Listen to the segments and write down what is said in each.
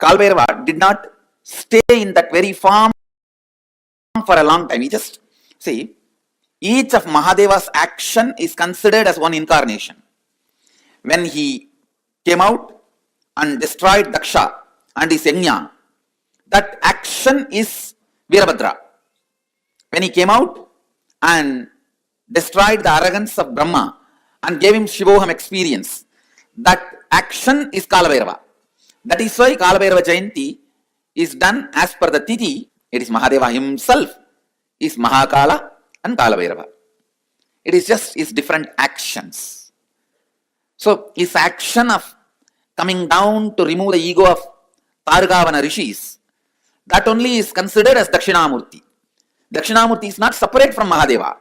Kalabhairava did not stay in that very form for a long time. He just, see, each of Mahadeva's action is considered as one incarnation. When he came out and destroyed Daksha and his Yajna, that action is Virabhadra. When he came out and destroyed the arrogance of Brahma and gave him Shivoham experience, that action is Kalabhairava. That is why Kalabhairava Jayanti is done as per the Tithi. It is Mahadeva himself is Mahakala and Kalabhairava. It is just his different actions. So his action of coming down to remove the ego of Targavana rishis, that only is considered as Dakshinamurti. Dakshinamurti is not separate from Mahadeva.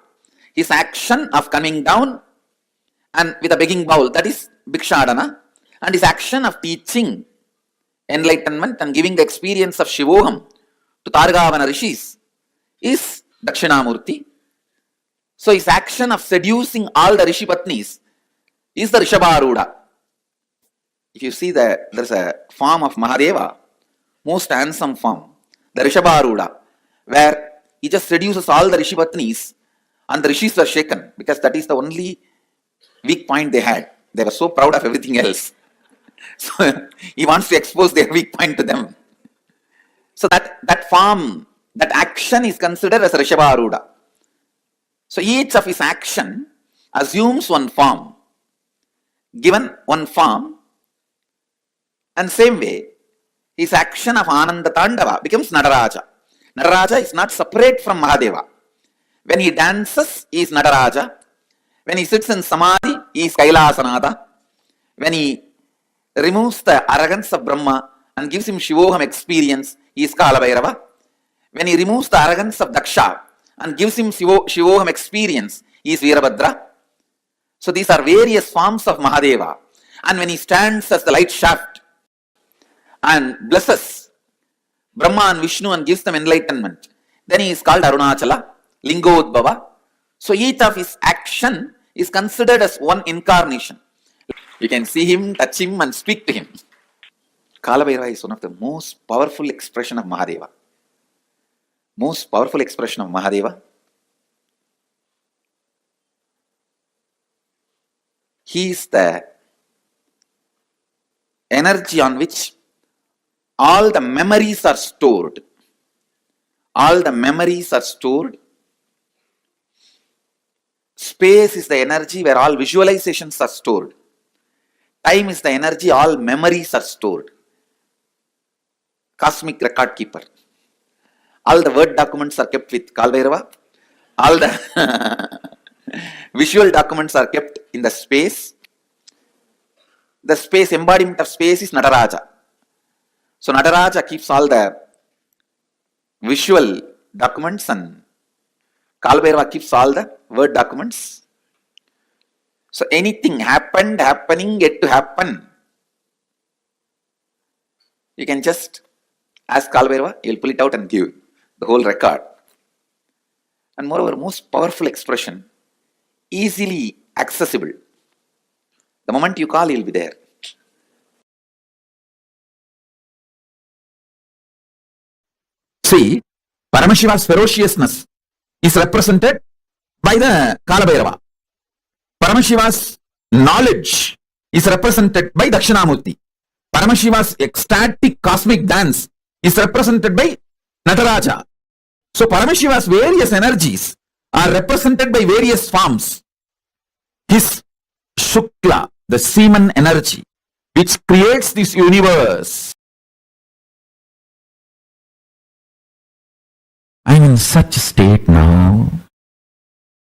His action of coming down and with a begging bowl, that is Bhikshadana, and his action of teaching enlightenment and giving the experience of Shivoham to Targavana rishis is Dakshinamurti. So his action of seducing all the Rishi Patnis is the Rishabharuda. If you see that there is a form of Mahadeva, most handsome form, the Rishabharuda, where he just seduces all the Rishi Patnis and the Rishis were shaken because that is the only weak point they had. They were so proud of everything else. So he wants to expose their weak point to them. So that form, that action is considered as Rishabharuda. So each of his action assumes one form, given one form, and same way, his action of Ananda Tandava becomes Nadaraja. Nadaraja is not separate from Mahadeva. When he dances, he is Nadaraja. When he sits in Samadhi, he is Kailasa. When he removes the arrogance of Brahma and gives him Shivoham experience, he is Kalabhairava. When he removes the arrogance of Daksha and gives him Shivoham experience, he is Virabhadra. So these are various forms of Mahadeva. And when he stands as the light shaft and blesses Brahma and Vishnu and gives them enlightenment, then he is called Arunachala, Lingodbhava. So each of his action is considered as one incarnation. You can see him, touch him and speak to him. Kalabhairava is one of the most powerful expression of Mahadeva. Most powerful expression of Mahadeva. He is the energy on which all the memories are stored. All the memories are stored. Space is the energy where all visualizations are stored. Time is the energy all memories are stored. Cosmic record keeper. All the word documents are kept with Kalabhairava. All the visual documents are kept in the space. The space, embodiment of space is Nadaraja. So Nadaraja keeps all the visual documents and Kalabhairava keeps all the word documents. So anything happened, happening, yet to happen, you can just ask Kalabhairava, he will pull it out and give the whole record. And moreover, most powerful expression, easily accessible. The moment you call, he will be there. See, Paramashiva's ferociousness is represented by the Kalabhairava. Paramashiva's knowledge is represented by Dakshinamurti. Paramashiva's ecstatic cosmic dance is represented by Nataraja. So Paramashiva's various energies are represented by various forms. His Shukla, the semen energy, which creates this universe. I am in such a state now.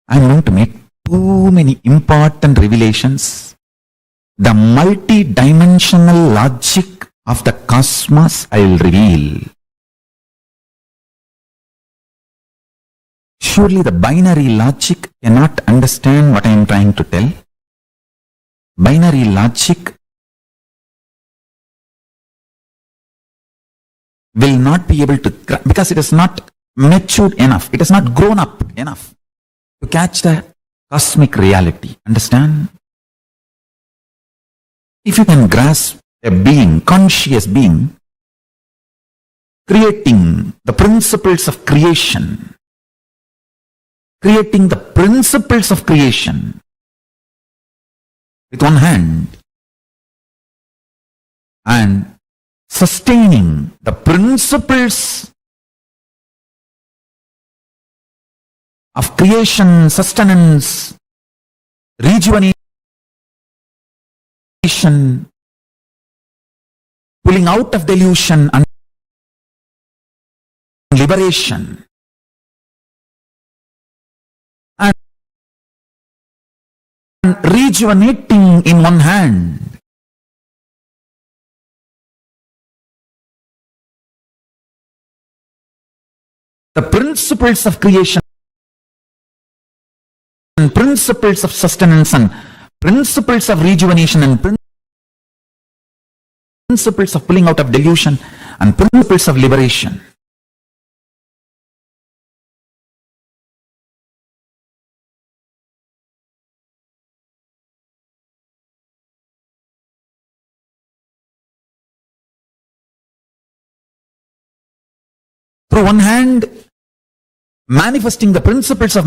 I am going to make too many important revelations. The multi-dimensional logic of the cosmos I will reveal. Surely the binary logic cannot understand what I am trying to tell. Binary logic will not be able to, because it is not matured enough, it has not grown up enough to catch the cosmic reality. Understand? If you can grasp a being, conscious being, creating the principles of creation, creating the principles of creation with one hand and sustaining the principles of creation, sustenance, rejuvenation, pulling out of delusion and liberation, and rejuvenating in one hand. The principles of creation, principles of sustenance, and principles of rejuvenation, and principles of pulling out of delusion, and principles of liberation. Through one hand, manifesting the principles of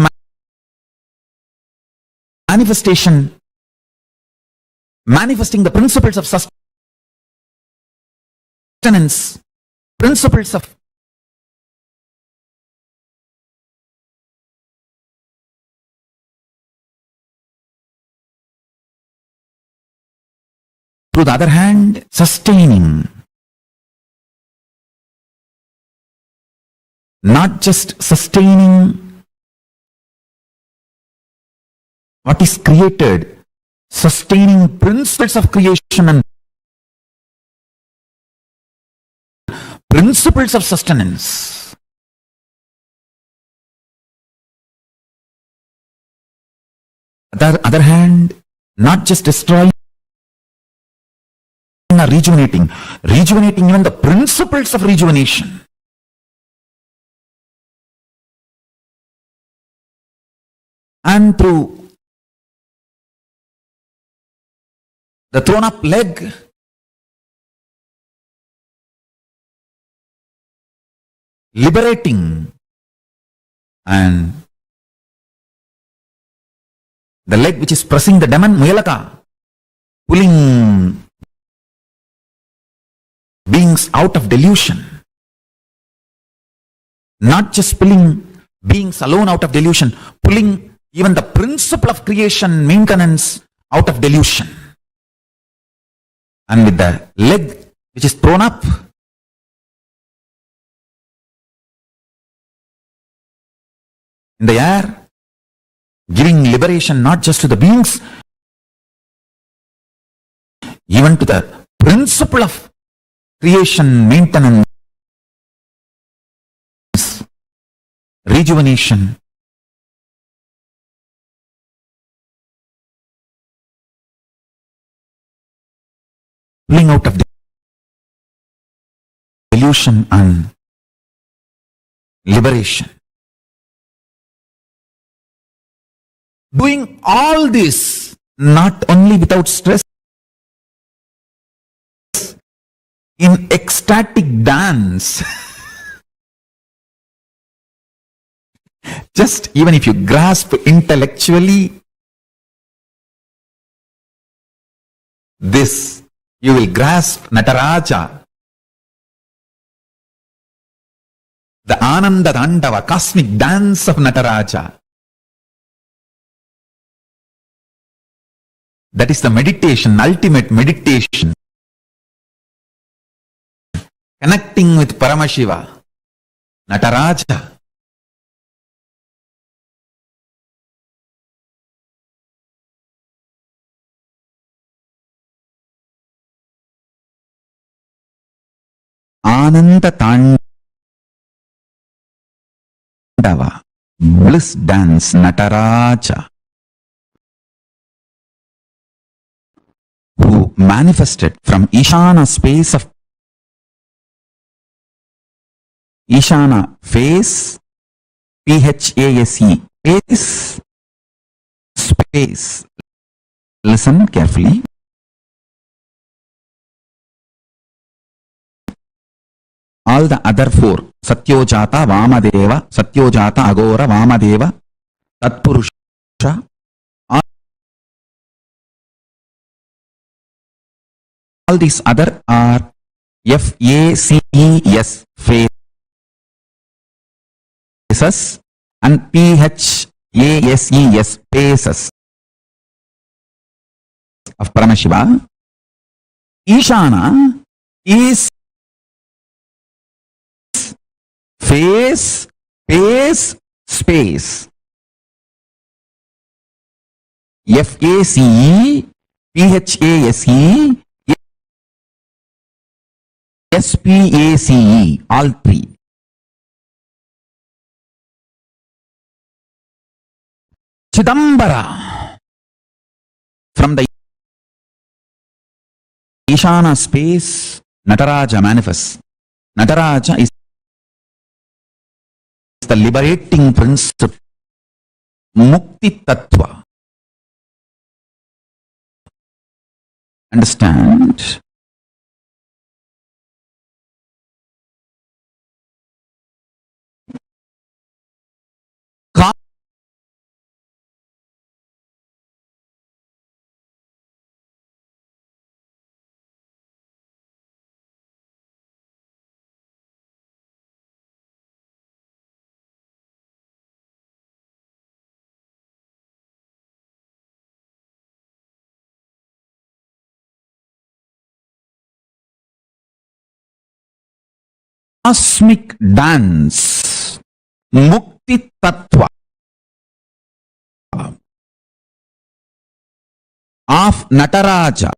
manifestation, manifesting the principles of sustenance, principles of through the other hand, sustaining, not just sustaining what is created, sustaining principles of creation and principles of sustenance. On the other hand, not just destroying or rejuvenating even the principles of rejuvenation. And through the thrown up leg, liberating, and the leg which is pressing the demon, Muyalaka, pulling beings out of delusion. Not just pulling beings alone out of delusion, pulling even the principle of creation, maintenance out of delusion. And with the leg which is thrown up, in the air, giving liberation not just to the beings, even to the principle of creation, maintenance, rejuvenation. Pulling out of delusion and liberation. Doing all this not only without stress, in ecstatic dance. Just even if you grasp intellectually this, you will grasp Nataraja, the Ananda Dandava, cosmic dance of Nataraja. That is the meditation, ultimate meditation. Connecting with Paramashiva, Nataraja. Ananda Tandava, bliss dance, Nataraja, who manifested from Ishana space of Ishana face, PHASE, space. Listen carefully. all the other four, Satyojata, Vamadeva, Satyojata, Agora, Vamadeva, Tatpurusha, all these other are FACES, phases, and PHASES, paces of Paramashiva. Ishana is phase, pace, space. FACE, PHASE, SPACE, all three. Chidambara, from the Ishana space, Nataraja manifests. Nataraja is the liberating principle, Mukti Tattva. Understand? Cosmic dance, Mukti Tattva of Nataraja.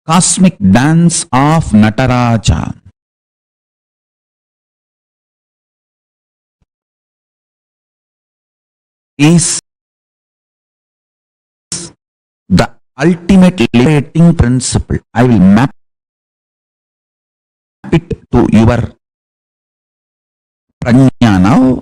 Cosmic dance of Nataraja is the ultimate liberating principle. I will map it to your prajna now.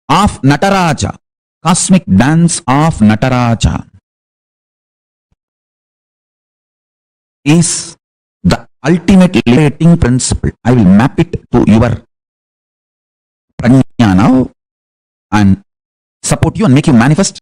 Of Nataraja, cosmic dance of Nataraja is the ultimate liberating principle. I will map it to your prajna now and support you and make you manifest.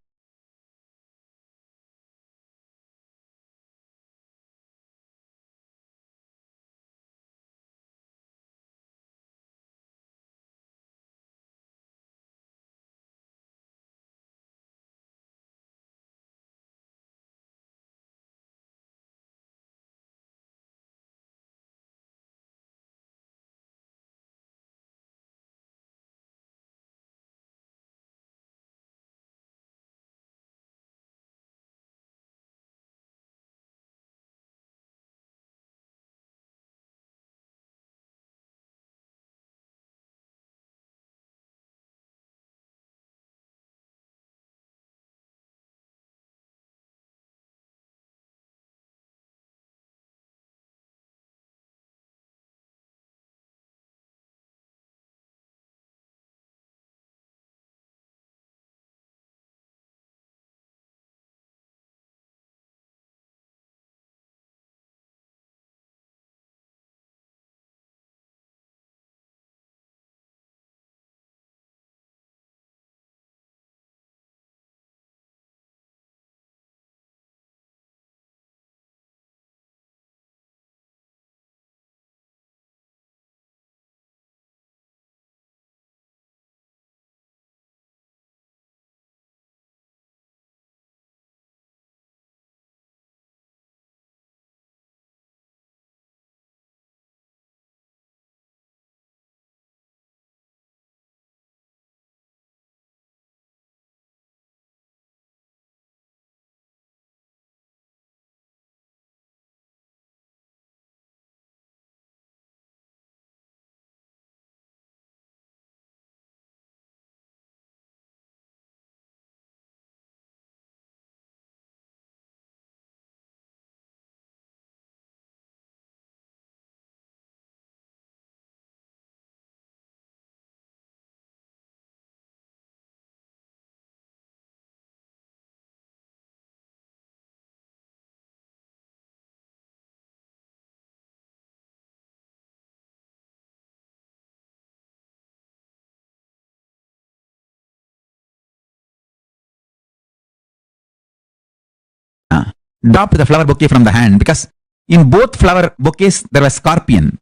Dropped the flower bouquet from the hand because in both flower bouquets there was scorpion.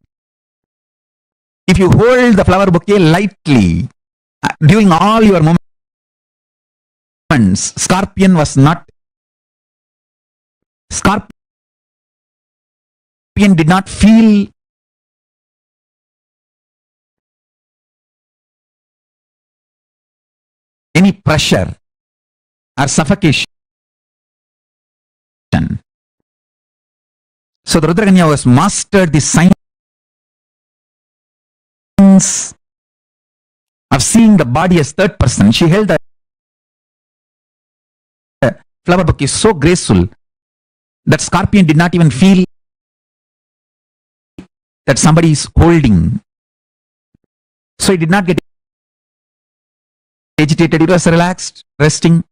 If you hold the flower bouquet lightly during all your moments, scorpion did not feel any pressure or suffocation. So the Rudraganya was mastered the science of seeing the body as third person. She held the flower bouquet so graceful that scorpion did not even feel that somebody is holding. So he did not get agitated. It was relaxed, resting.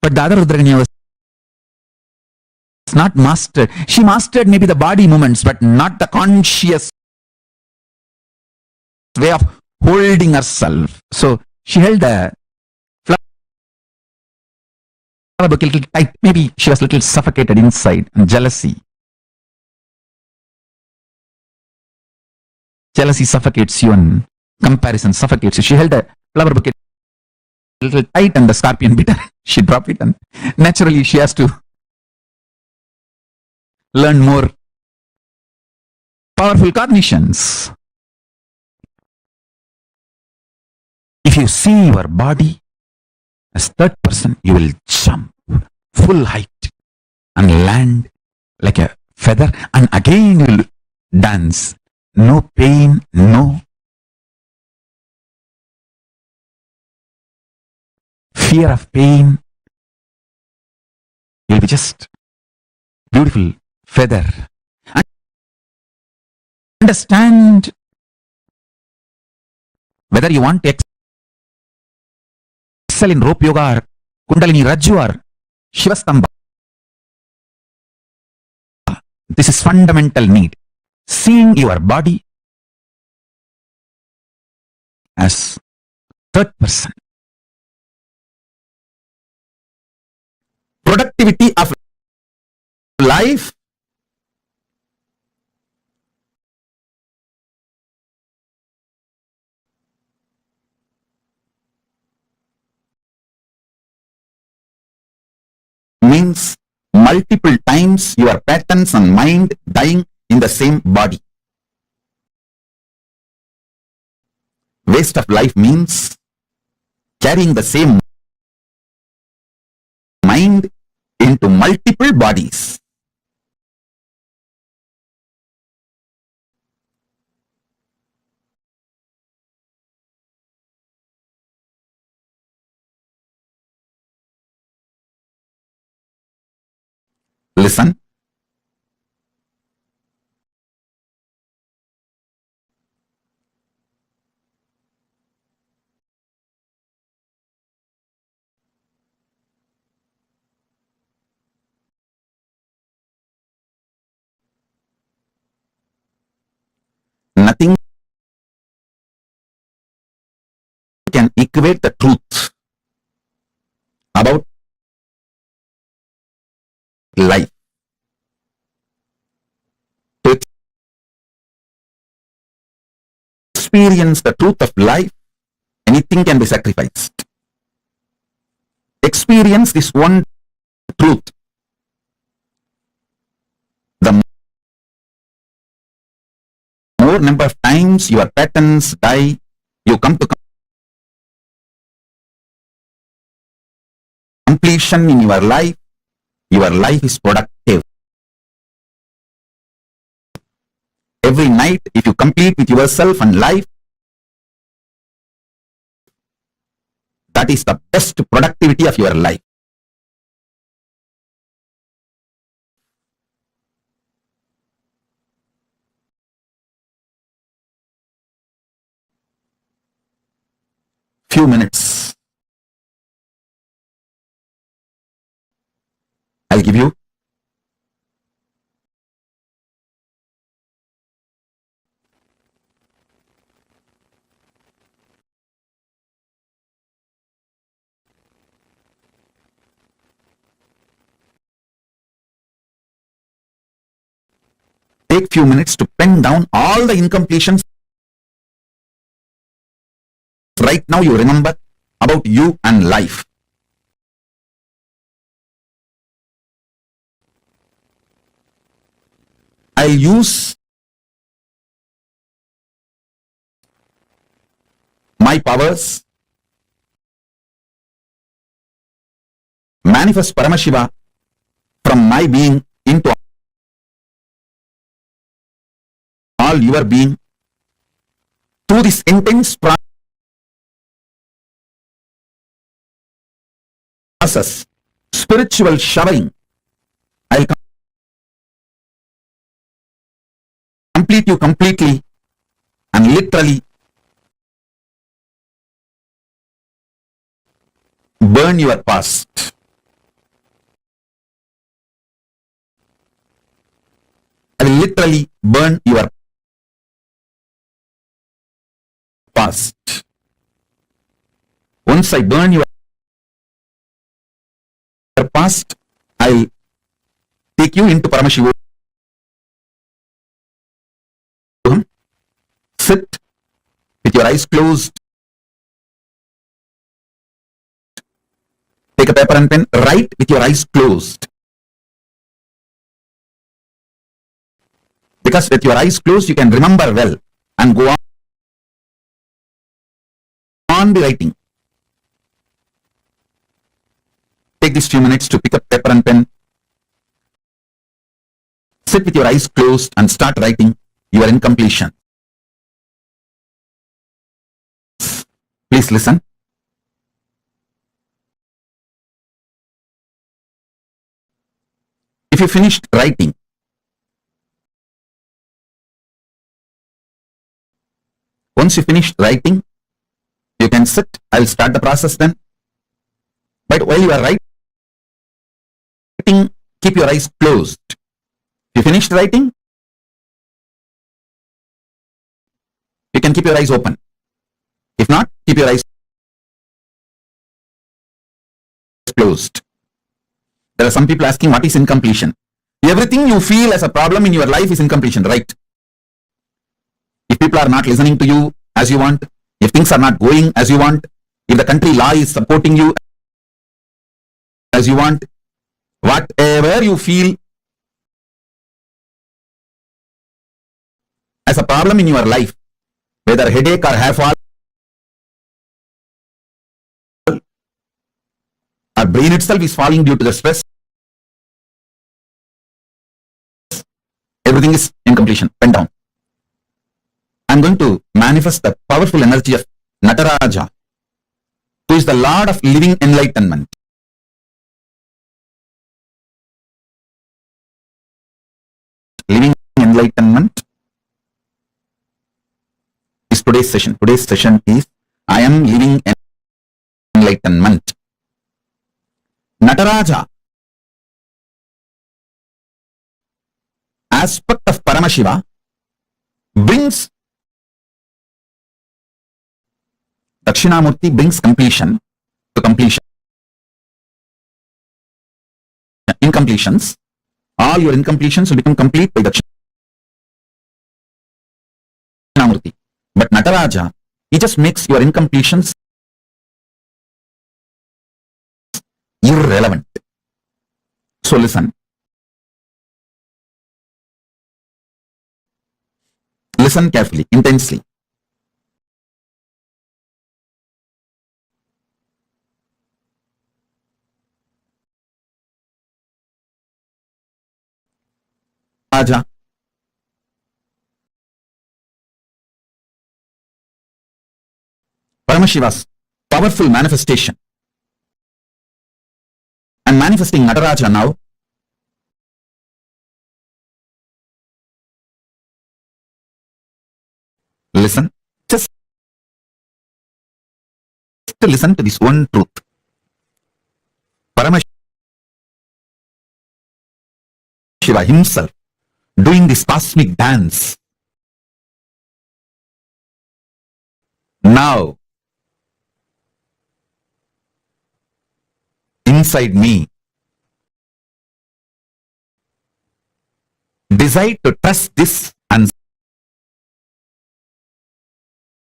But the other Rudraganya was not mastered. She mastered maybe the body movements, but not the conscious way of holding herself. So she held the flower bouquet a little tight. Maybe she was a little suffocated inside, and jealousy suffocates you, and comparison suffocates you. She held the flower bouquet a little tight, and the scorpion bit her. She dropped it, and naturally she has to learn more powerful cognitions. If you see your body as third person, you will jump full height and land like a feather, and again you will dance. No pain, no fear of pain. You'll be just beautiful feather. Understand whether you want to excel in rope yoga or Kundalini Rajju or Shivastambha. This is fundamental need. Seeing your body as third person. Productivity of life means multiple times your patterns and mind dying in the same body. Waste of life means carrying the same mind into multiple bodies. Listen. Nothing can equate the truth about life. To experience the truth of life, anything can be sacrificed. Experience this one truth. The more number of times your patterns die, you come to completion in your life is productive. Every night, if you complete with yourself and life, that is the best productivity of your life. Few minutes. I'll give you. Take few minutes to pen down all the incompletions. Right now you remember about you and life. I'll use my powers, manifest Paramashiva from my being into all your being through this intense process, spiritual showering. I'll complete you completely and literally burn your past. I will literally burn your past. Once I burn your past, I'll take you into Paramashivoham. Sit with your eyes closed. Take a paper and pen, write with your eyes closed. Because with your eyes closed, you can remember well and go on the writing. Take these few minutes to pick up paper and pen. Sit with your eyes closed and start writing your incompletion. Please listen. If you finished writing, once you finished writing, you can sit. I'll start the process then. But while you are writing, keep your eyes closed. You finished writing, you can keep your eyes open. If not, keep your eyes closed. There are some people asking, what is incompletion? Everything you feel as a problem in your life is incompletion, right? If people are not listening to you as you want, if things are not going as you want, if the country law is supporting you as you want, whatever you feel as a problem in your life, whether headache or hair fall, our brain itself is falling due to the stress, everything is incompletion, pen down. I'm going to manifest the powerful energy of Nataraja, who is the Lord of living enlightenment. Living enlightenment is today's session. Today's session is I am living enlightenment. Nataraja, aspect of Paramashiva, brings Dakshinamurti brings completion to completion. Incompletions, all your incompletions will become complete by Dakshinamurti. But Nataraja, he just makes your incompletions irrelevant. So listen. Listen carefully, intensely. Raja, Paramashiva's powerful manifestation. I'm manifesting Nataraja now. Listen, just to listen to this one truth. Paramashiva himself doing this cosmic dance. Now, inside me, decide to trust this and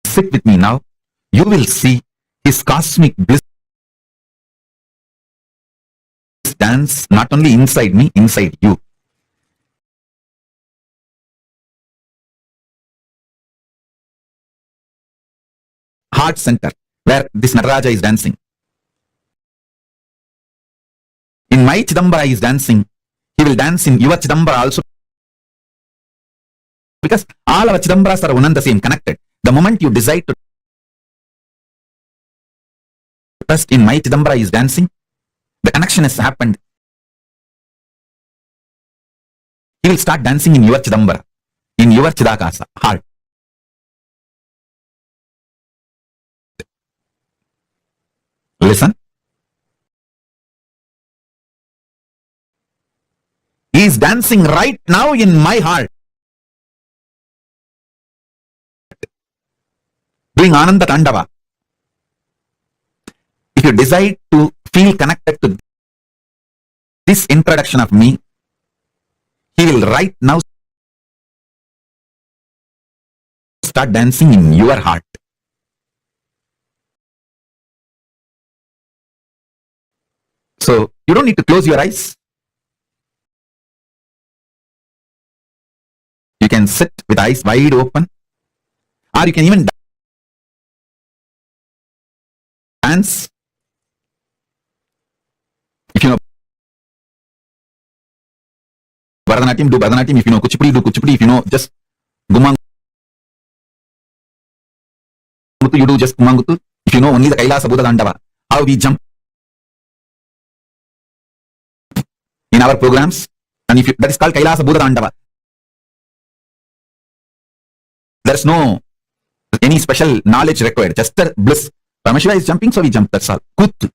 sit with me now. You will see his cosmic bliss dance not only inside me, inside you. Heart center, where this Nataraja is dancing. In my Chidambara is dancing, he will dance in your Chidambara also. Because all our Chidambaras are one and the same, connected. The moment you decide to trust in my Chidambara is dancing, the connection has happened. He will start dancing in your Chidambara, in your Chidakasa, heart. Listen. He is dancing right now in my heart. Doing Ananda Tandava. If you decide to feel connected to this introduction of me, he will right now start dancing in your heart. So you don't need to close your eyes. You can sit with eyes wide open, or you can even dance. If you know Bharatanatyam, do Bharatanatyam. If you know Kuchipudi, do Kuchipudi. If you know just Gumangutu, you do just Gumangutu. If you know only the Kailasa Buddha Dandava, how we jump in our programs, and if you, that is called Kailasa Buddha Dandava. There's no any special knowledge required, just the bliss. Paramashiva is jumping, so we jump, that's all. Kutu.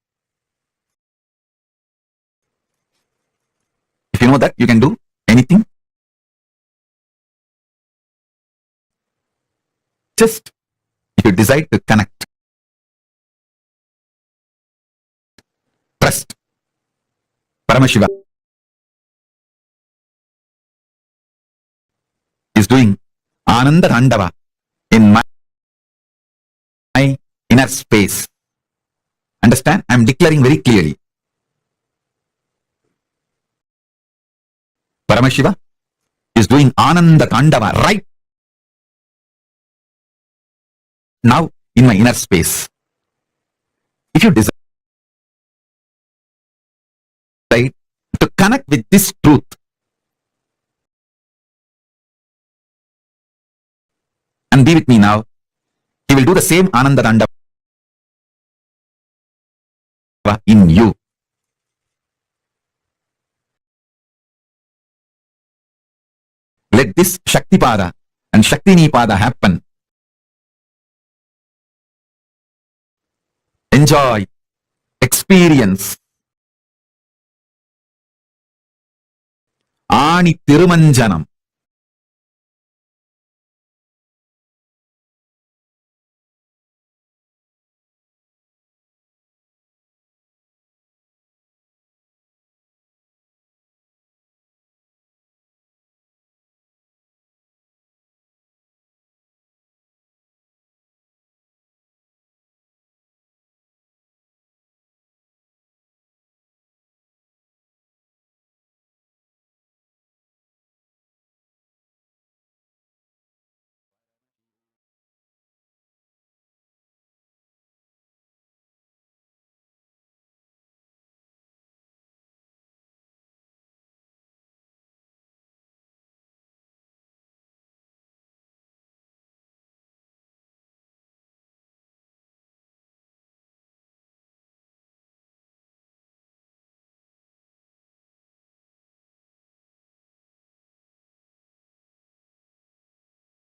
know that you can do anything? Just if you decide to connect, trust. Paramashiva is doing Ananda Tandava in my inner space. Understand? I am declaring very clearly. Paramashiva is doing Ananda Tandava right now in my inner space. If you decide to connect with this truth, and be with me now, he will do the same Ananda Tandava in you. Let this Shaktipada and Shaktinipada happen. Enjoy, experience. Ani Tirumanjanam.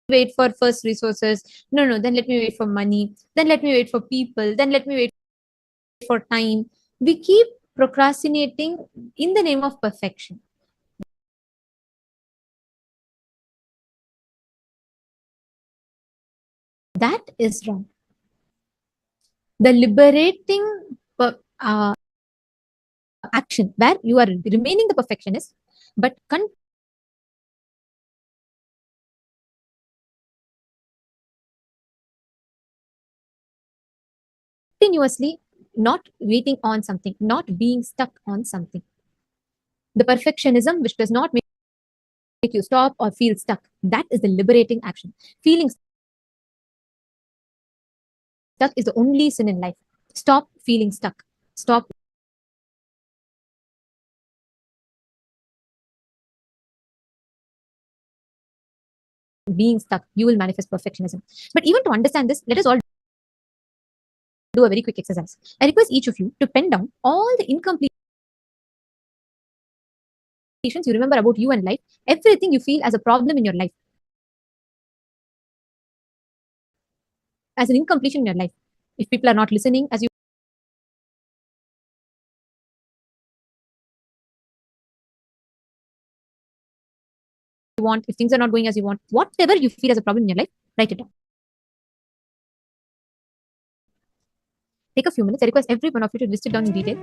Wait for first resources. No, then let me wait for money. Then let me wait for people. Then let me wait for time. We keep procrastinating in the name of perfection. That is wrong. The liberating action where you are remaining the perfectionist, but continuously not waiting on something, not being stuck on something. The perfectionism which does not make you stop or feel stuck, that is the liberating action. Feeling stuck is the only sin in life. Stop feeling stuck. Stop being stuck. You will manifest perfectionism. But even to understand this, let us all do a very quick exercise. I request each of you to pen down all the incompletions you remember about you and life, everything you feel as a problem in your life, as an incompletion in your life. If people are not listening as you want, if things are not going as you want, whatever you feel as a problem in your life, write it down. Take a few minutes. I request every one of you to list it down in detail.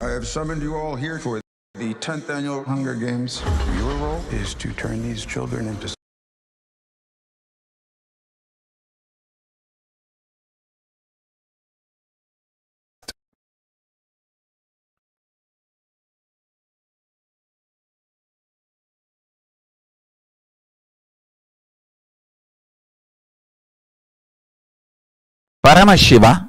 I have summoned you all here for the 10th annual Hunger Games. Your role is to turn these children into Paramashiva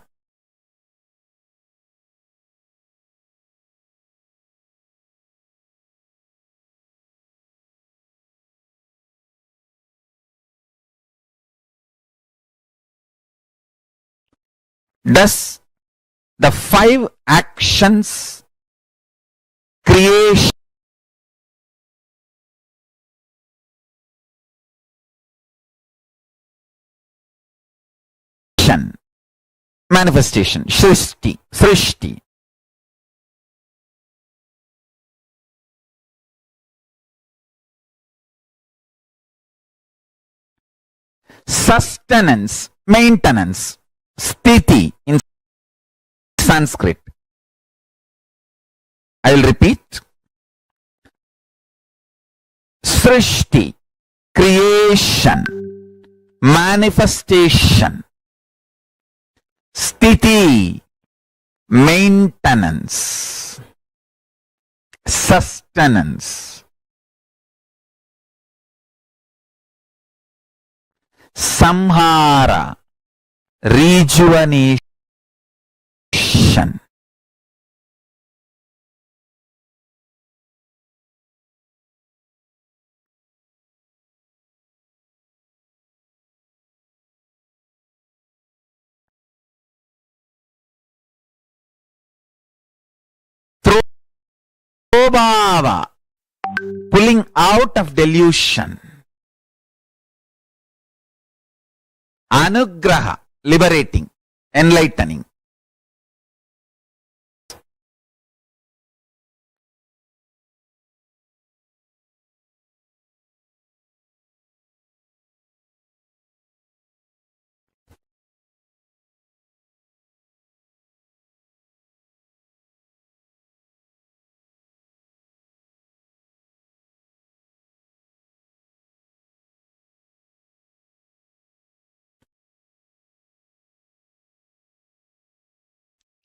does the 5 actions creation, manifestation, srishti, sustenance, maintenance, sthiti in Sanskrit. I will repeat. Srishti, creation, manifestation, sthiti, maintenance, sustenance, samhara, rejuvenation, Prabhava, pulling out of delusion, anugraha, liberating, enlightening,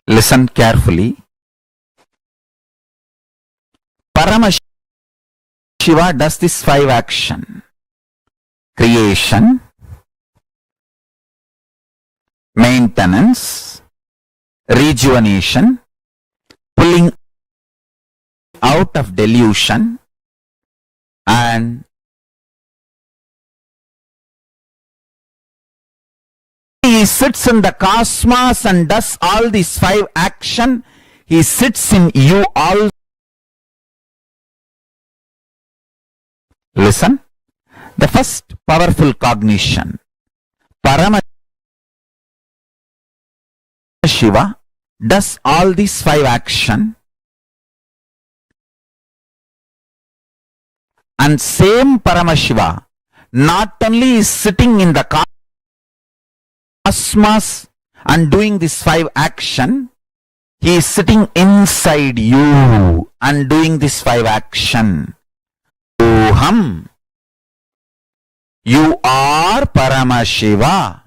listen carefully. Paramashiva does this 5 action: creation, maintenance, rejuvenation, pulling out of delusion, and he sits in the cosmos and does all these 5 action. He sits in you all. Listen, the first powerful cognition, Paramashiva does all these 5 action, and same Paramashiva not only is sitting in the cosmos and doing this 5 action, he is sitting inside you and doing this 5 action. Oham, you are Paramashiva.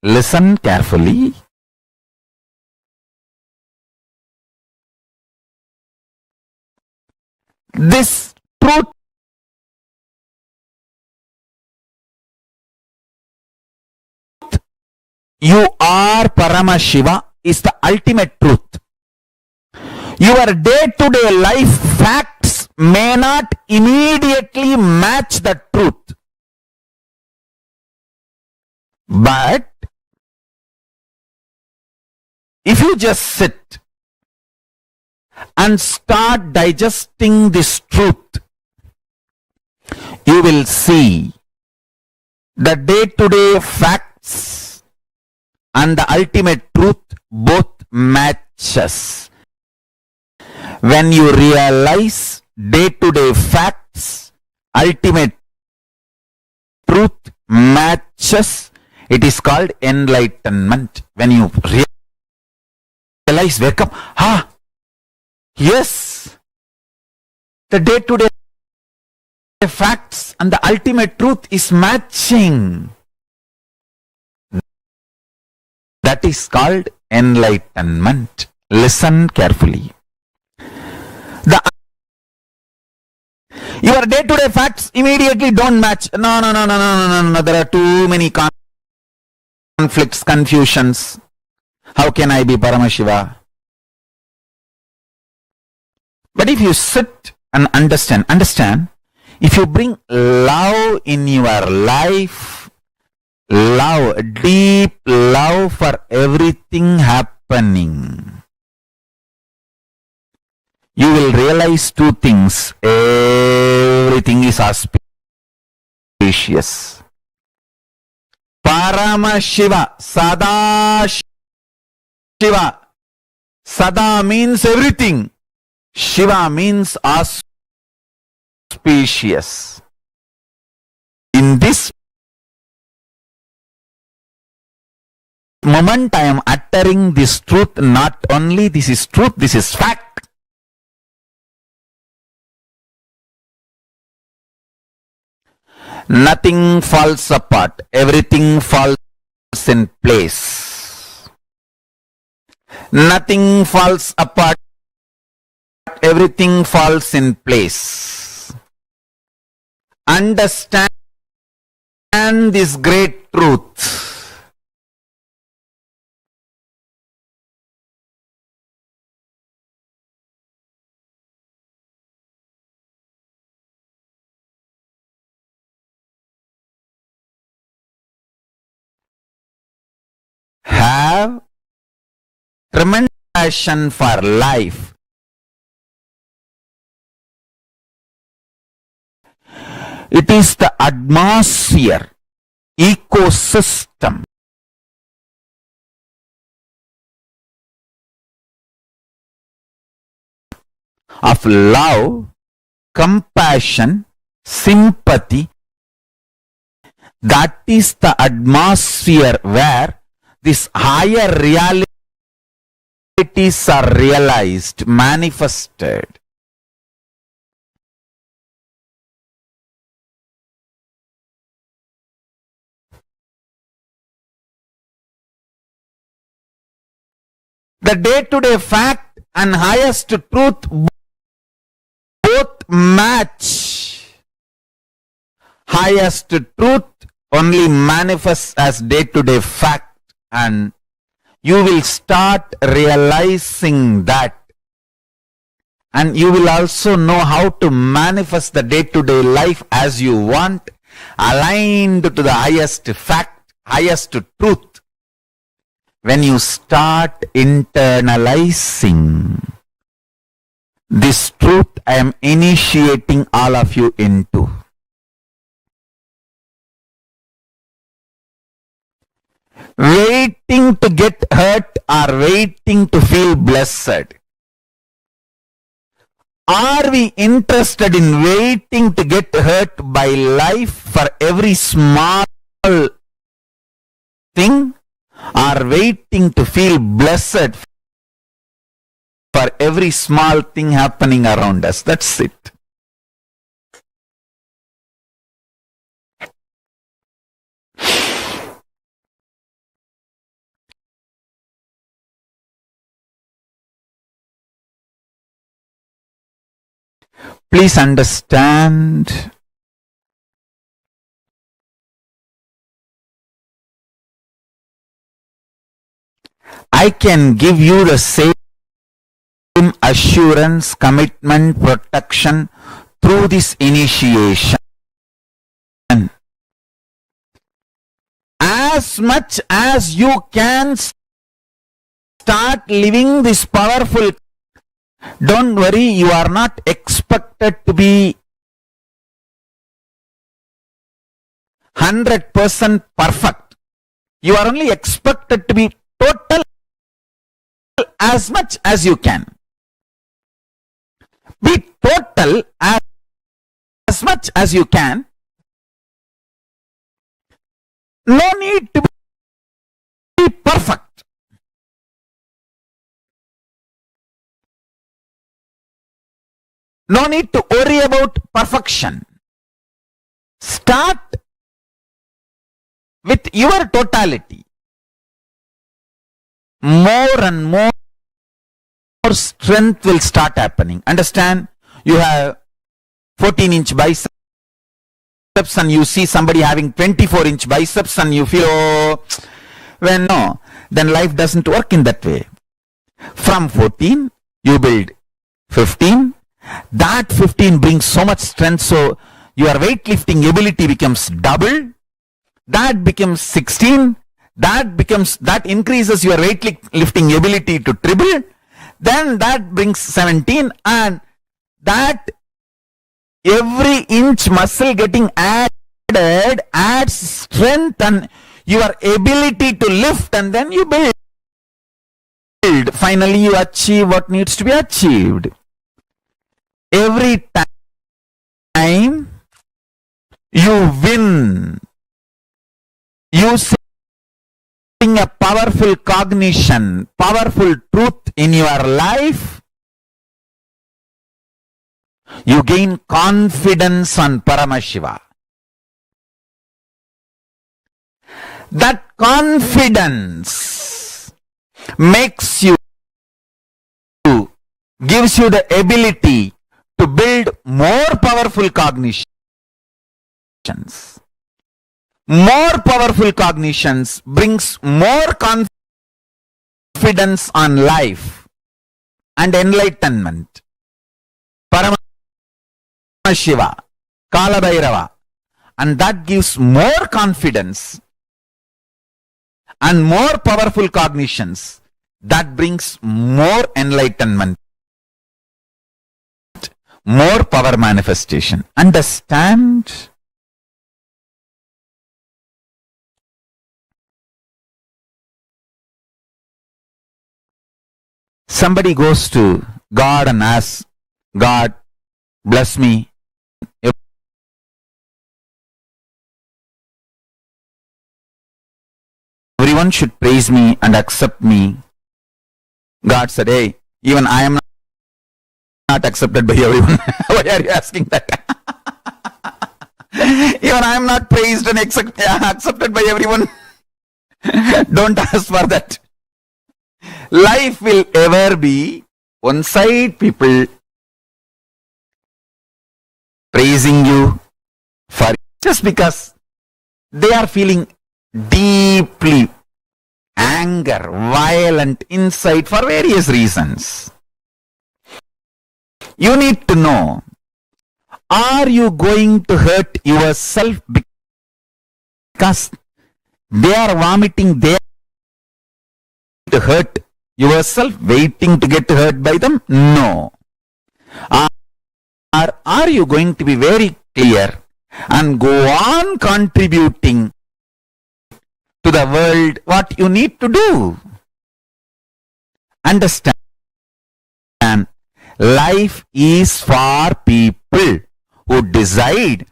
Listen carefully. This truth you are Paramashiva is the ultimate truth. Your day-to-day life facts may not immediately match the truth. But if you just sit and start digesting this truth, you will see the day-to-day facts and the ultimate truth both matches. When you realize day-to-day facts, ultimate truth matches, it is called enlightenment. When you realize, wake up, Yes, the day-to-day facts and the ultimate truth is matching. That is called enlightenment. Listen carefully. Your day-to-day facts immediately don't match. No. There are too many conflicts, confusions. How can I be Paramashiva? But if you sit and understand, if you bring love in your life, love, deep love for everything happening, you will realize two things. Everything is auspicious. Paramashiva, Sada Shiva. Sada means everything. Shiva means auspicious. In this moment I am uttering this truth. Not only this is truth, this is fact. Nothing falls apart. Everything falls in place. Nothing falls apart. Everything falls in place. Understand this great truth. Have tremendous passion for life. It is the atmosphere, ecosystem of love, compassion, sympathy. That is the atmosphere where these higher realities are realized, manifested. The day-to-day fact and highest truth both match. Highest truth only manifests as day-to-day fact, and you will start realizing that, and you will also know how to manifest the day-to-day life as you want, aligned to the highest fact, highest truth. When you start internalizing this truth, I am initiating all of you into. Waiting to get hurt or waiting to feel blessed? Are we interested in waiting to get hurt by life for every small thing? Or waiting to feel blessed for every small thing happening around us? That's it. Please understand, I can give you the same assurance, commitment, protection through this initiation. As much as you can start living this powerful, don't worry, you are not expected to be 100% perfect. You are only expected to be total as much as you can. Be total as much as you can. No need to be perfect. No need to worry about perfection. Start with your totality. More and more strength will start happening. Understand? You have 14-inch biceps and you see somebody having 24-inch biceps and you feel, oh, when no, then life doesn't work in that way. From 14, you build 15. That 15 brings so much strength, so your weightlifting ability becomes double. That becomes 16. That increases your weightlifting ability to triple. Then that brings 17, and that every inch muscle getting added adds strength and your ability to lift, and then you build. Finally, you achieve what needs to be achieved. Every time you win, using a powerful cognition, powerful truth in your life, you gain confidence on Paramashiva. That confidence makes you, gives you the ability to build more powerful cognitions. More powerful cognitions brings more confidence on life and enlightenment. Paramashiva, Kalabhairava, and that gives more confidence and more powerful cognitions. That brings more enlightenment, more power manifestation. Understand? Somebody goes to God and asks, God, bless me. Everyone should praise me and accept me. God said, hey, even I am not accepted by everyone. Why are you asking that? Even I am not praised and accepted by everyone. Don't ask for that. Life will ever be one-side people praising you for just because they are feeling deeply anger, violent inside for various reasons. You need to know, are you going to hurt yourself because they are vomiting there to hurt yourself, waiting to get hurt by them? No. Or are you going to be very clear and go on contributing to the world what you need to do? Understand, life is for people who decide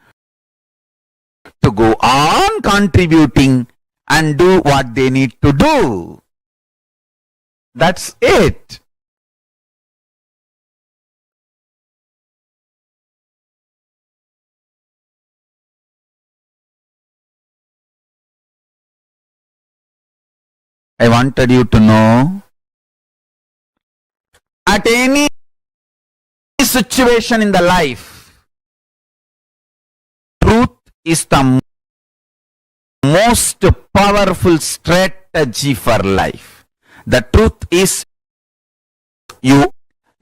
to go on contributing and do what they need to do. That's it. I wanted you to know, at any situation in the life, truth is the most powerful strategy for life. The truth is,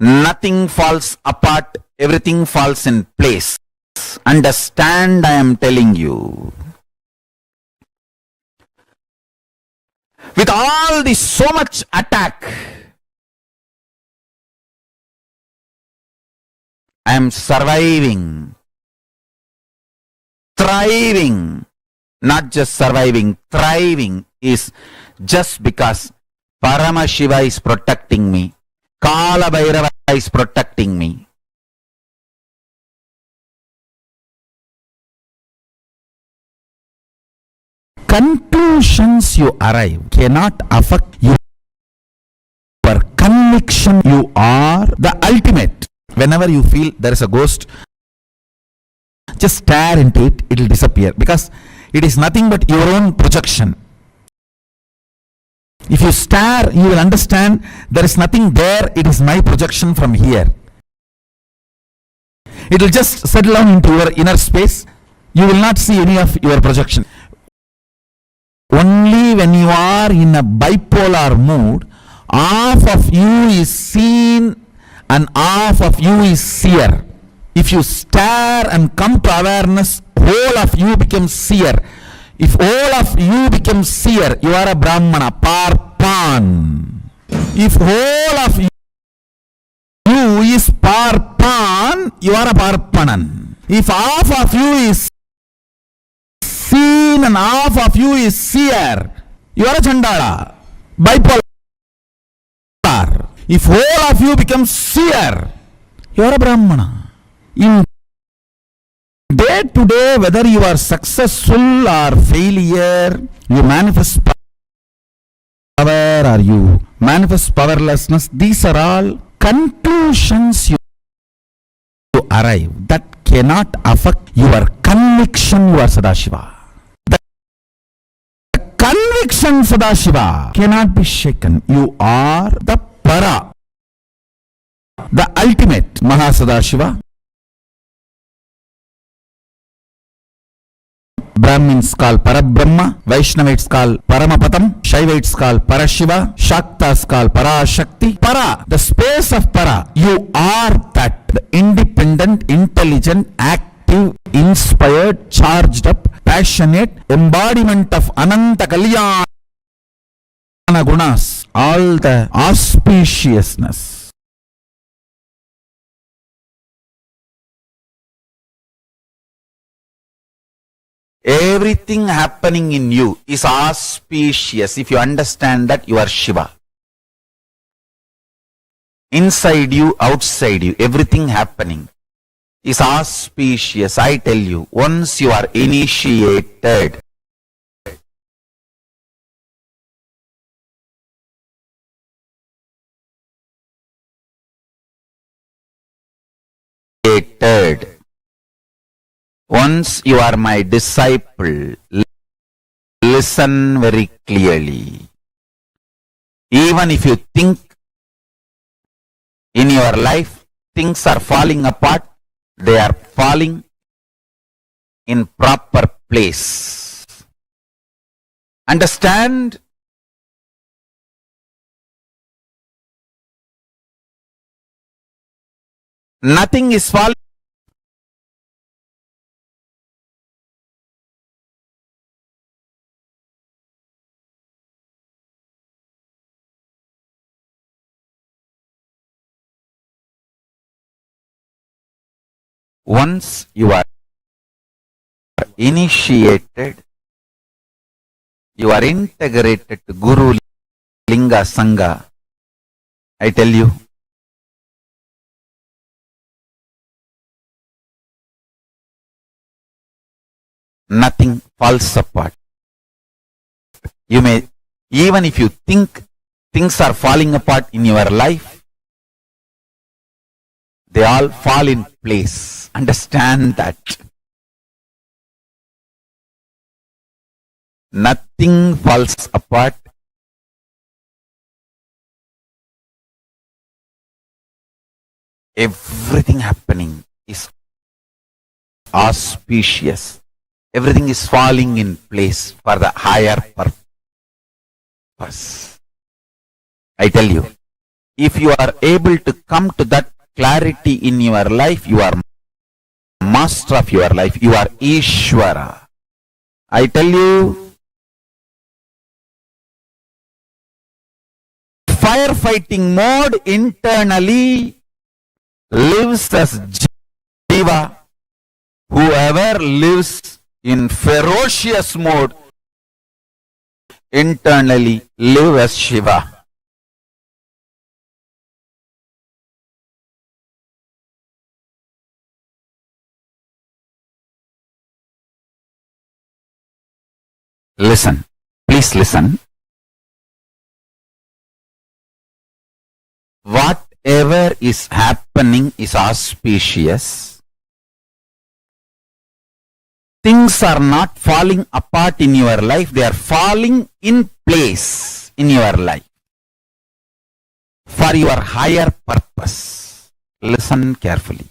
nothing falls apart, everything falls in place. Understand, I am telling you. With all this so much attack, I am surviving, thriving, not just surviving, thriving is just because Paramashiva is protecting me. Kalabhairava is protecting me. Conclusions you arrive cannot affect your conviction. You are the ultimate. whenever you feel there is a ghost, just stare into it, it will disappear, because it is nothing but your own projection. If you stare, you will understand there is nothing there, it is my projection from here. It will just settle down into your inner space. You will not see any of your projection. Only when you are in a bipolar mood, half of you is seen and half of you is seer. If you stare and come to awareness, whole of you becomes seer. If all of you becomes seer, you are a Brahmana, Parpan. If whole of you is Parpan, you are a Parpanan. If half of you is seen and half of you is seer, you are a Chandala, bipolar. If whole of you becomes seer, you are a Brahmana. In day to day, whether you are successful or failure, you manifest power or you manifest powerlessness, these are all conclusions you arrive that cannot affect your conviction you are Sadashiva. The conviction Sadashiva cannot be shaken. You are the Para, the ultimate Mahasadashiva. Brahmins call Parabrahma, Vaishnavites call Paramapadam, Shaivites call Parashiva, Shaktas call Parashakti. Para, the space of Para, you are that, the independent, intelligent, active, inspired, charged up, passionate embodiment of Ananta Kalyana Gunas, all the auspiciousness. Everything happening in you is auspicious. If you understand that, you are Shiva. Inside you, outside you, everything happening is auspicious. I tell you, once you are initiated, once you are my disciple, listen very clearly. Even if you think in your life things are falling apart, they are falling in proper place. Understand? Nothing is falling. Once you are initiated, you are integrated to Guru, Linga, Sangha. I tell you, nothing falls apart. You may, even if you think things are falling apart in your life, they all fall in place. Understand that. Nothing falls apart. Everything happening is auspicious. Everything is falling in place for the higher purpose. I tell you, if you are able to come to that clarity in your life, you are master of your life. You are Ishvara. I tell you, firefighting mode internally lives as Jiva. Whoever lives in ferocious mode internally live as Shiva. Listen, please listen. Whatever whatever is happening is auspicious. Things are not falling apart in your life, they are falling in place in your life for your higher purpose. Listen carefully.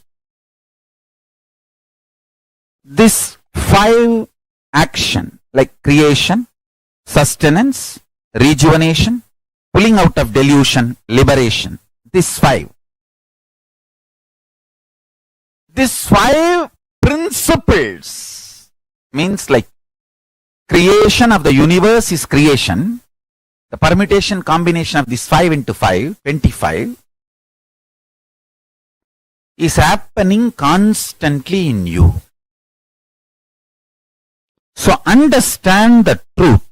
This 5 action like creation, sustenance, rejuvenation, pulling out of delusion, liberation. These 5 principles means like creation of the universe is creation. The permutation combination of this 5 into 5, 25, is happening constantly in you. So understand the truth.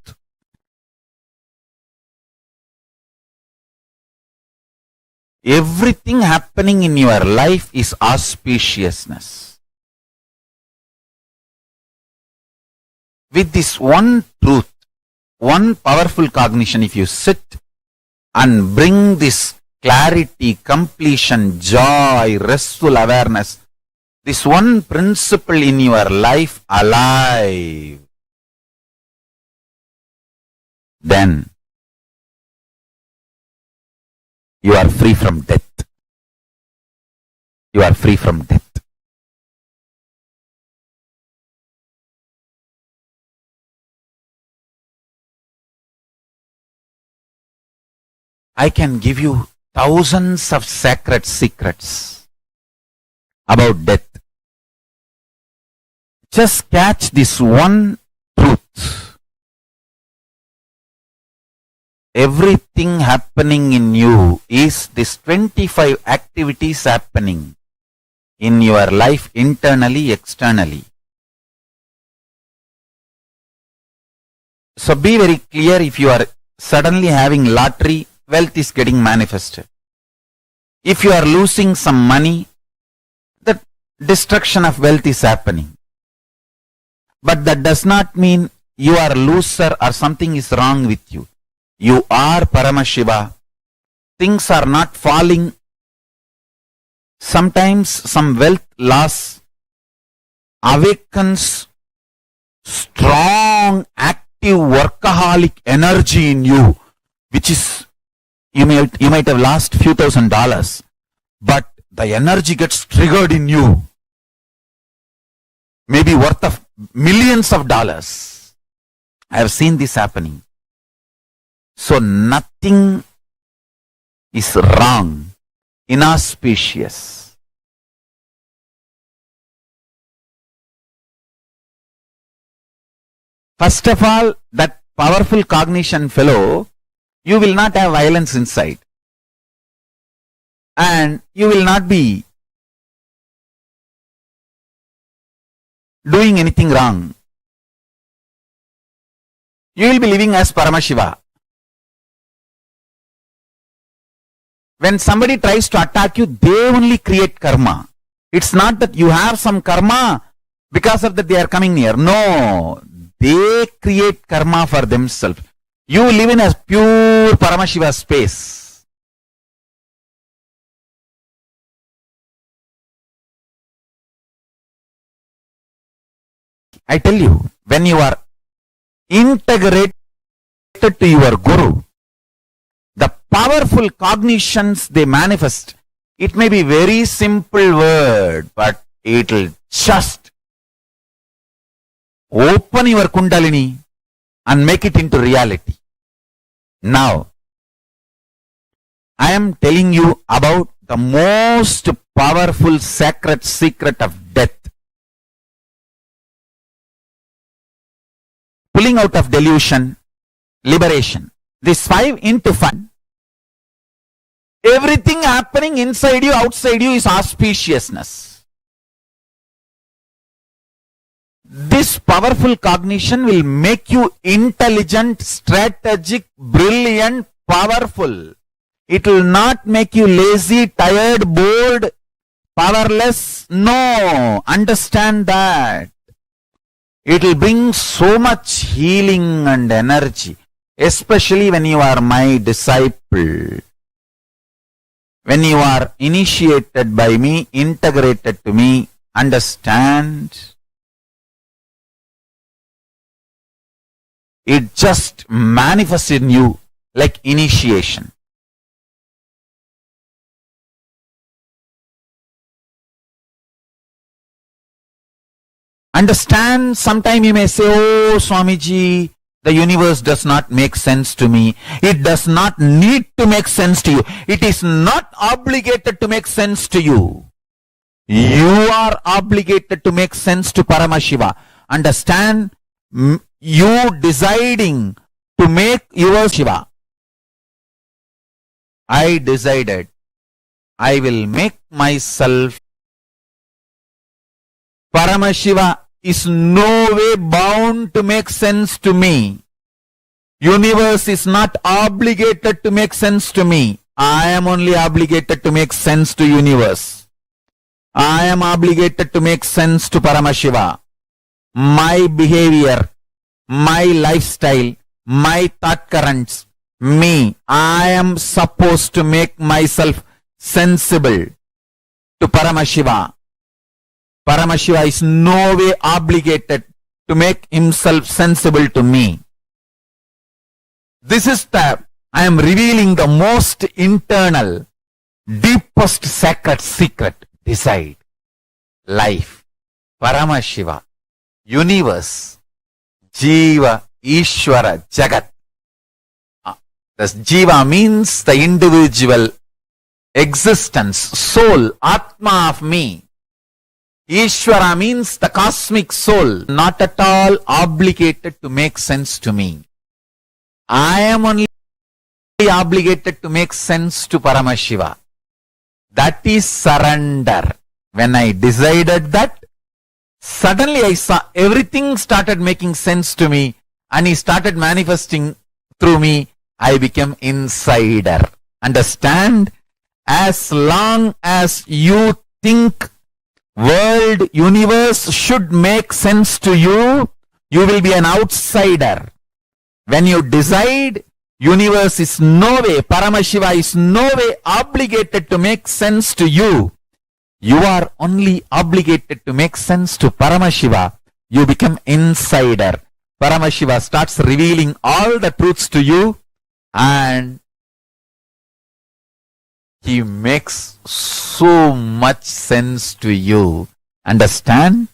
Everything happening in your life is auspiciousness. With this one truth, one powerful cognition, if you sit and bring this clarity, completion, joy, restful awareness, this one principle in your life alive, then you are free from death. You are free from death. I can give you thousands of sacred secrets about death. Just catch this one truth. Everything happening in you is this 25 activities happening in your life internally, externally. So be very clear. If you are suddenly having lottery, wealth is getting manifested. If you are losing some money, the destruction of wealth is happening. But that does not mean you are a loser or something is wrong with you. You are Paramashiva. Things are not falling. Sometimes some wealth loss awakens strong, active, workaholic energy in you, which is, you might have lost few $1,000s, but the energy gets triggered in you, maybe worth of millions of dollars. I have seen this happening. So nothing is wrong, inauspicious. First of all, that powerful cognition fellow, you will not have violence inside. And you will not be doing anything wrong. You will be living as Paramashiva. When somebody tries to attack you, they only create karma. It's not that you have some karma, because of that they are coming near. No, they create karma for themselves. You live in a pure Paramashiva space. I tell you, when you are integrated to your Guru, the powerful cognitions they manifest, it may be very simple word, but it will just open your Kundalini and make it into reality. Now, I am telling you about the most powerful sacred secret of death. Pulling out of delusion, liberation. This 5 into 5. Everything happening inside you, outside you is auspiciousness. This powerful cognition will make you intelligent, strategic, brilliant, powerful. It will not make you lazy, tired, bored, powerless. No, understand that. It will bring so much healing and energy, especially when you are my disciple. when you are initiated by me, integrated to me, understand, it just manifests in you like initiation. Understand, sometime you may say, oh Swamiji, the universe does not make sense to me. It does not need to make sense to you. It is not obligated to make sense to you. You are obligated to make sense to Paramashiva. Understand, you deciding to make your Shiva. I decided I will make myself. Paramashiva is no way bound to make sense to me. Universe is not obligated to make sense to me. I am only obligated to make sense to universe. I am obligated to make sense to Paramashiva. My behavior, my lifestyle, my thought currents, me, I am supposed to make myself sensible to Paramashiva. Paramashiva is no way obligated to make himself sensible to me. This is the, I am revealing the most internal, deepest sacred secret. Decide. Life. Paramashiva. Universe. Jiva. Ishvara. Jagat. The Jiva means the individual existence, soul, Atma of me. Ishvara means the cosmic soul, not at all obligated to make sense to me. I am only obligated to make sense to Paramashiva. That is surrender. When I decided that, suddenly I saw everything started making sense to me and he started manifesting through me. I became insider. Understand? As long as you think world, universe should make sense to you, you will be an outsider. When you decide, universe is no way, Paramashiva is no way obligated to make sense to you. You are only obligated to make sense to Paramashiva. You become insider. Paramashiva starts revealing all the truths to you and he makes so much sense to you. Understand?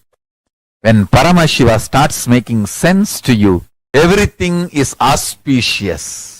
When Paramashiva starts making sense to you, everything is auspicious.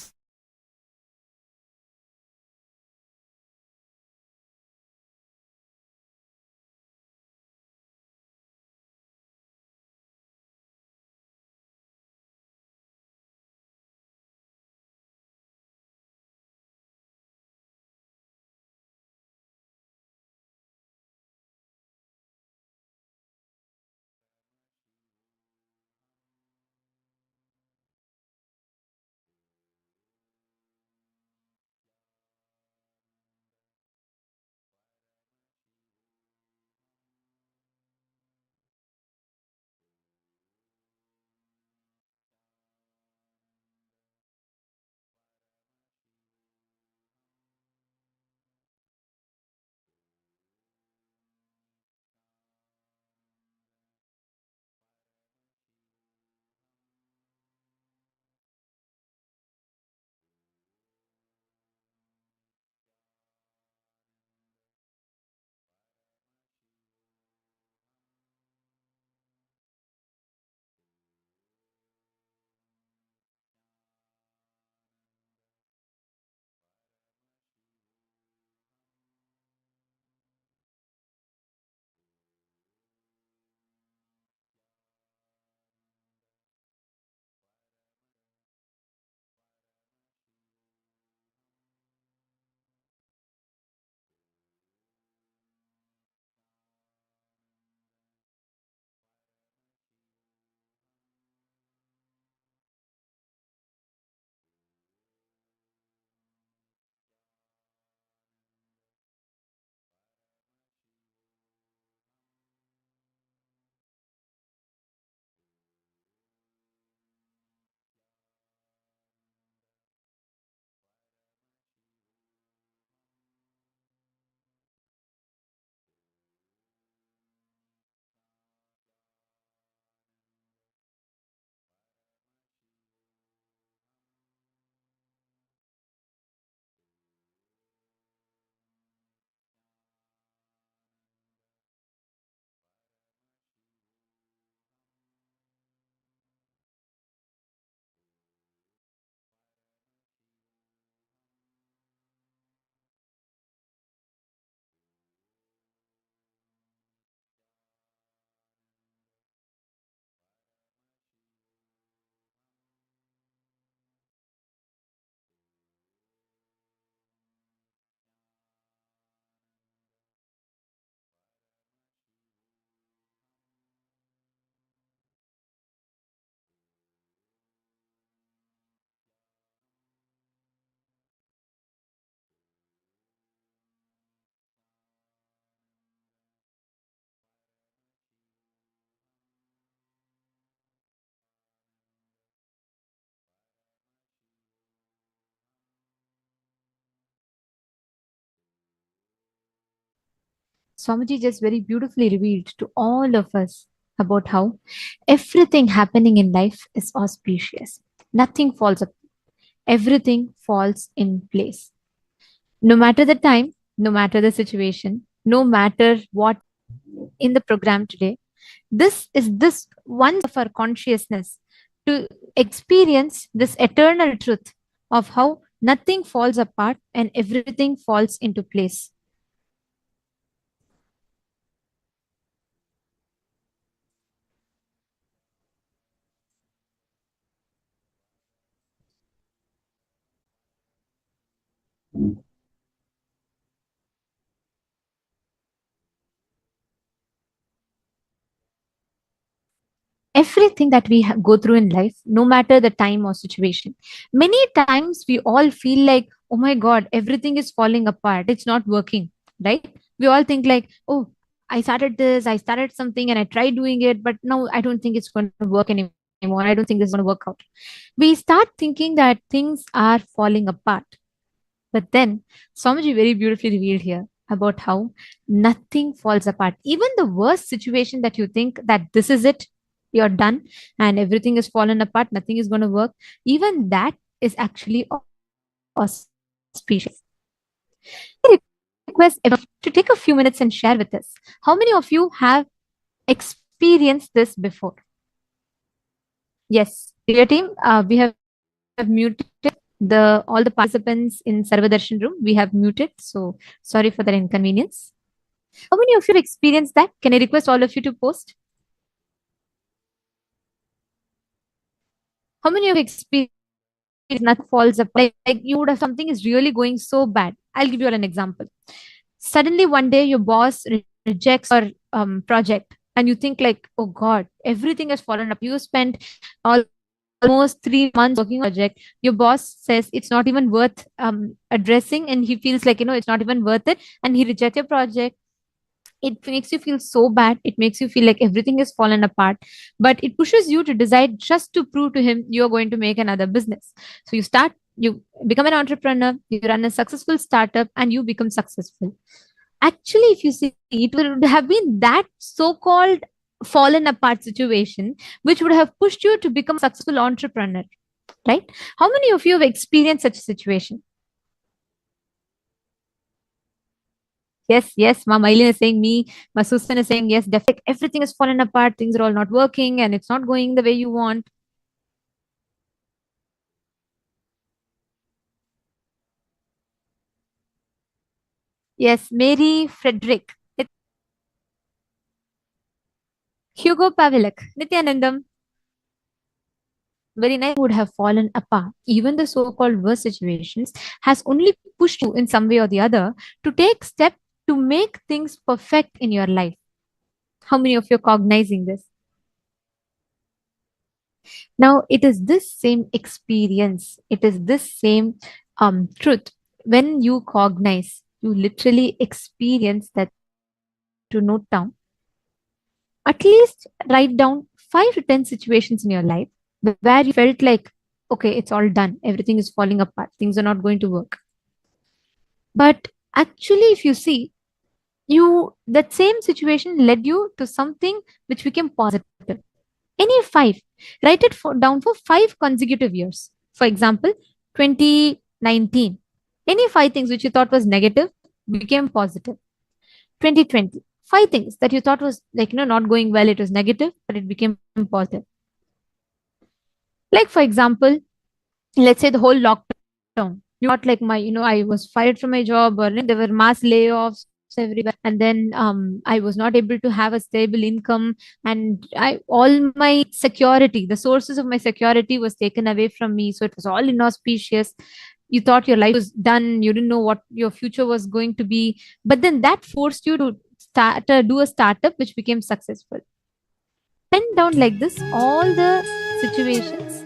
Swamiji just very beautifully revealed to all of us about how everything happening in life is auspicious. Nothing falls apart. Everything falls in place. No matter the time, no matter the situation, no matter what in the program today, this is this one of our consciousness to experience this eternal truth of how nothing falls apart and everything falls into place. Everything that we go through in life, no matter the time or situation, many times we all feel like, oh my God, everything is falling apart. It's not working, right? We all think like, oh, I started this, I started something and I tried doing it, but no, I don't think it's going to work anymore. I don't think this is going to work out. We start thinking that things are falling apart. But then Swamiji very beautifully revealed here about how nothing falls apart. Even the worst situation that you think that this is it, you're done, and everything is fallen apart, nothing is going to work, even that is actually auspicious. I request everyone to take a few minutes and share with us. How many of you have experienced this before? Yes, dear team, we have muted the all the participants in Sarvadarshan room. We have muted, so sorry for that inconvenience. How many of you experienced that? Can I request all of you to post? How many of you experienced nothing falls apart? Like you would have something is really going so bad. I'll give you all an example. Suddenly one day your boss rejects your project and you think like, oh God, everything has fallen up. You spent almost 3 months working on a project. Your boss says it's not even worth addressing, and he feels like, it's not even worth it, and he rejects your project. It makes you feel so bad. It makes you feel like everything is fallen apart, but it pushes you to decide just to prove to him you're going to make another business. So you become an entrepreneur, you run a successful startup, and you become successful. Actually, if you see, it would have been that so-called fallen apart situation which would have pushed you to become a successful entrepreneur, right? How many of you have experienced such a situation? Yes, Ma Mailin is saying me, Ma Susan is saying yes, definitely everything is fallen apart, things are all not working, and it's not going the way you want. Yes, Mary Frederick, Hugo Pavelek, Nithyanandam, very nice, would have fallen apart. Even the so-called worst situations has only pushed you in some way or the other to take step to make things perfect in your life. How many of you are cognizing this? Now, it is this same experience, it is this same truth. When you cognize, you literally experience that to note down. At least write down 5 to 10 situations in your life where you felt like, okay, it's all done, everything is falling apart, things are not going to work. But actually, if you see, that same situation led you to something which became positive. Any five, write it down for 5 consecutive years. For example, 2019, any 5 things which you thought was negative became positive. 2020, 5 things that you thought was like not going well, it was negative, but it became positive. Like for example, let's say the whole lockdown, you not like I was fired from my job, or there were mass layoffs everywhere, and then I was not able to have a stable income, and all my security, the sources of my security was taken away from me, so it was all inauspicious. You thought your life was done, you didn't know what your future was going to be, but then that forced you to do a startup which became successful. Pen down like this all the situations.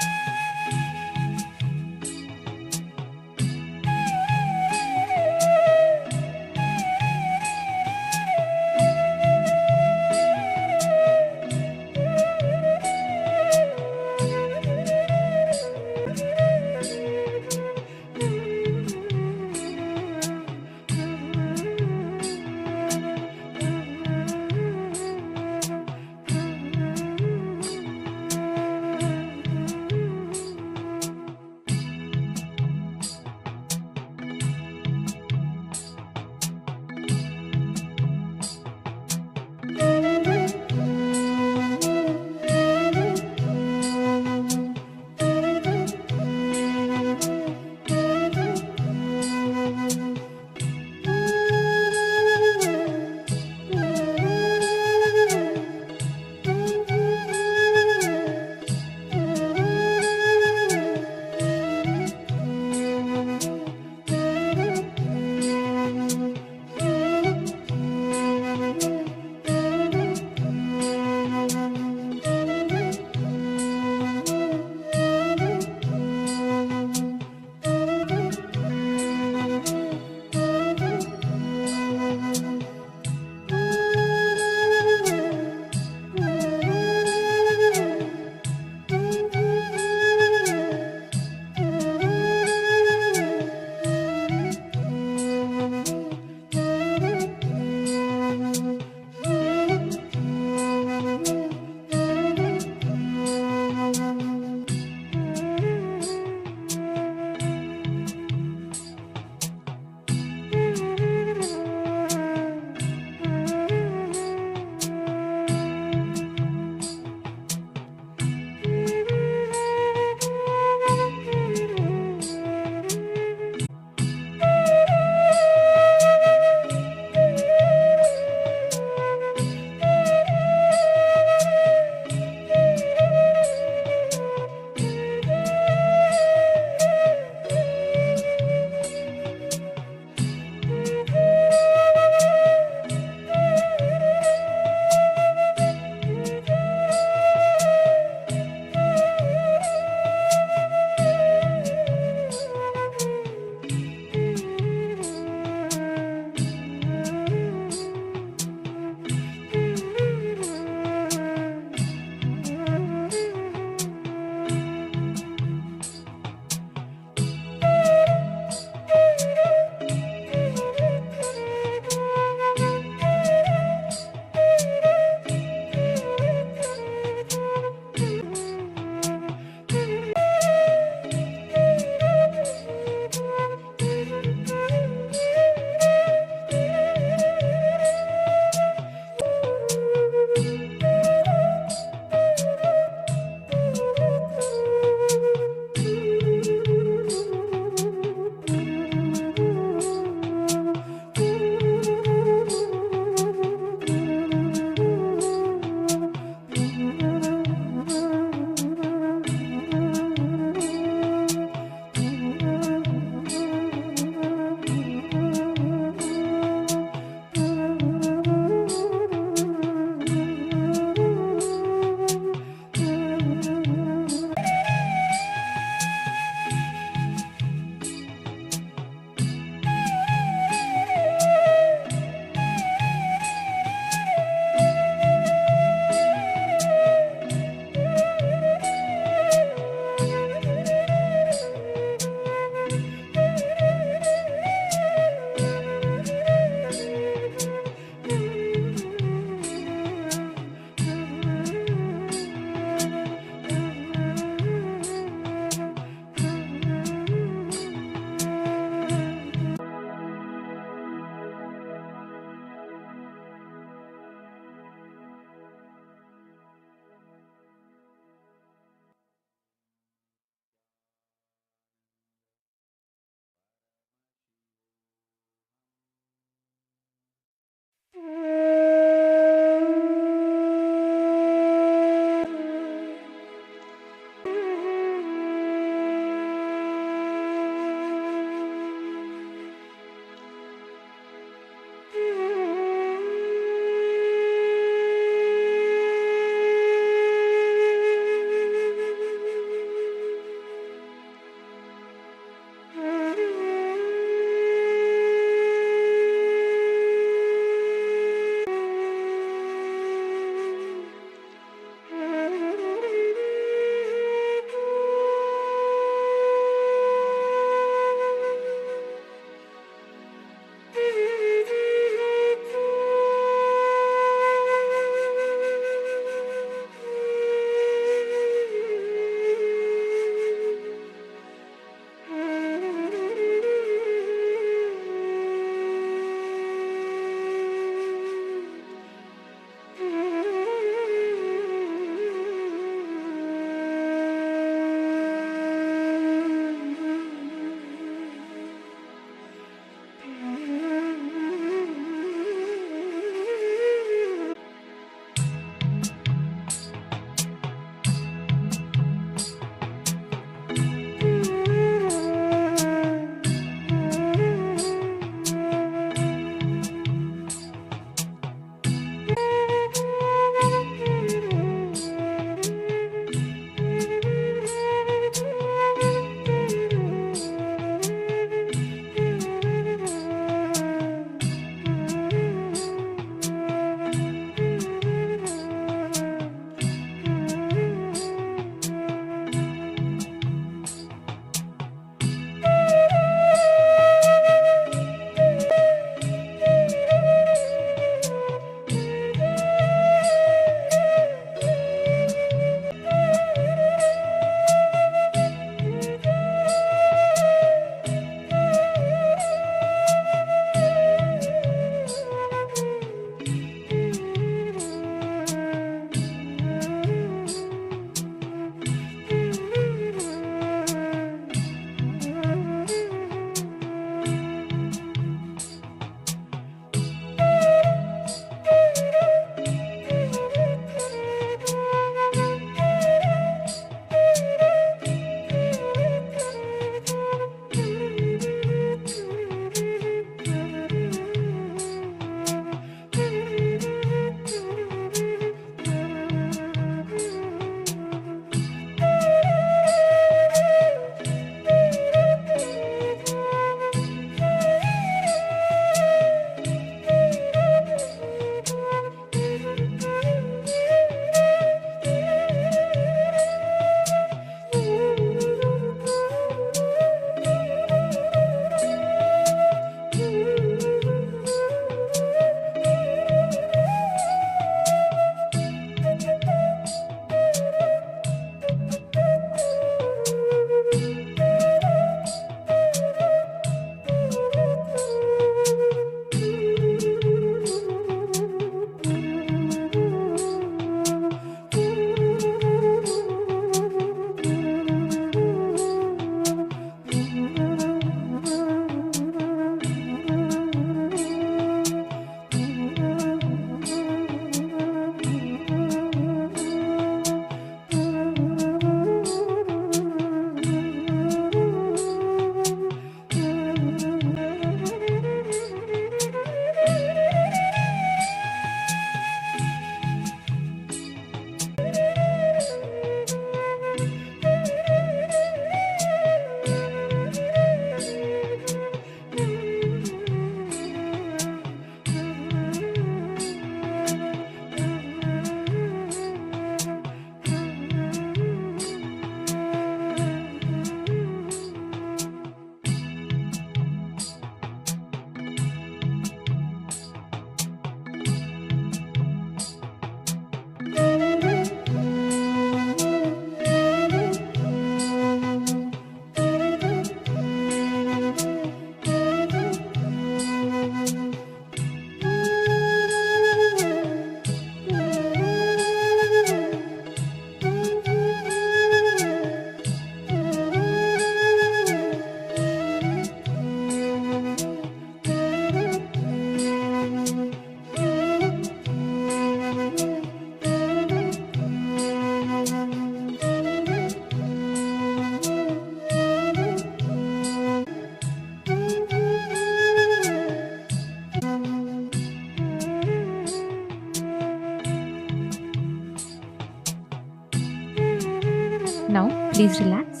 Please relax.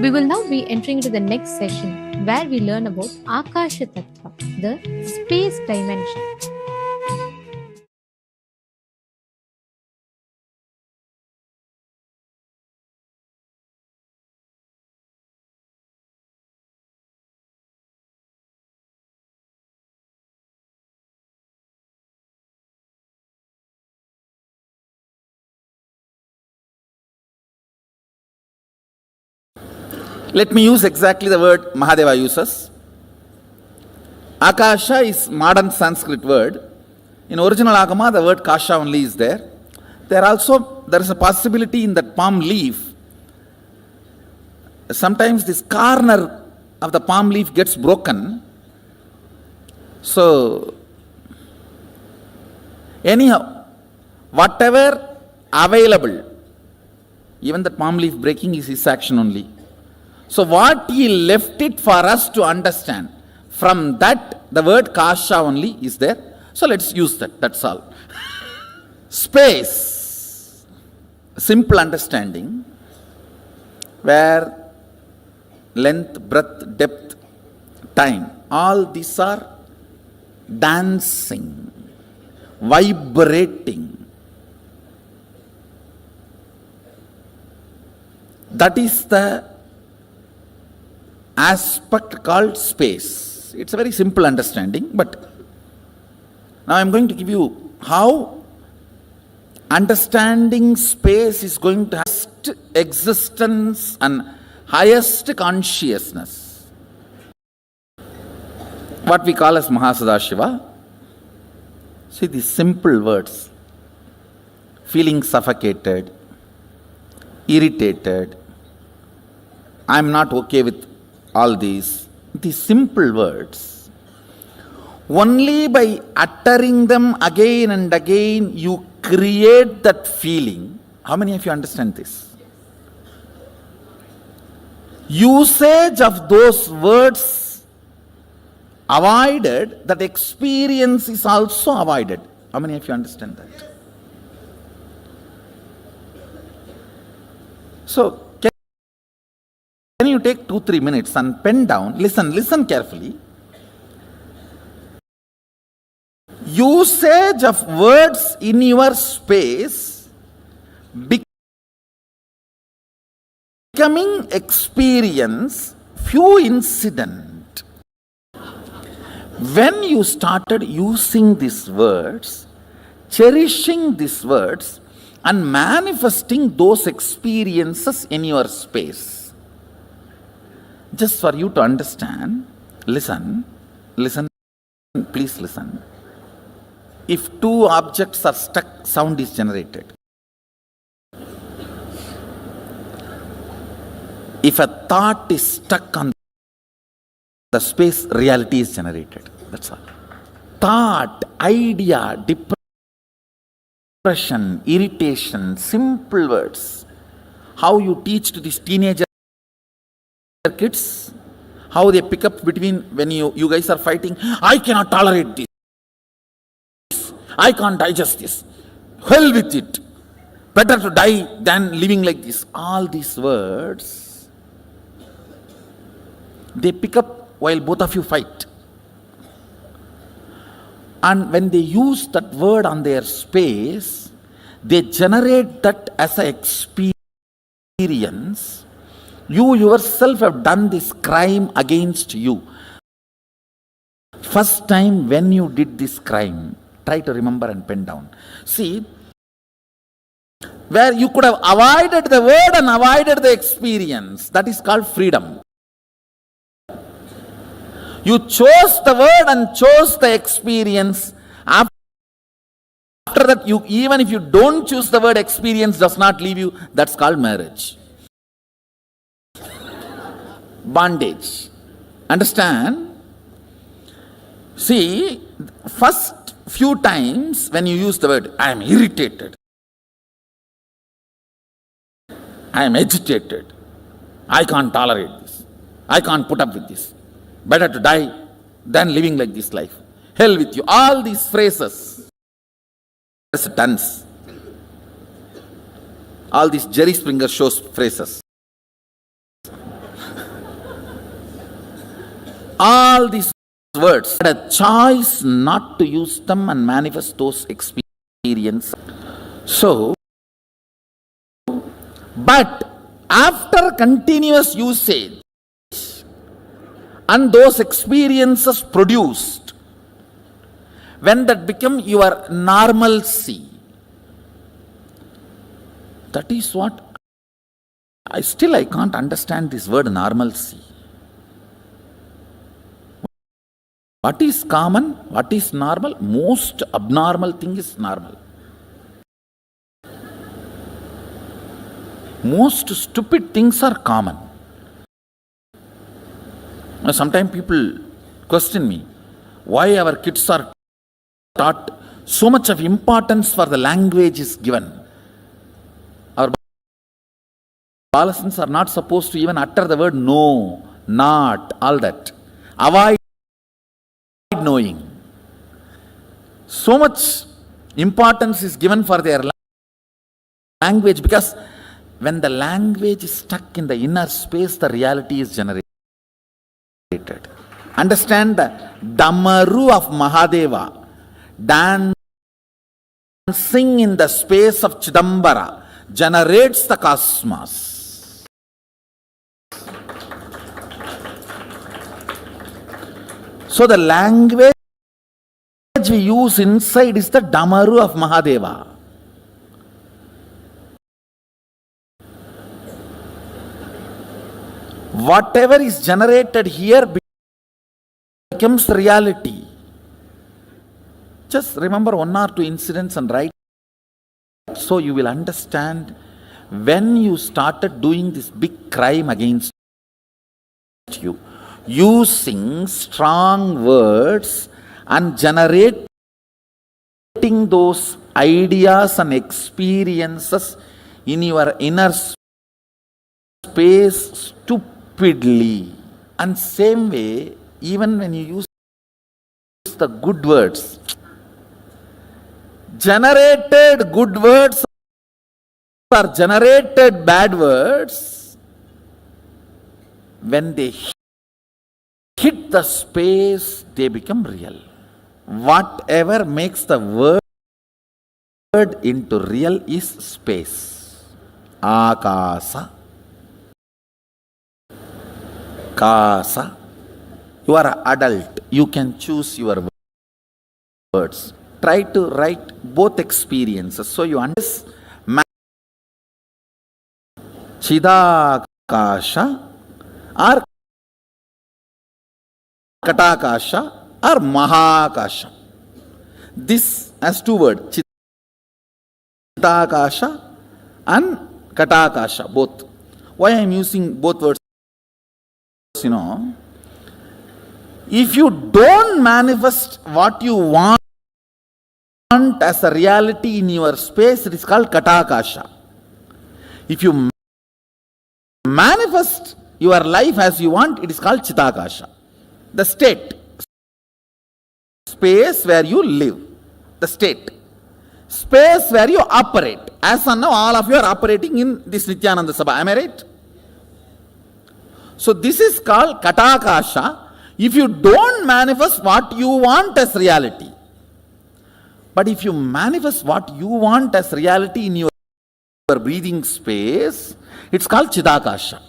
We will now be entering into the next session where we learn about Akasha Tattva, the space dimension. Let me use exactly the word Mahadeva uses. Akasha is modern Sanskrit word. In original Agama, the word Kasha only is there. There is a possibility in that palm leaf. Sometimes this corner of the palm leaf gets broken. So, anyhow, whatever available, even the palm leaf breaking is his action only. So what he left it for us to understand, from that the word Kasha only is there. So let's use that, that's all. Space, simple understanding, where length, breadth, depth, time, all these are dancing, vibrating. That is the aspect called space. It's a very simple understanding, but now I'm going to give you how understanding space is going to have existence and highest consciousness. What we call as Mahasadashiva. See these simple words. Feeling suffocated, irritated, I'm not okay with all these simple words. Only by uttering them again and again, you create that feeling. How many of you understand this? Usage of those words avoided, that experience is also avoided. How many of you understand that? So, can you take 2-3 minutes and pen down, listen carefully. Usage of words in your space becoming experience, few incident. When you started using these words, cherishing these words, and manifesting those experiences in your space, just for you to understand, listen, please listen. If two objects are stuck, sound is generated. If a thought is stuck on the space, reality is generated. That's all. Thought, idea, depression, irritation, simple words. How you teach to these teenager kids, how they pick up between when you guys are fighting. I cannot tolerate this. I can't digest this. Hell with it. Better to die than living like this. All these words, they pick up while both of you fight. And when they use that word on their space, they generate that as an experience. You yourself have done this crime against you. First time when you did this crime, try to remember and pen down. See, where you could have avoided the word and avoided the experience, that is called freedom. You chose the word and chose the experience. After that, even if you don't choose the word, experience does not leave you, that's called marriage. Bondage. Understand? See, first few times when you use the word, I am irritated, I am agitated, I can't tolerate this, I can't put up with this, better to die than living like this life, hell with you, all these phrases. It's a dance. all these Jerry Springer shows phrases. All these words had a choice not to use them and manifest those experiences. So, but after continuous usage and those experiences produced, when that become your normalcy, that is what I can't understand this word normalcy. What is common? What is normal? Most abnormal thing is normal. Most stupid things are common. Sometimes people question me why our kids are taught so much of importance for the language is given. Our adolescents are not supposed to even utter the word no, not, all that. Avoid knowing. So much importance is given for their language, because when the language is stuck in the inner space, the reality is generated. Understand the Damaru of Mahadeva, dancing in the space of Chidambara, generates the cosmos. So the language we use inside is the Damaru of Mahadeva. Whatever is generated here becomes reality. Just remember one or two incidents and write, so you will understand when you started doing this big crime against you, using strong words and generating those ideas and experiences in your inner space stupidly. And same way, even when you use the good words, generated good words or generated bad words, when they hit the space, they become real. Whatever makes the word into real is space. Akasa. Kasa. You are an adult. You can choose your words. Try to write both experiences so you understand. Chidakasha or Katakasha or Mahakasha. This has two words, Chidakasha and Katakasha, both. Why I am using both words? If you don't manifest what you want as a reality in your space, it is called Katakasha. If you manifest your life as you want, it is called Chitakasha. The state, space where you live, the state, space where you operate. As of now, all of you are operating in this Nithyananda Sabha. Am I right? So this is called Katakasha. If you don't manifest what you want as reality, but if you manifest what you want as reality in your breathing space, it's called Chidakasha.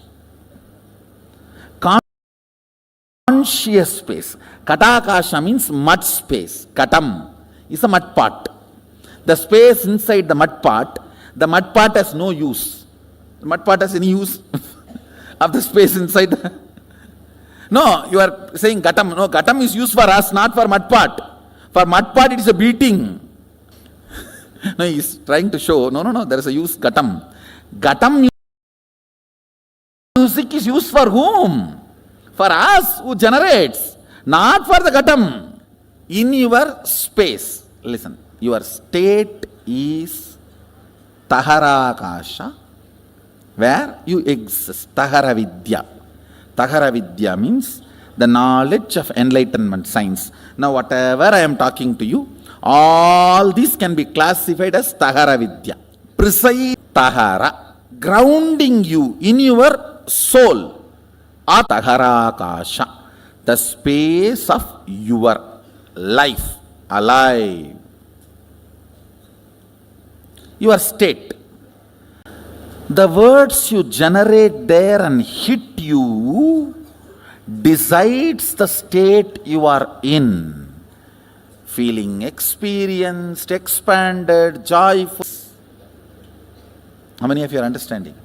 Conscious space. Katakasha means mud space. Katam is a mud pot. The space inside the mud pot has no use. The mud pot has any use of the space inside? No, you are saying Gatam. No, Gatam is used for us, not for mud pot. For mud pot, it is a beating. No, he is trying to show, no, there is a use, Gatam. Gatam music is used for whom? For us who generates, not for the Gatam. In your space, listen, your state is Taharakasha, where you exist, Tahara Vidya. Tahara Vidya means the knowledge of enlightenment science. Now whatever I am talking to you, all this can be classified as Tahara Vidya. Precise tahara, grounding you in your soul, ataharakasha, the space of your life, alive, your state. The words you generate there and hit you decides the state you are in. Feeling experienced, expanded, joyful. How many of you are understanding?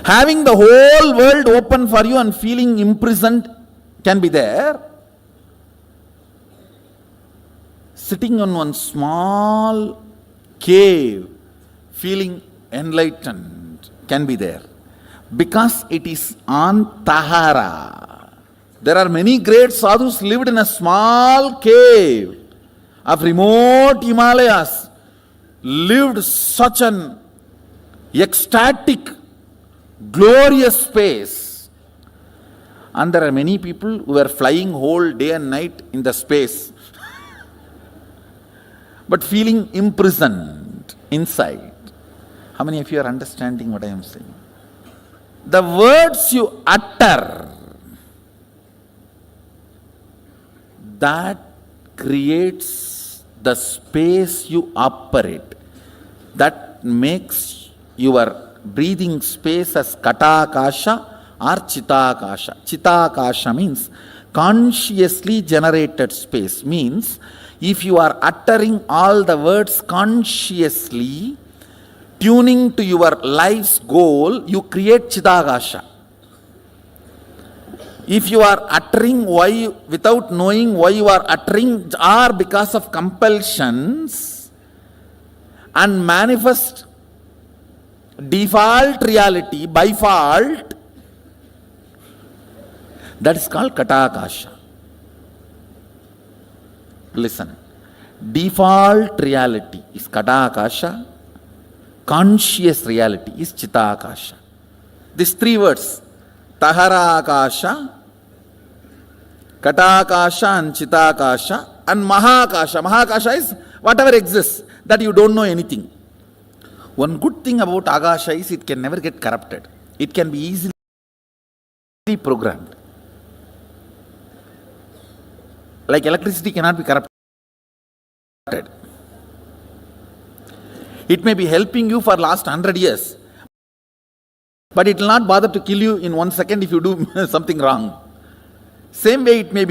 Having the whole world open for you and feeling imprisoned can be there. Sitting on one small cave, feeling enlightened can be there. Because it is on Tahara. There are many great sadhus lived in a small cave of remote Himalayas, lived such an ecstatic, glorious space. And there are many people who are flying whole day and night in the space, but feeling imprisoned inside. How many of you are understanding what I am saying? The words you utter, that creates the space you operate. That makes your breathing space as katakasha or chitakasha. Chitakasha means consciously generated space. Means if you are uttering all the words consciously, tuning to your life's goal, you create chitakasha. If you are uttering why without knowing why you are uttering, or because of compulsions, and manifest default reality by fault, that is called katakasha. Listen, default reality is katakasha, conscious reality is chitakasha. These three words, taharakasha, katakasha and chitakasha, and mahakasha. Mahakasha is whatever exists, that you don't know anything. One good thing about akasha is it can never get corrupted. It can be easily programmed. Like electricity cannot be corrupted. It may be helping you for last 100 years, but it will not bother to kill you in 1 second if you do something wrong. Same way it may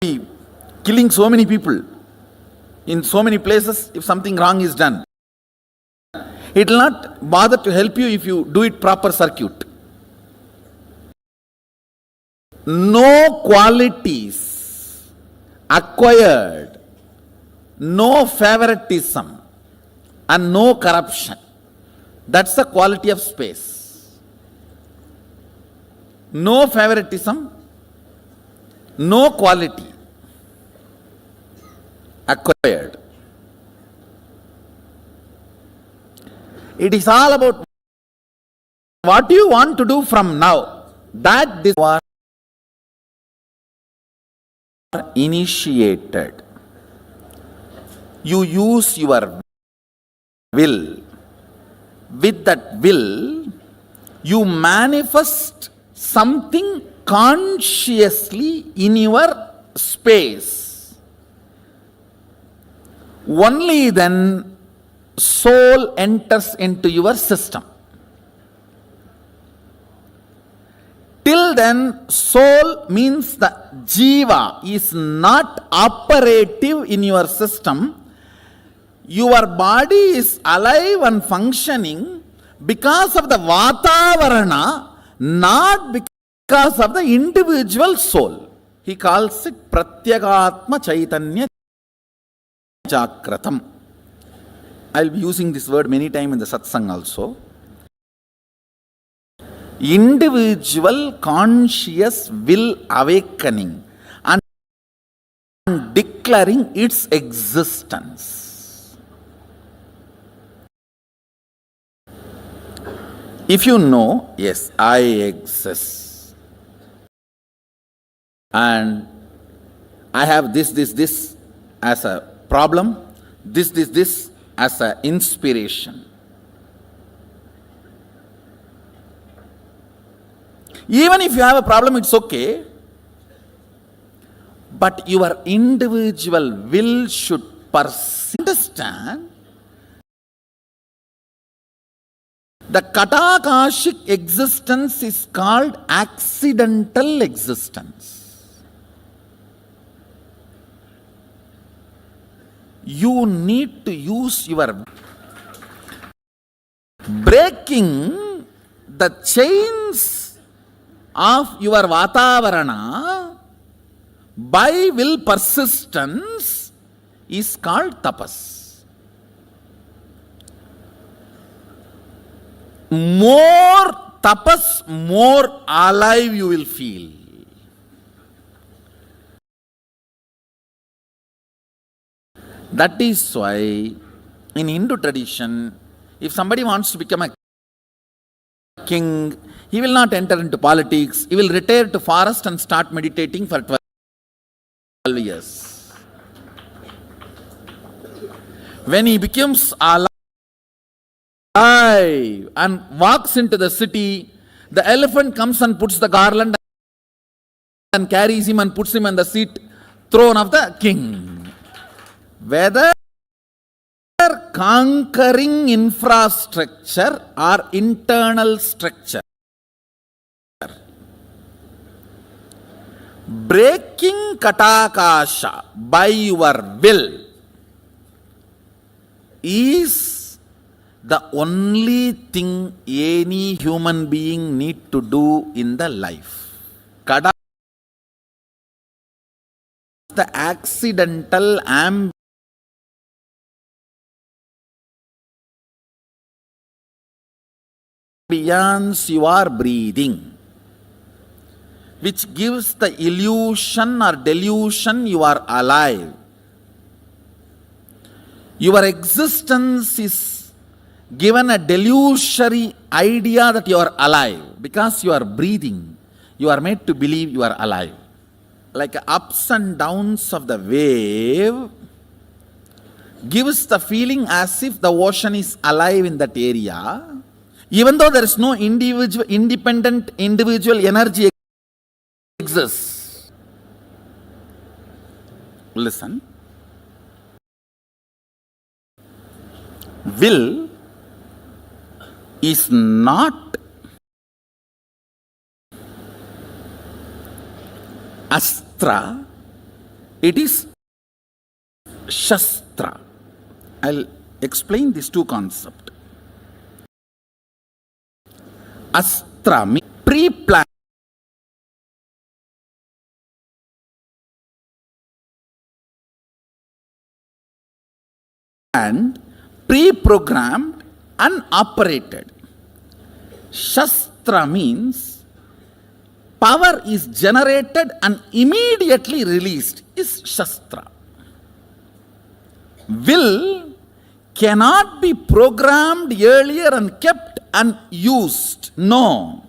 be killing so many people in so many places if something wrong is done. It will not bother to help you if you do it proper circuit. No qualities acquired, no favoritism, and no corruption. That's the quality of space. No favoritism, no quality acquired. It is all about what you want to do from now. That this was initiated. You use your will. With that will, you manifest something consciously in your space. Only then soul enters into your system. Till then, soul means the jiva is not operative in your system. Your body is alive and functioning because of the Vatavarana, not because of the individual soul. He calls it Pratyagatma Chaitanya Jagratam. I will be using this word many times in the satsang also. Individual conscious will awakening and declaring its existence. If you know, yes, I exist, and I have this as a problem, this as an inspiration. Even if you have a problem, it's okay. But your individual will should understand the Katakashic existence is called accidental existence. You need to use your breaking the chains of your Vatavarana by will persistence is called tapas. More tapas, more alive you will feel. That is why in Hindu tradition, if somebody wants to become a king, he will not enter into politics. He will retire to forest and start meditating for 12 years. When he becomes alive and walks into the city, the elephant comes and puts the garland and carries him and puts him on the throne of the king. Whether conquering infrastructure or internal structure, breaking Katakasha by your will is the only thing any human being need to do in the life. Kada the accidental ambience you are breathing, which gives the illusion or delusion you are alive. Your existence is given a delusory idea that you are alive. Because you are breathing, you are made to believe you are alive. Like ups and downs of the wave gives the feeling as if the ocean is alive in that area. Even though there is no independent individual energy exists. Listen. Will is not astra, it is shastra. I'll explain these two concepts. Astra means pre-planned. And pre-programmed and operated. Shastra means power is generated and immediately released is Shastra. Will cannot be programmed earlier and kept and used. No.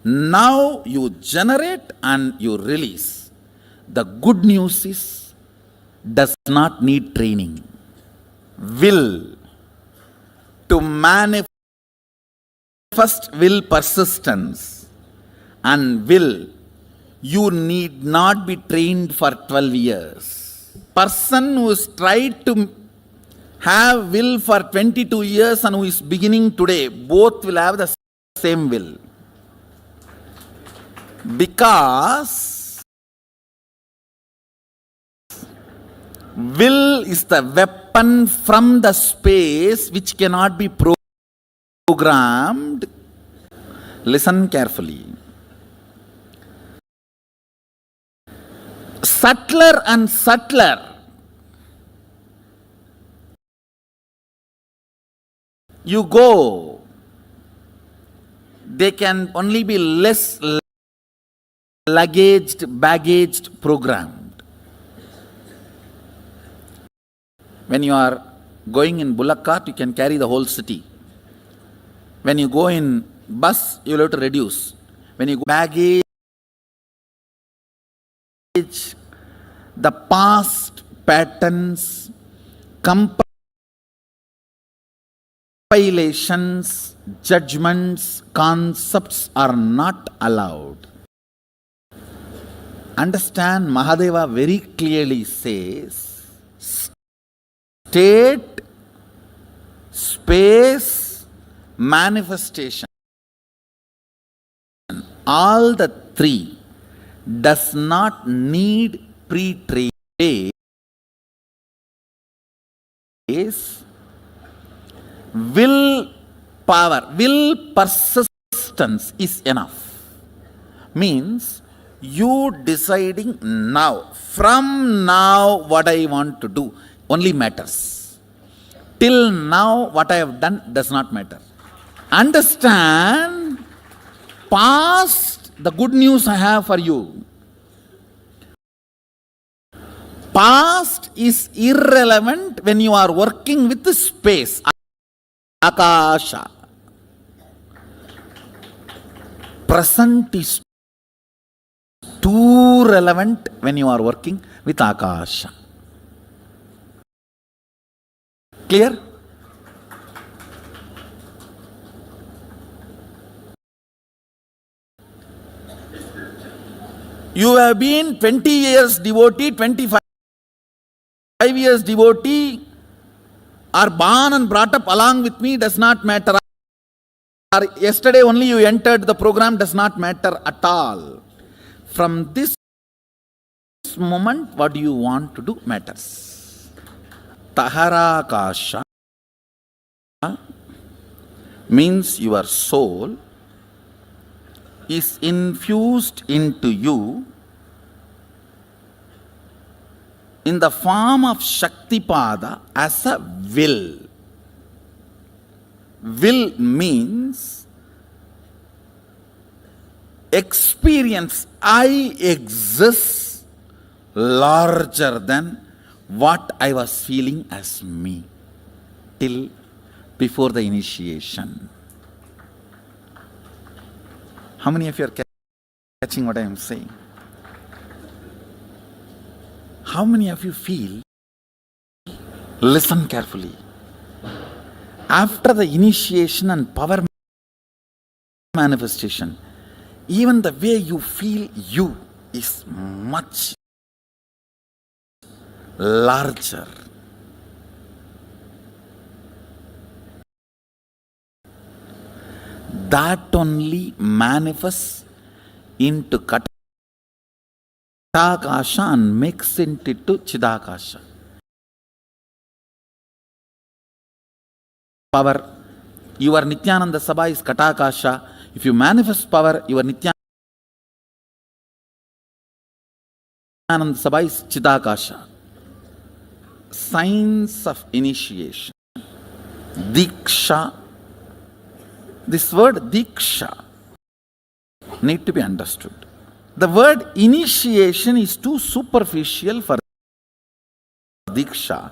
Now you generate and you release. The good news is does not need training. Will to manifest will persistence and will you need not be trained for 12 years. Person who has tried to have will for 22 years and who is beginning today, both will have the same will. Because will is the weapon from the space which cannot be programmed. Listen carefully. Subtler and subtler. You go, they can only be less baggaged, programmed. When you are going in bullock cart, you can carry the whole city. When you go in bus, you will have to reduce. When you go baggage, the past patterns, compilations, judgments, concepts are not allowed. Understand, Mahadeva very clearly says, state, space, manifestation, all the three does not need pre-trace. Will power, will persistence is enough. Means you deciding now, from now what I want to do only matters. Till now what I have done does not matter. Understand, past, the good news I have for you, past is irrelevant when you are working with the space, akasha. Present is too relevant when you are working with akasha. Clear? You have been 20 years devotee, 25 years devotee, are born and brought up along with me, does not matter. Or yesterday only you entered the program, does not matter at all. From this moment, what do you want to do matters. Taharakasha means your soul is infused into you in the form of Shaktipada as a will. Will means experience, I exist larger than what I was feeling as me till before the initiation. How many of you are catching what I am saying? How many of you feel? Listen carefully. After the initiation and power manifestation, even the way you feel you is much larger. That only manifests into Katakasha and makes it into Chidakasha. Power, your Nithyananda Sabha is Katakasha. If you manifest power, your Nithyananda Sabha is Chidakasha. Signs of initiation. Diksha. This word Diksha need to be understood. The word initiation is too superficial for Diksha.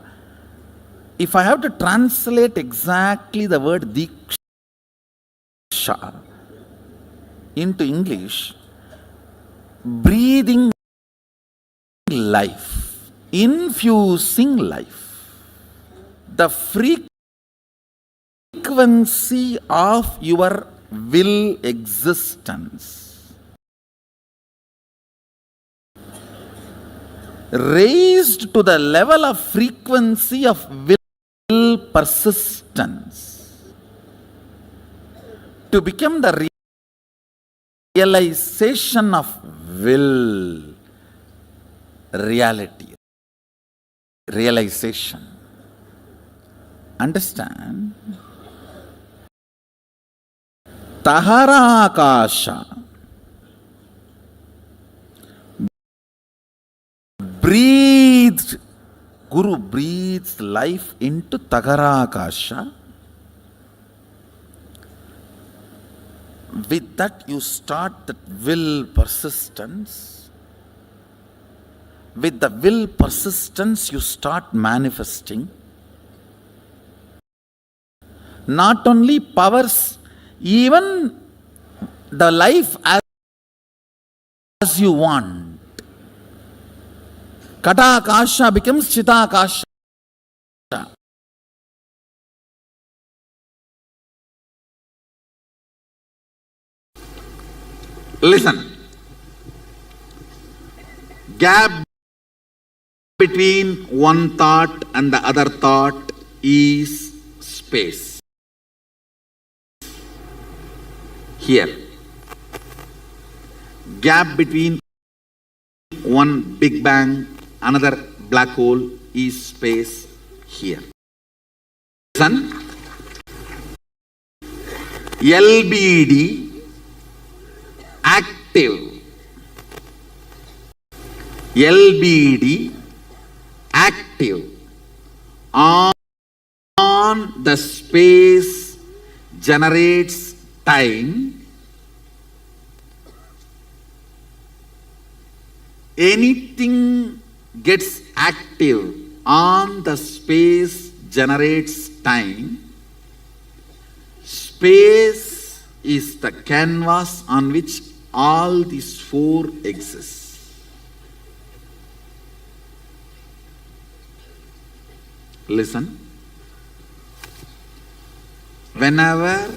If I have to translate exactly the word Diksha into English, breathing life, infusing life, the frequency of your will existence, raised to the level of frequency of will persistence, to become the realization of will, reality, realization. Understand? Taharakasha. Breathed. Guru breathes life into Taharakasha. With that you start that will persistence. With the will persistence you start manifesting. Not only powers, even the life as you want. Katakasha becomes Chitakasha. Listen. Gap between one thought and the other thought is space. Here. Gap between one Big Bang, another black hole is space here. Listen. LBD active. LBD active on the space generates time. Anything gets active on the space generates time. Space is the canvas on which all these four exist. Listen. Whenever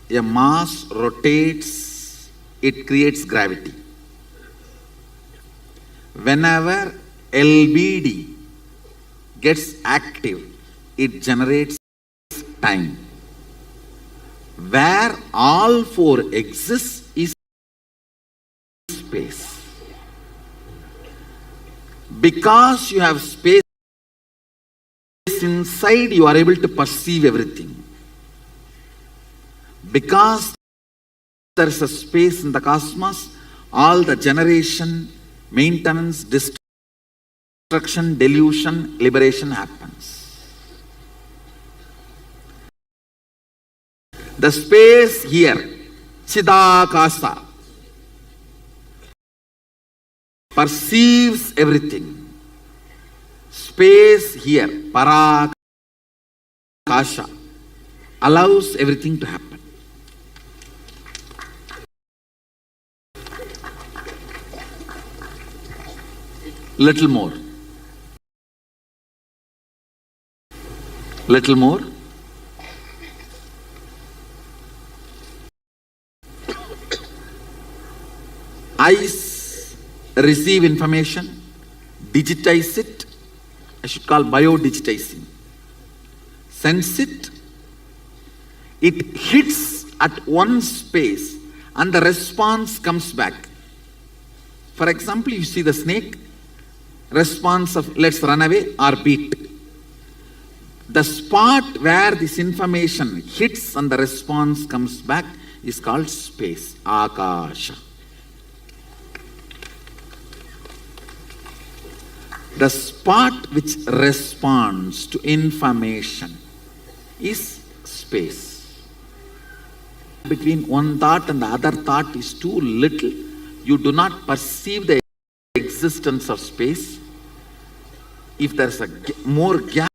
a mass rotates, it creates gravity. Whenever LBD gets active, it generates time. Where all four exist is space. Because you have space inside, you are able to perceive everything. Because there is a space in the cosmos, all the generation, maintenance, destruction, delusion, liberation happens. The space here, Chidakasa, perceives everything. Space here, Parakasha, allows everything to happen. Little more. Little more. Eyes receive information, digitize it. I should call bio-digitizing. Sense it. It hits at one space and the response comes back. For example, you see the snake, response of let's run away or beat. The spot where this information hits and the response comes back is called space, Akasha. The spot which responds to information is space. Between one thought and the other thought is too little. You do not perceive the existence of space. If there's a more gap,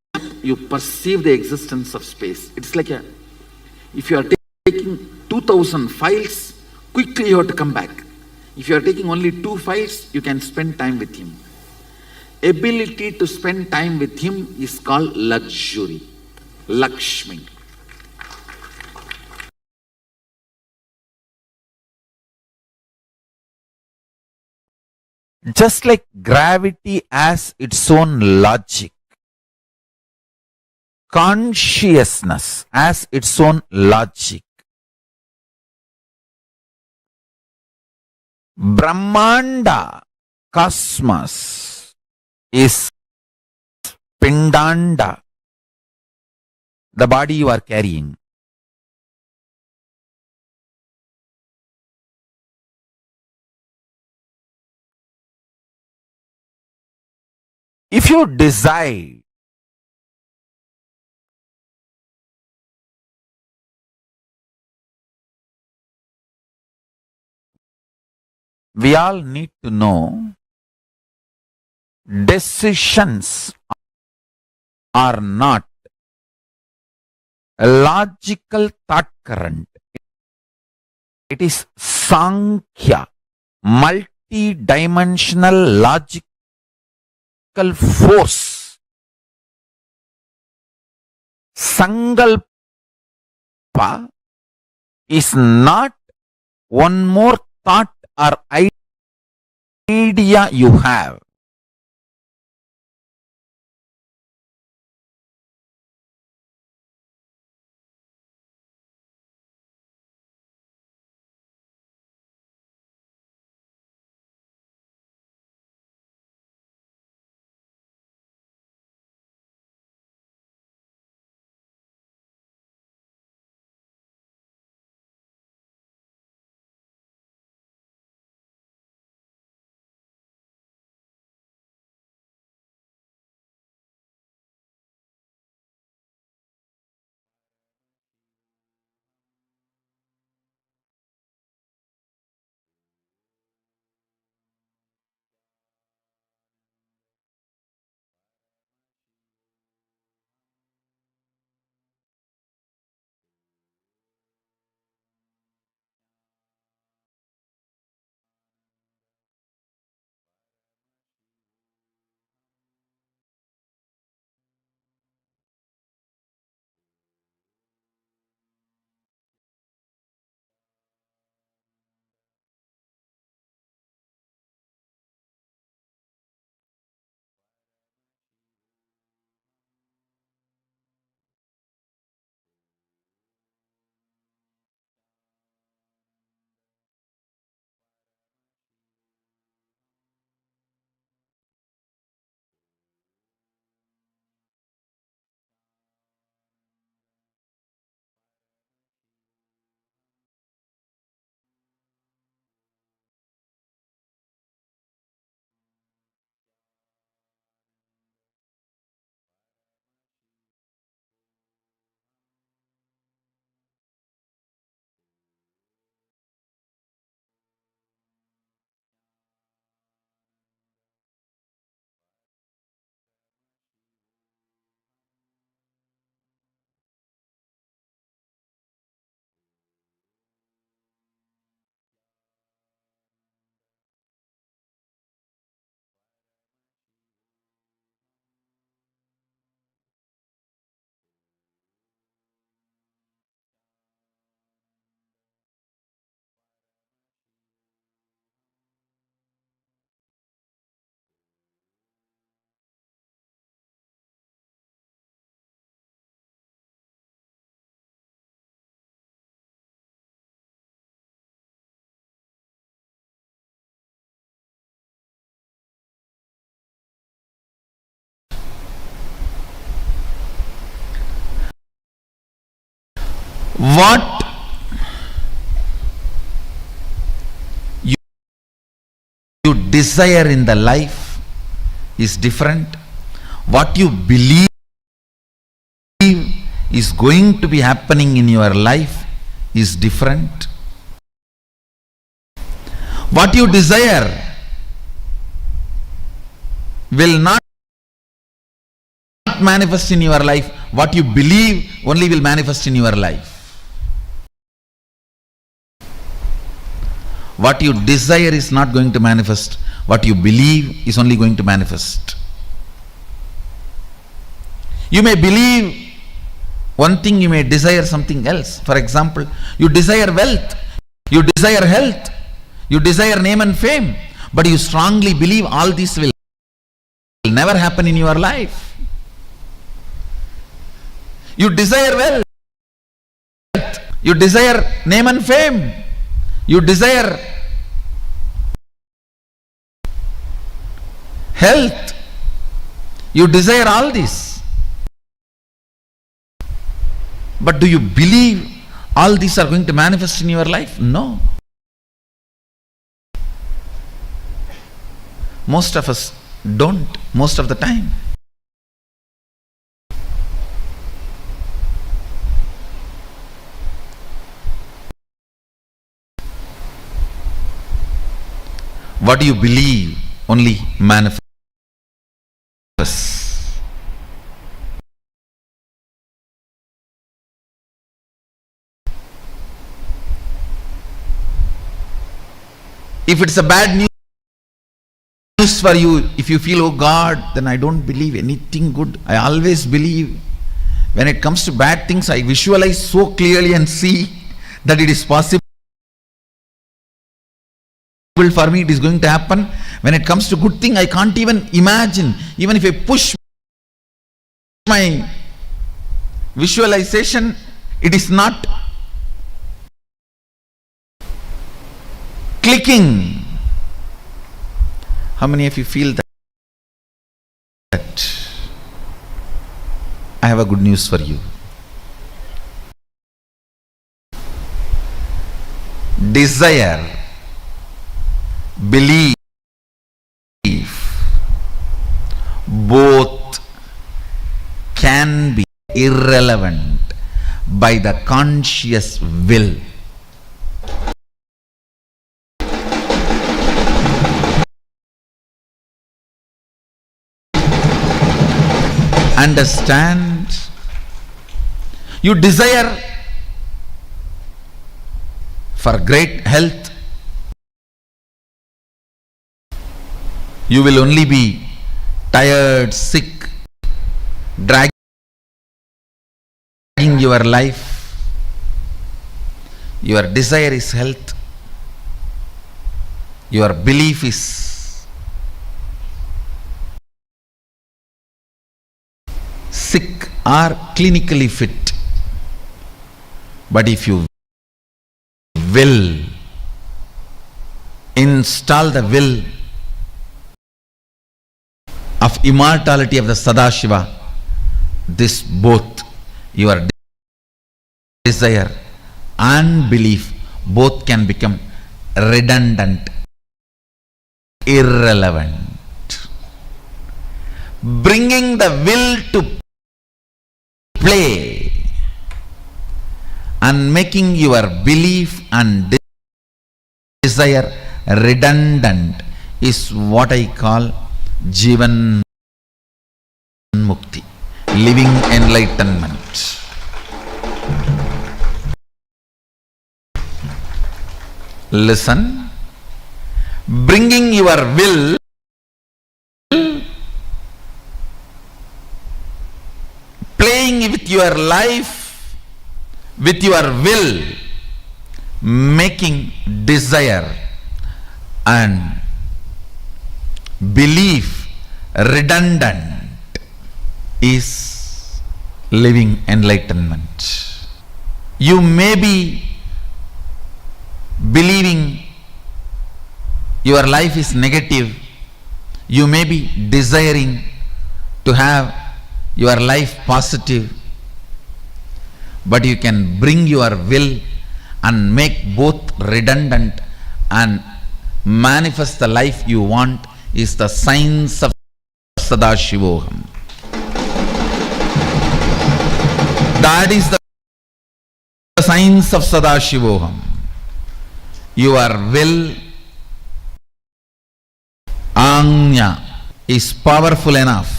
you perceive the existence of space. It's like if you are taking 2000 files, quickly you have to come back. If you are taking only 2 files, you can spend time with him. Ability to spend time with him is called luxury, Lakshmi. Just like gravity has its own logic, consciousness has its own logic. Brahmanda, cosmos, is Pindanda, the body you are carrying. If you decide we all need to know decisions are not a logical thought current. It is Sankhya, multi-dimensional logic force. Sankalpa is not one more thought or idea you have. What you desire in the life is different. What you believe is going to be happening in your life is different. What you desire will not manifest in your life. What you believe only will manifest in your life. What you desire is not going to manifest. What you believe is only going to manifest. You may believe one thing, you may desire something else. For example, you desire wealth, you desire health, you desire name and fame, but you strongly believe all this will never happen in your life. You desire wealth, you desire name and fame, you desire health, you desire all this. But do you believe all these are going to manifest in your life? No. Most of us don't, most of the time. What do you believe only manifests. If it's a bad news for you. If you feel, oh God, then I don't believe anything good. I always believe. When it comes to bad things, I visualize so clearly and see that it is possible for me, it is going to happen. When it comes to good thing, I can't even imagine. Even if I push my visualization, it is not clicking. How many of you feel that? I have a good news for you. Desire, belief, both can be irrelevant by the conscious will. Understand? You desire for great health, you will only be tired, sick, dragging your life. Your desire is health. Your belief is sick or clinically fit. But if you will install the will of immortality of the Sadashiva, this both your desire and belief both can become redundant, irrelevant. Bringing the will to play and making your belief and desire redundant is what I call Jivan Mukti, living enlightenment. Listen, bringing your will playing with your life, with your will, making desire and belief redundant is living enlightenment. You may be believing your life is negative, you may be desiring to have your life positive, but you can bring your will and make both redundant and manifest the life you want is the science of Sadashivoham. That is the science of Sadashivoham. Your will, Anya, is powerful enough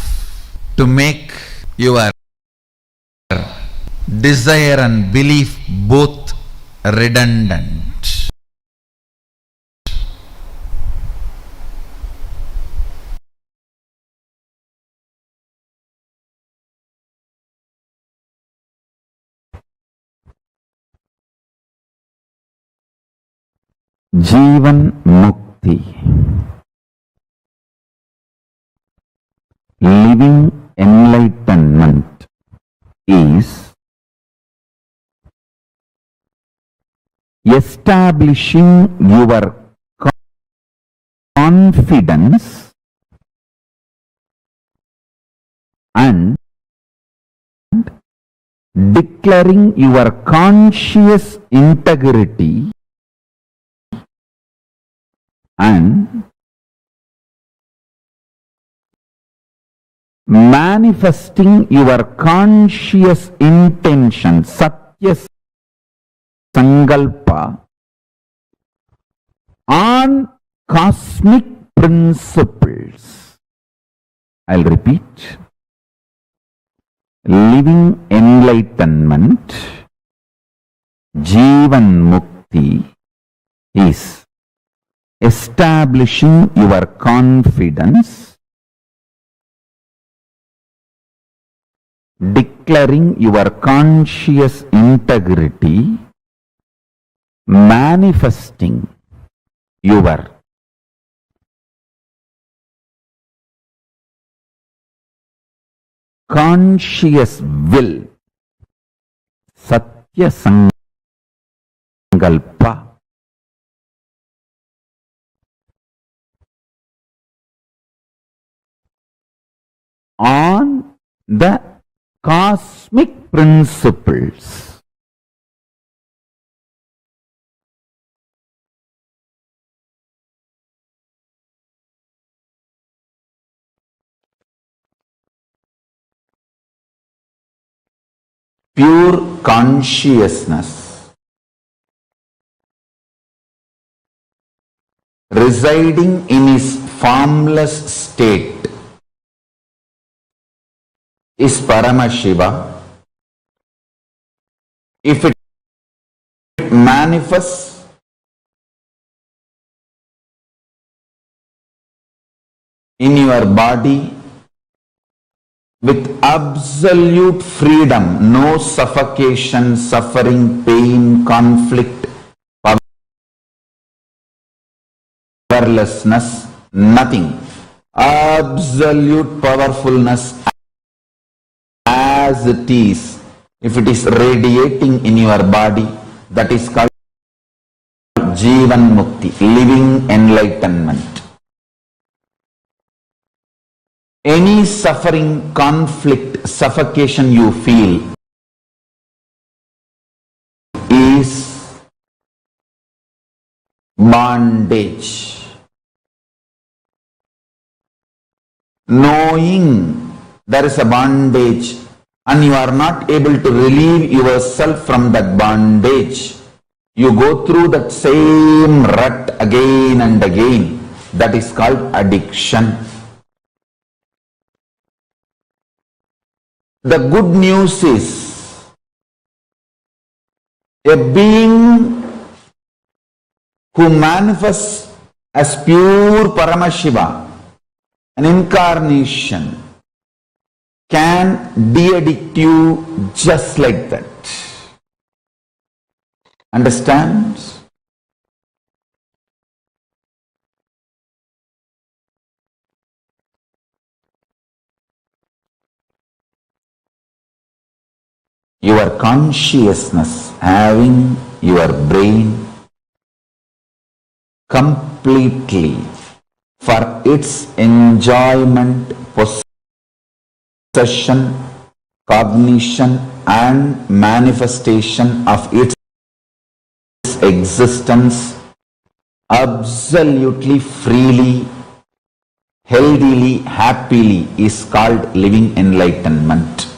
to make your desire and belief both redundant. Jivan Mukti, living enlightenment is establishing your confidence and declaring your conscious integrity and manifesting your conscious intention, Satya Sankalpa, on cosmic principles. I'll repeat. Living enlightenment, Jivan Mukti, is establishing your confidence, declaring your conscious integrity, manifesting your conscious will, Satya Sankalpa, on the cosmic principles. Pure consciousness residing in his formless state is Paramashiva. If it manifests in your body with absolute freedom, no suffocation, suffering, pain, conflict, powerlessness, nothing. Absolute powerfulness as it is. If it is radiating in your body, that is called Jivan Mukti, living enlightenment. Any suffering, conflict, suffocation you feel is bondage. Knowing there is a bondage and you are not able to relieve yourself from that bondage, you go through that same rut again and again. That is called addiction. The good news is, a being who manifests as pure Paramashiva, an incarnation, can de-addict you just like that. Understand? Your consciousness having your brain completely for its enjoyment, possession, cognition and manifestation of its existence absolutely freely, healthily, happily is called living enlightenment.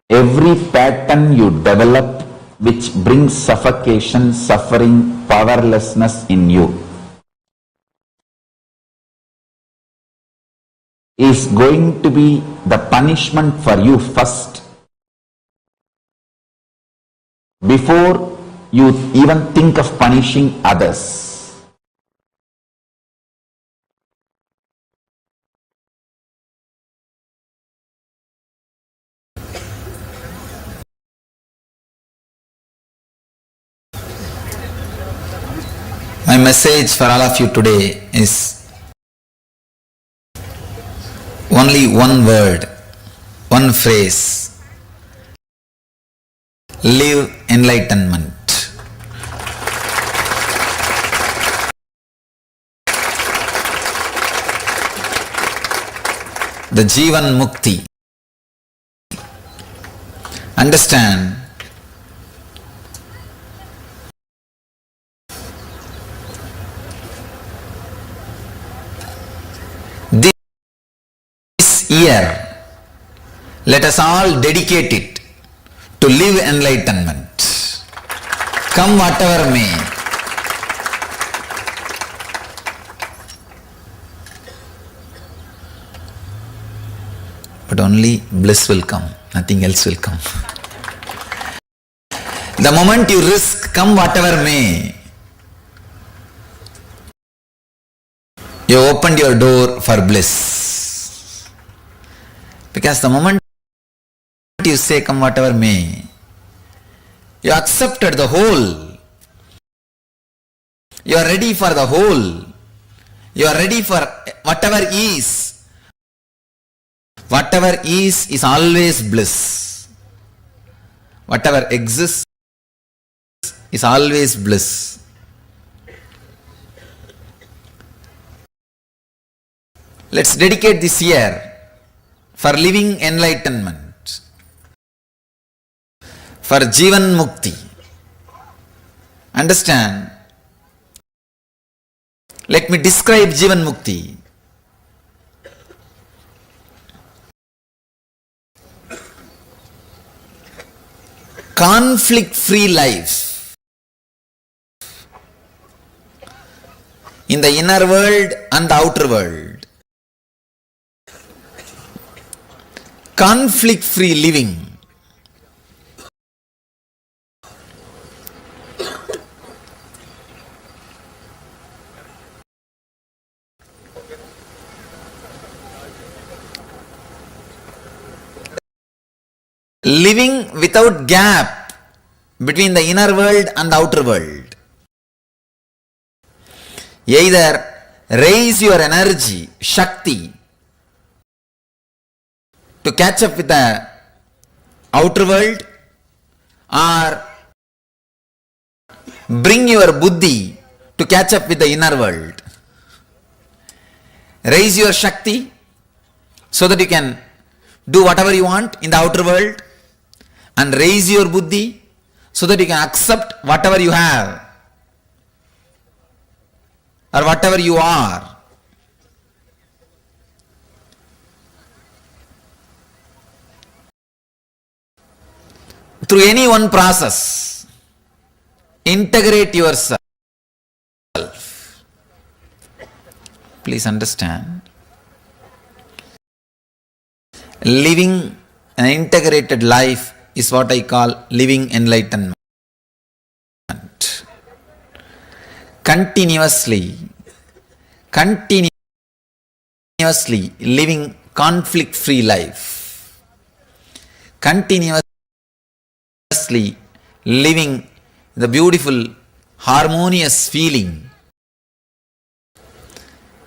Every pattern you develop which brings suffocation, suffering, powerlessness in you is going to be the punishment for you first, before you even think of punishing others. My message for all of you today is only one word, one phrase: live enlightenment. The Jivan Mukti. Understand, this year, let us all dedicate it to live enlightenment. Come whatever may. But only bliss will come, nothing else will come. The moment you risk, come whatever may, you opened your door for bliss. Because the moment you say come whatever may, you accepted the whole. You are ready for the whole. You are ready for whatever is. Whatever is always bliss. Whatever exists is always bliss. Let's dedicate this year for living enlightenment, for Jivan Mukti. Understand? Let me describe Jivan Mukti. Conflict-free life in the inner world and the outer world. Conflict-free living. Living without gap between the inner world and the outer world. Either raise your energy, Shakti, to catch up with the outer world, or bring your Buddhi to catch up with the inner world. Raise your Shakti so that you can do whatever you want in the outer world, and raise your Buddhi so that you can accept whatever you have or whatever you are. Through any one process, integrate yourself. Please understand. Living an integrated life is what I call living enlightenment. Continuously living conflict-free life. Continuously living the beautiful, harmonious feeling.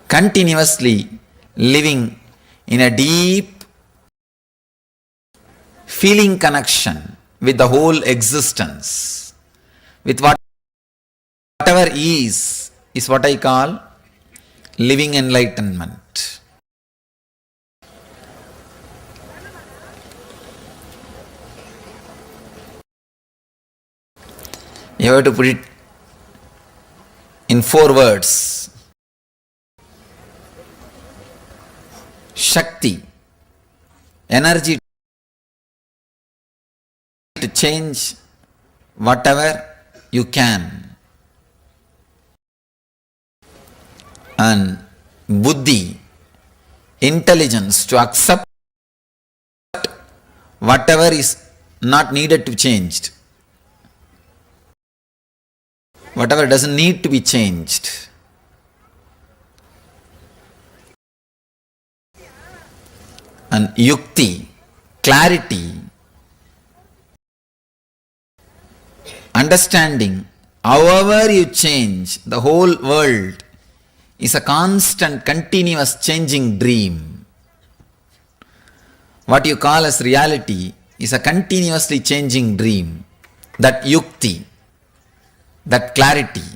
Continuously living in a deep feeling connection with the whole existence, with whatever is what I call living enlightenment. You have to put it in 4 words. Shakti, energy to change whatever you can, and Buddhi, intelligence to accept whatever is not needed to change, whatever doesn't need to be changed. And Yukti, clarity, understanding, however you change, the whole world is a constant, continuous changing dream. What you call as reality is a continuously changing dream. That Yukti, that clarity.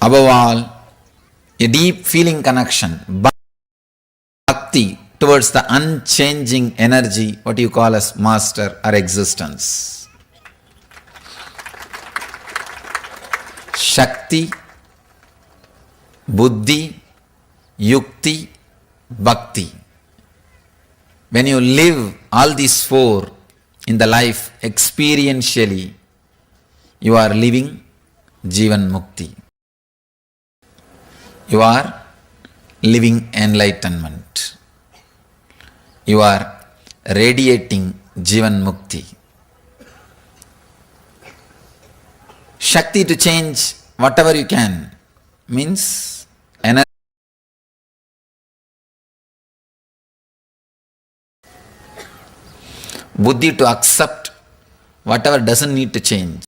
Above all, a deep feeling connection, bhakti, towards the unchanging energy, what you call as master or existence. Shakti, Buddhi, Yukti, Bhakti. When you live all these 4 in the life experientially, you are living Jivan Mukti. You are living enlightenment. You are radiating Jivan Mukti. Shakti to change whatever you can means energy. Buddhi to accept whatever doesn't need to change.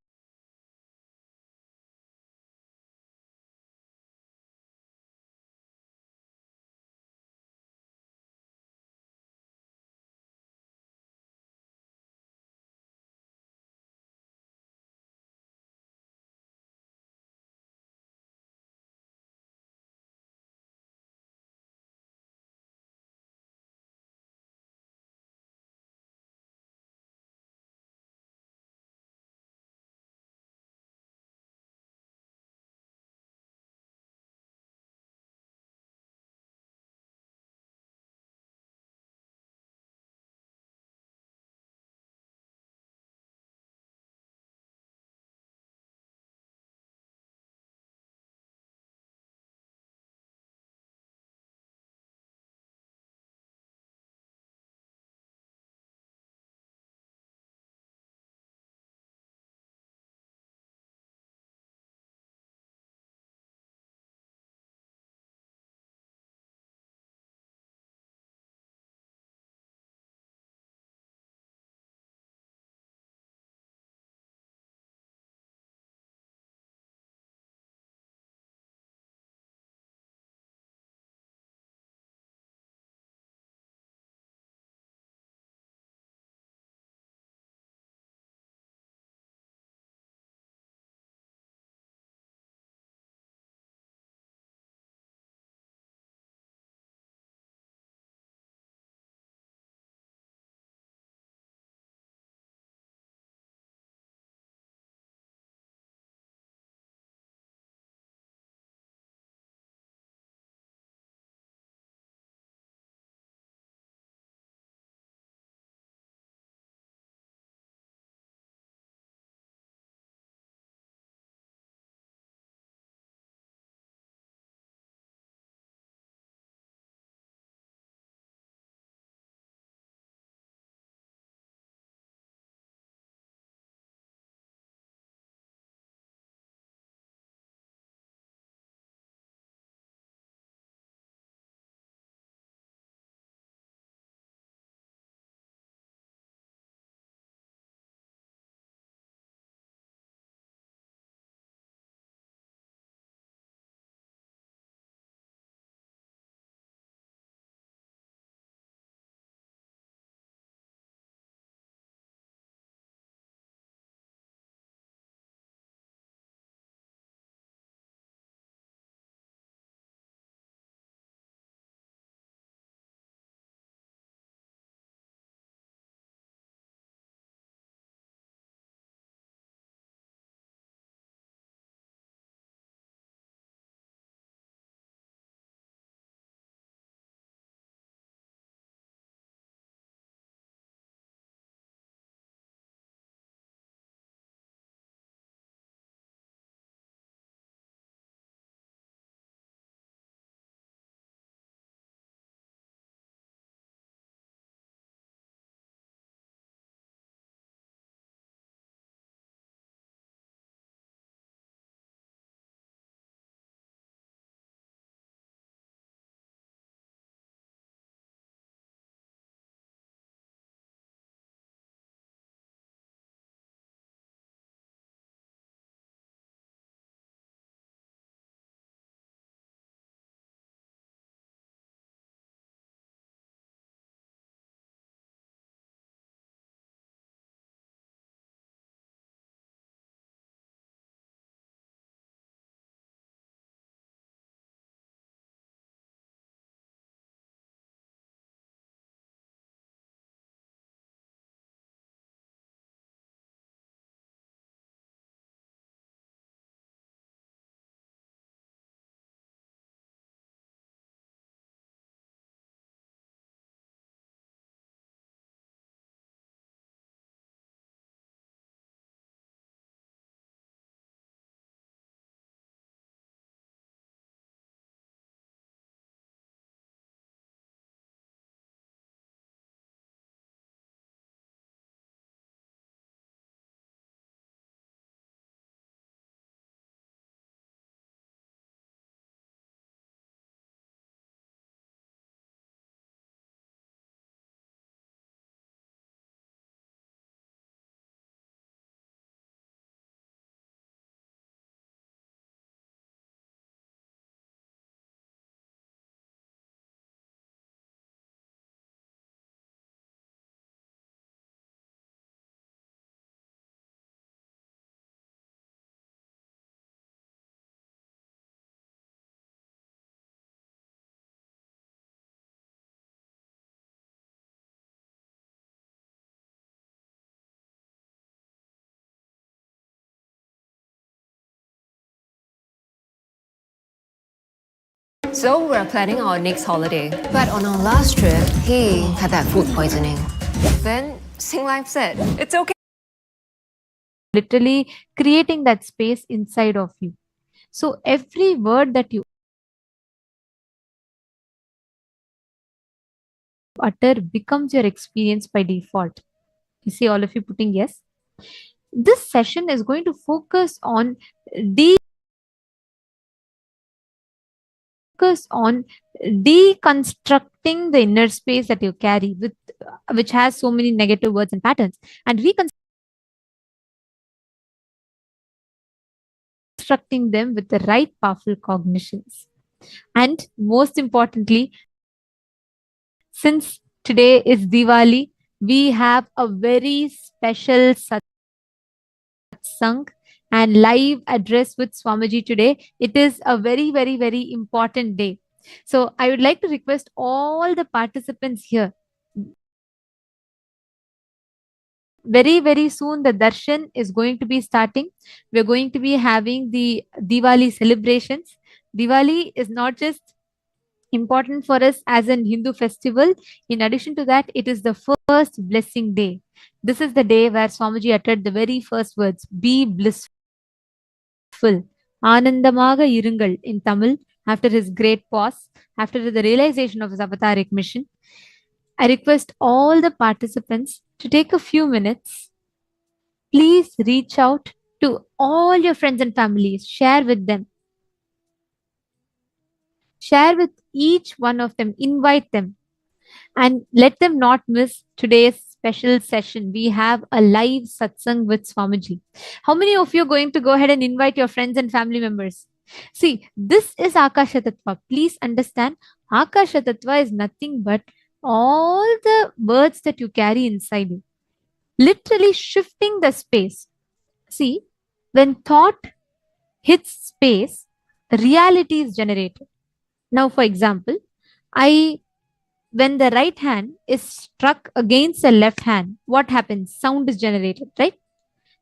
So we're planning our next holiday. But on our last trip, he had that food poisoning. Then Sing Life said, it's okay. Literally creating that space inside of you. So every word that you utter becomes your experience by default. You see all of you putting yes. This session is going to focus on deconstructing the inner space that you carry with which has so many negative words and patterns, and reconstructing them with the right powerful cognitions. And most importantly, since today is Diwali, we have a very special satsang and live address with Swamiji today. It is a very, very, very important day. So I would like to request all the participants here. Very, very soon the darshan is going to be starting. We're going to be having the Diwali celebrations. Diwali is not just important for us as an Hindu festival. In addition to that, it is the first blessing day. This is the day where Swamiji uttered the very first words, be blissful. Anandamaga irungal in Tamil, after his great pause, after the realization of his avataric mission. I request all the participants to take a few minutes. Please reach out to all your friends and families. Share with them. Share with each one of them. Invite them. And let them not miss today's special session. We have a live satsang with Swamiji. How many of you are going to go ahead and invite your friends and family members? See, this is Akasha Tattva. Please understand, Akasha Tattva is nothing but all the words that you carry inside you. Literally shifting the space. See, when thought hits space, reality is generated. Now, for example, when the right hand is struck against the left hand, what happens? Sound is generated, right?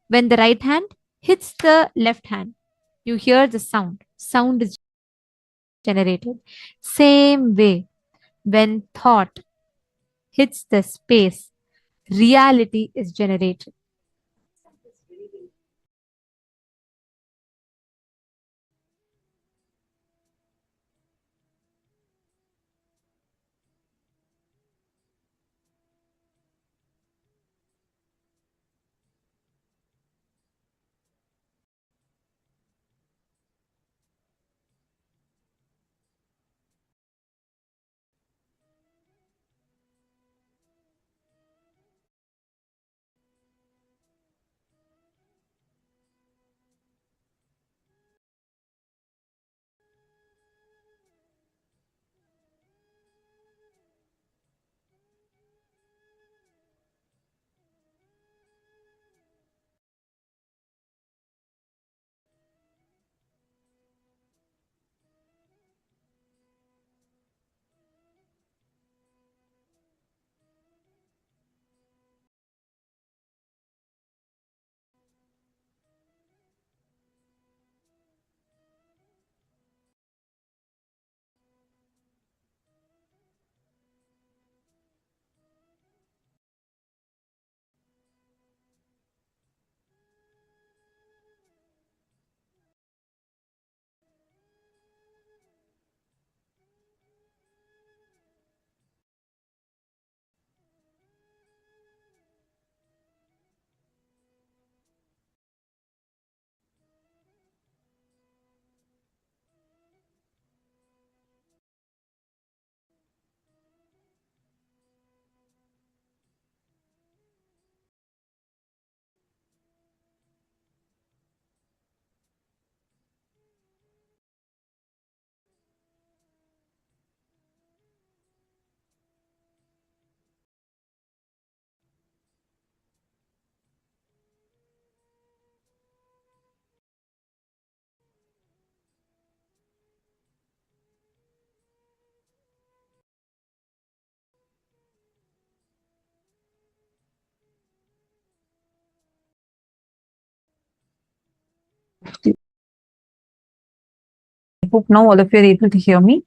When the right hand hits the left hand, you hear the sound. Sound is generated. Same way, when thought hits the space, reality is generated. I hope now all of you are able to hear me.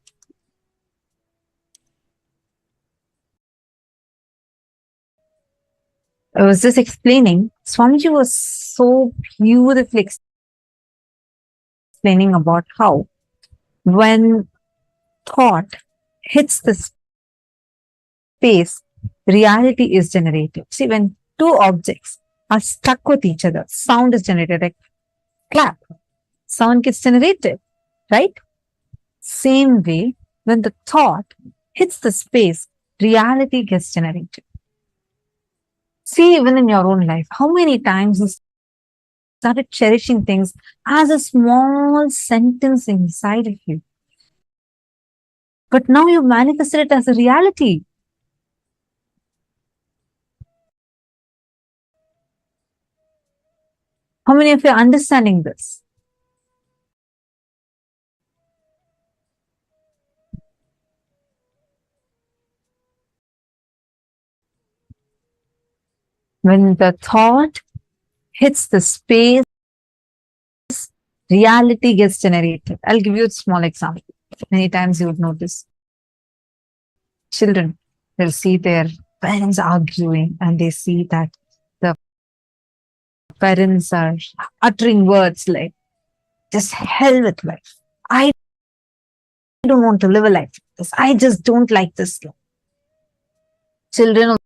I was just explaining, Swamiji was so beautifully explaining about how when thought hits the space, reality is generated. See, when two objects are stuck with each other, sound is generated, like clap, sound gets generated, right? Same way, when the thought hits the space, reality gets generated. See, even in your own life, how many times you started cherishing things as a small sentence inside of you, but now you manifested it as a reality. How many of you are understanding this? When the thought hits the space, reality gets generated. I'll give you a small example. Many times you would notice children, they'll see their parents arguing and they see that the parents are uttering words like, just hell with life. I don't want to live a life like this. I just don't like this life. Children will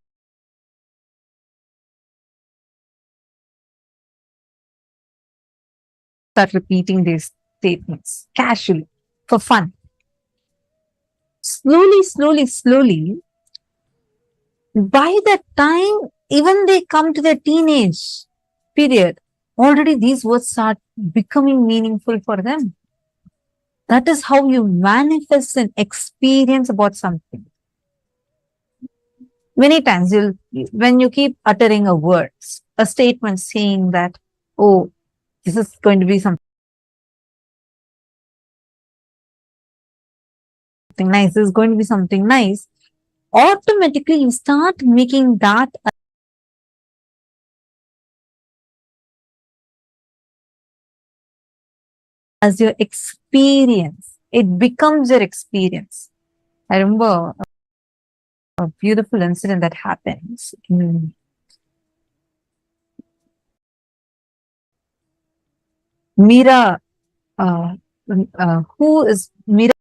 start repeating these statements casually for fun. Slowly, by the time even they come to their teenage period, already these words start becoming meaningful for them. That is how you manifest an experience about something. Many times, when you keep uttering a word, a statement saying that, oh, this is going to be something nice, this is going to be something nice, automatically you start making that as your experience. It becomes your experience. I remember a beautiful incident that happens in Meera, who is Meerabai,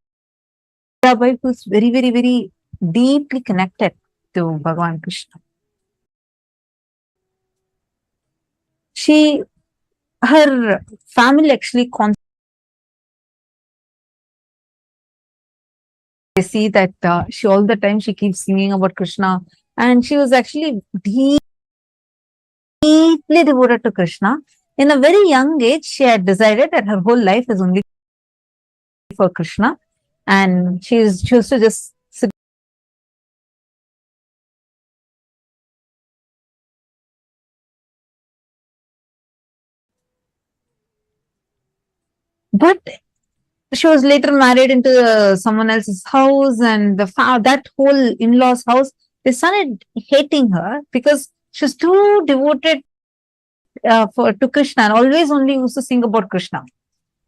who's very deeply connected to Bhagavan Krishna. Her family actually they see that she all the time she keeps singing about Krishna, and she was actually deeply devoted to Krishna. In a very young age, she had decided that her whole life is only for Krishna, and she used to just sit but she was later married into someone else's house, and that whole in-laws house, they started hating her because she was too devoted to Krishna and always only used to sing about Krishna.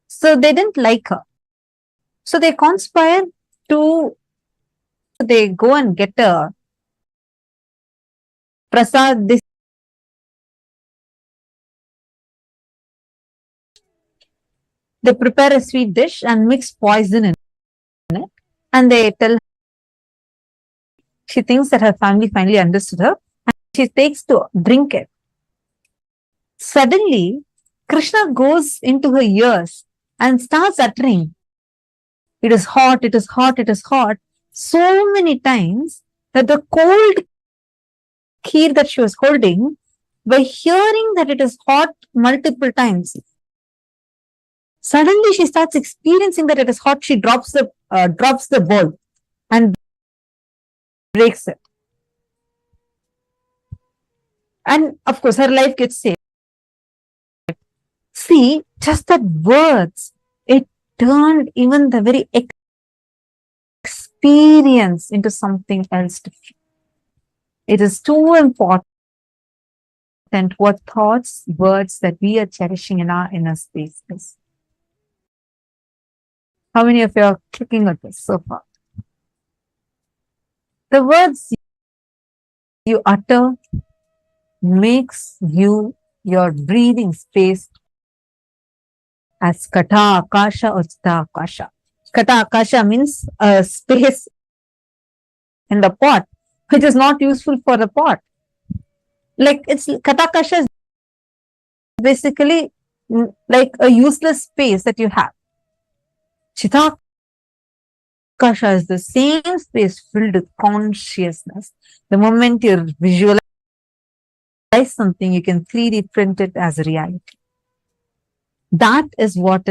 So they didn't like her. So they conspire to, they go and get a prasad. They prepare a sweet dish and mix poison in it. And they tell, she thinks that her family finally understood her, and she takes to drink it. Suddenly, Krishna goes into her ears and starts uttering, it is hot, it is hot, it is hot, so many times that the cold kheer that she was holding, by hearing that it is hot multiple times, suddenly she starts experiencing that it is hot. She drops the bowl and breaks it. And of course, her life gets saved. See, just that words, it turned even the very experience into something else different. It is too important what thoughts, words that we are cherishing in our inner spaces. How many of you are clicking at this so far? The words you utter makes you your breathing space as Kata Akasha or Chita Akasha. Kata Akasha means a space in the pot, which is not useful for the pot. Like it's Kata Akasha is basically like a useless space that you have. Chita Akasha is the same space filled with consciousness. The moment you visualize something, you can 3D print it as a reality. That is what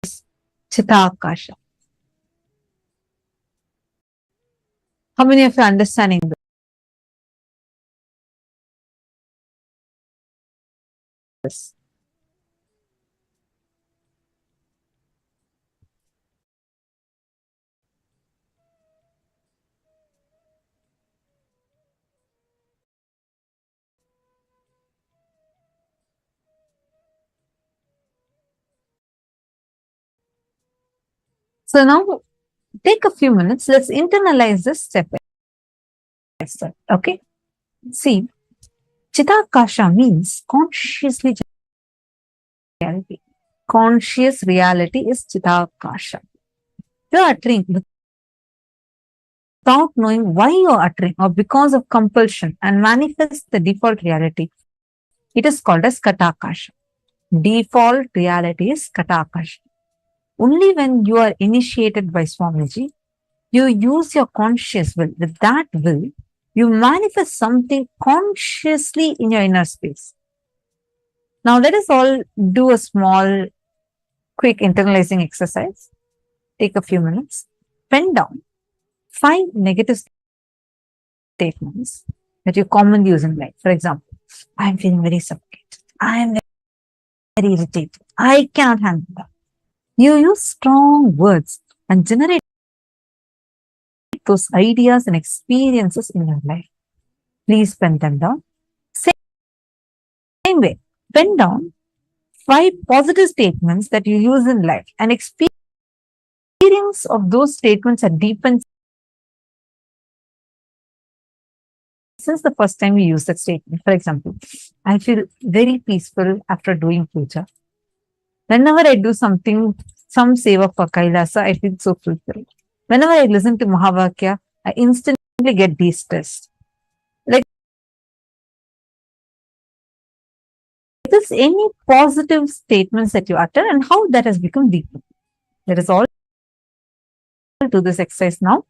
is Chita Akasha. How many of you are understanding this? So now take a few minutes. Let's internalize this step by step. Okay. See, Chitakasha means consciously reality. Conscious reality is Chitakasha. You're uttering without knowing why you're uttering or because of compulsion and manifest the default reality. It is called as Katakasha. Default reality is Katakasha. Only when you are initiated by Swamiji, you use your conscious will. With that will, you manifest something consciously in your inner space. Now, let us all do a small, quick internalizing exercise. Take a few minutes. Pen down 5 negative statements that you commonly use in life. For example, I am feeling very suffocated. I am very irritated. I cannot handle that. You use strong words and generate those ideas and experiences in your life. Please pen them down. Same way, pen down 5 positive statements that you use in life and experience of those statements are deepened since the first time you use that statement. For example, I feel very peaceful after doing puja. Whenever I do something, some seva for Kailasa, I feel so fulfilled. Whenever I listen to Mahavakya, I instantly get de-stressed. Like this, any positive statements that you utter and how that has become deeper. That is all. Do this exercise now.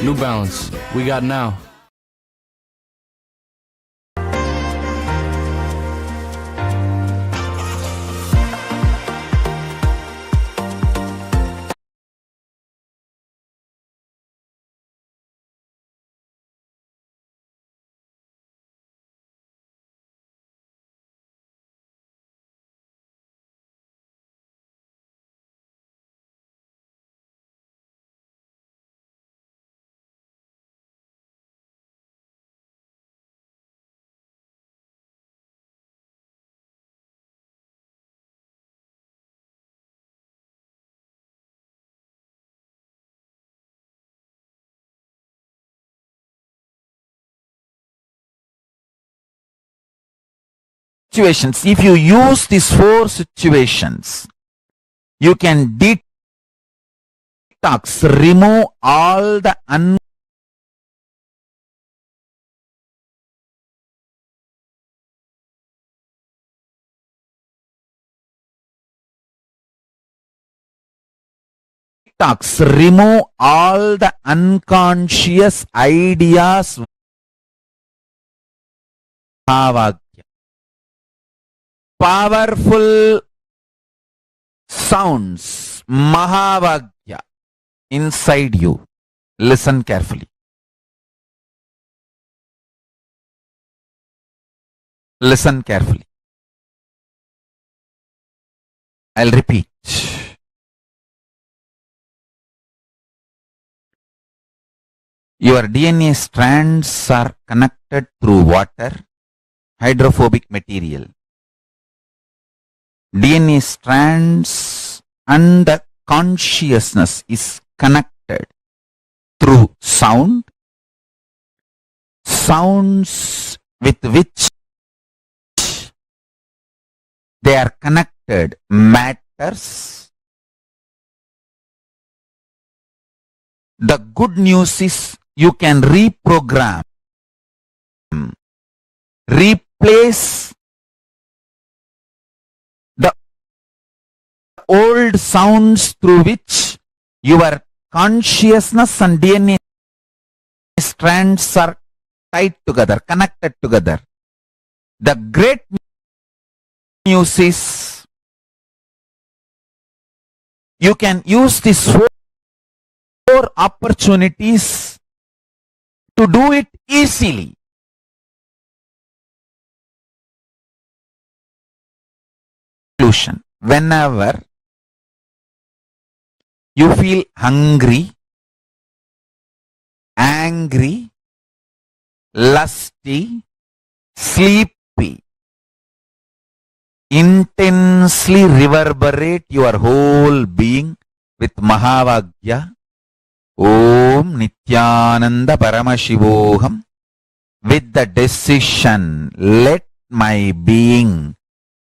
New Balance. We got now. Situations. If you use these 4 situations, you can detox, remove all the remove all the unconscious ideas. Powerful sounds, Mahavagya, inside you. Listen carefully. Listen carefully. I'll repeat. Your DNA strands are connected through water, hydrophobic material. DNA strands and the consciousness is connected through sound, sounds with which they are connected matters. The good news is you can reprogram, replace the old sounds through which your consciousness and DNA strands are tied together, connected together. The great news is you can use these 4 opportunities to do it easily. Whenever you feel hungry, angry, lusty, sleepy, intensely reverberate your whole being with Mahavagya. Om Nithyananda Paramashivoham. With the decision, let my being,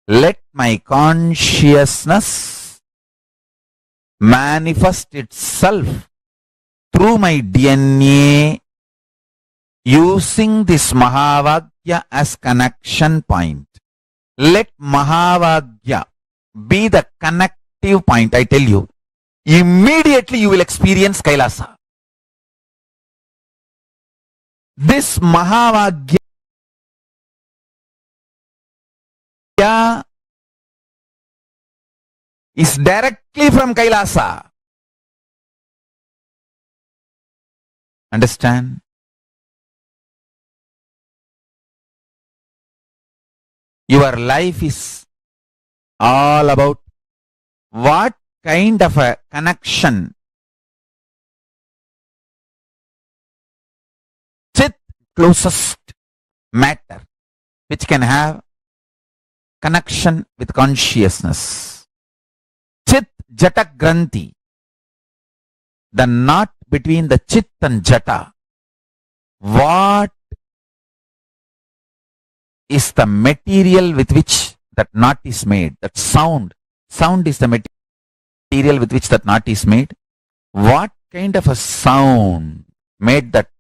let my consciousness manifest itself through my DNA using this Mahavagya as connection point. Let Mahavagya be the connective point. I tell you, immediately you will experience Kailasa. This Mahavagya is directly from Kailasa. Understand? Your life is all about what kind of a connection Chit, closest matter, which can have connection with consciousness. Chit Jata Granthi, the knot between the Chit and Jata. What is the material with which that knot is made? That sound. Sound is the material with which that knot is made. What kind of a sound made that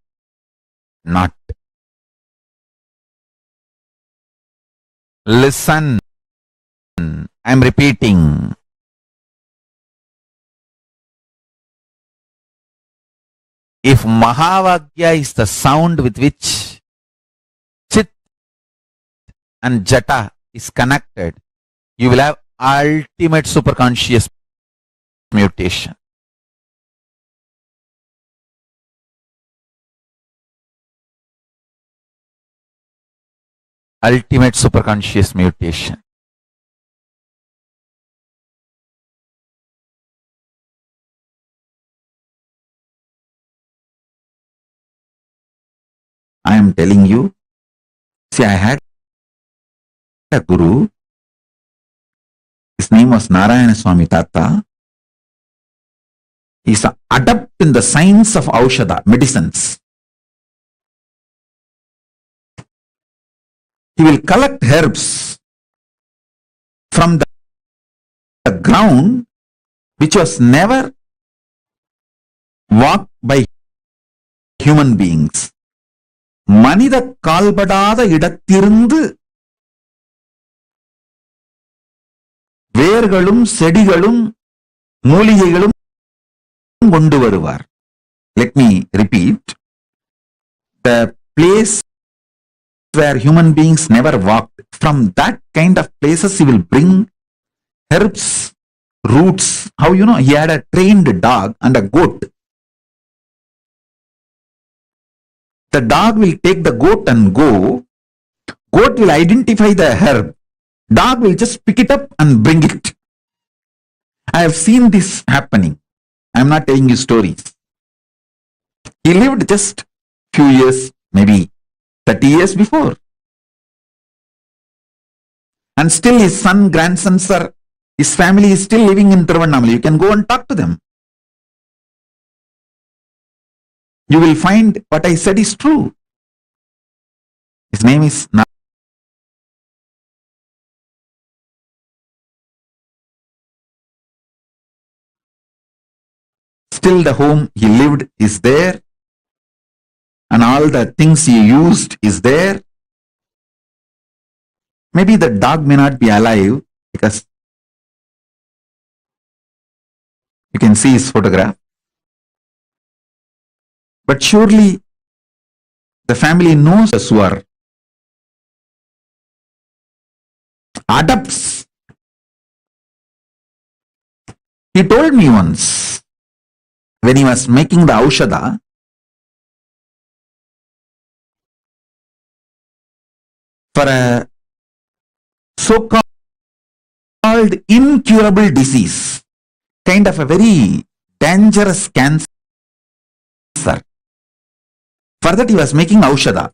knot? Listen. I'm repeating. If Mahavagya is the sound with which Chit and Jata is connected, you will have ultimate superconscious mutation. Ultimate superconscious mutation. I am telling you, see, I had a guru. His name was Narayana Swami Tata. He's an adept in the science of Aushadha, medicines. He will collect herbs from the ground which was never walked by human beings. மனித கால்படாத இடத்திலிருந்து வேர்களும் செடிகளும் மூலிகைகளும் கொண்டு வருவார். Let me repeat. The place where human beings never walked, from that kind of places he will bring herbs, roots. How you know? He had a trained dog and a goat. The dog will take the goat and go. Goat will identify the herb. Dog will just pick it up and bring it. I have seen this happening. I am not telling you stories. He lived just few years, maybe 30 years before. And still his son, grandsons are, his family is still living in Tiruvannamalai. You can go and talk to them. You will find what I said is true. His name is still the home he lived is there, and all the things he used is there. Maybe the dog may not be alive because you can see his photograph. But surely the family knows us who are adepts. He told me once, when he was making the Aushadha, for a so-called incurable disease, kind of a very dangerous cancer. For that he was making Aushadha.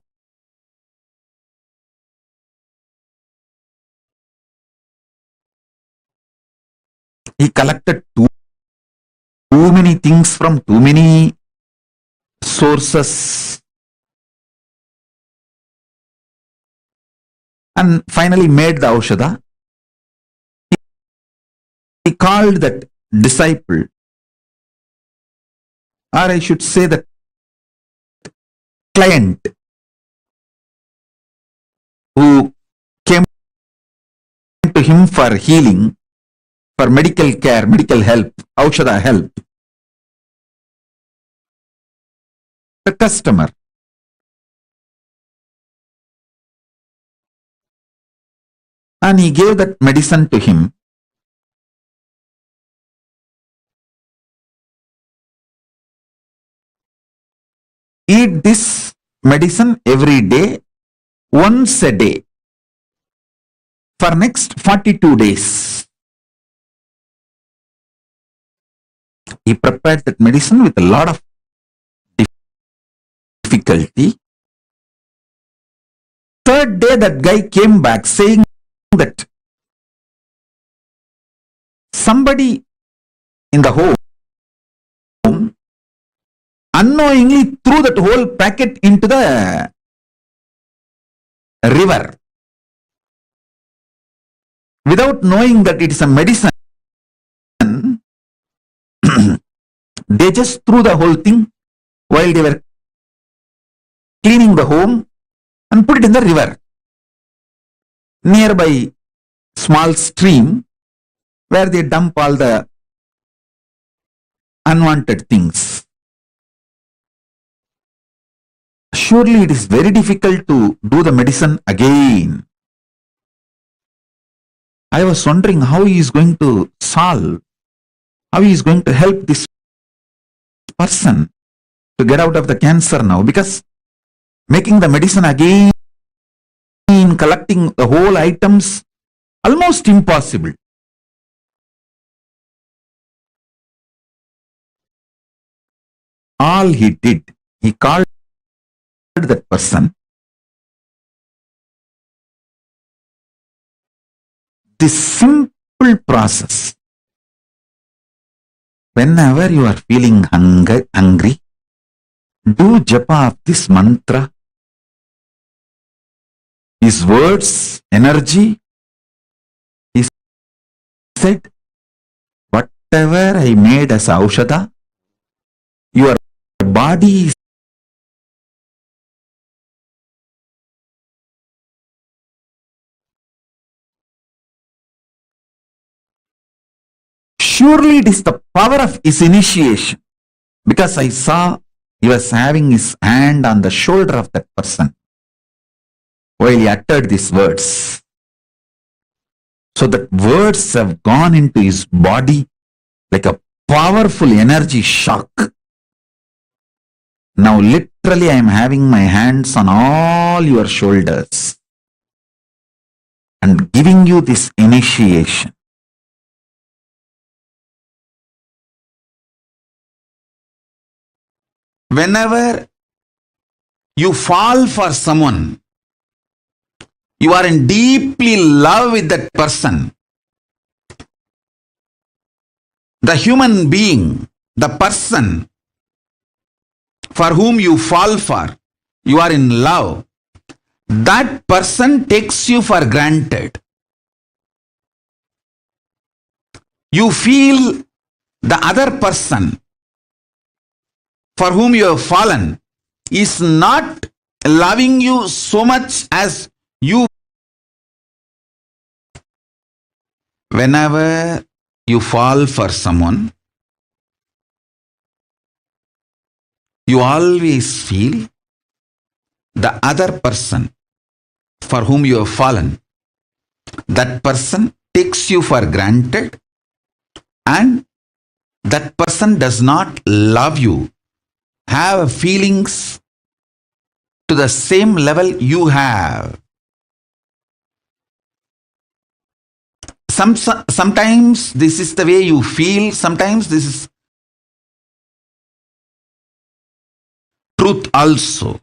He collected too many things from too many sources and finally made the Aushadha. He called that disciple, or I should say that client, who came to him for healing, for medical care, medical help, Aushadha help. The customer. And he gave that medicine to him. Eat this medicine every day, once a day, for next 42 days. He prepared that medicine with a lot of difficulty. Third day, that guy came back saying that somebody in the home unknowingly threw that whole packet into the river without knowing that it is a medicine. They just threw the whole thing while they were cleaning the home and put it in the river. Nearby small stream where they dump all the unwanted things. surely it is very difficult to do the medicine again. I was wondering how he is going to solve, how he is going to help this person to get out of the cancer now, because making the medicine again, collecting the whole items, almost impossible. All he did, he called that person. This simple process. Whenever you are feeling hungry, do japa of this mantra. His words, energy. He said, whatever I made as aushadha, your body is surely it is the power of his initiation, because I saw he was having his hand on the shoulder of that person while he uttered these words. So that words have gone into his body like a powerful energy shock. Now literally I am having my hands on all your shoulders and giving you this initiation. Whenever you fall for someone, you are in deeply love with that person, the human being, the person for whom you fall for, you are in love, that person takes you for granted. You feel the other person for whom you have fallen is not loving you so much as you. Whenever you fall for someone, you always feel the other person for whom you have fallen, that person takes you for granted and that person does not love you, have feelings to the same level you have. Sometimes this is the way you feel, sometimes this is truth also.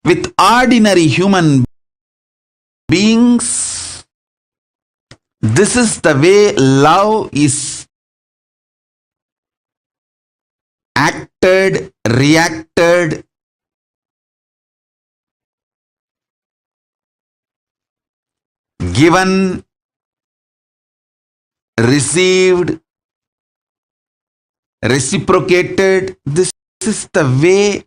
With ordinary human beings, this is the way love is acted, reacted. Given, received, reciprocated. This is the way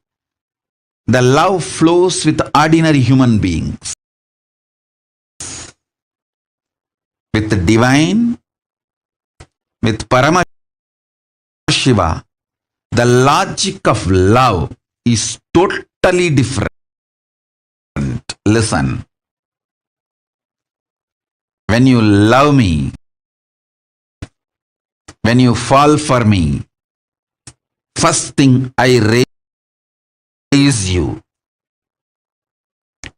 the love flows with ordinary human beings. With the divine, with Paramashiva, the logic of love is totally different. Listen. When you love me, when you fall for me, first thing I raise you.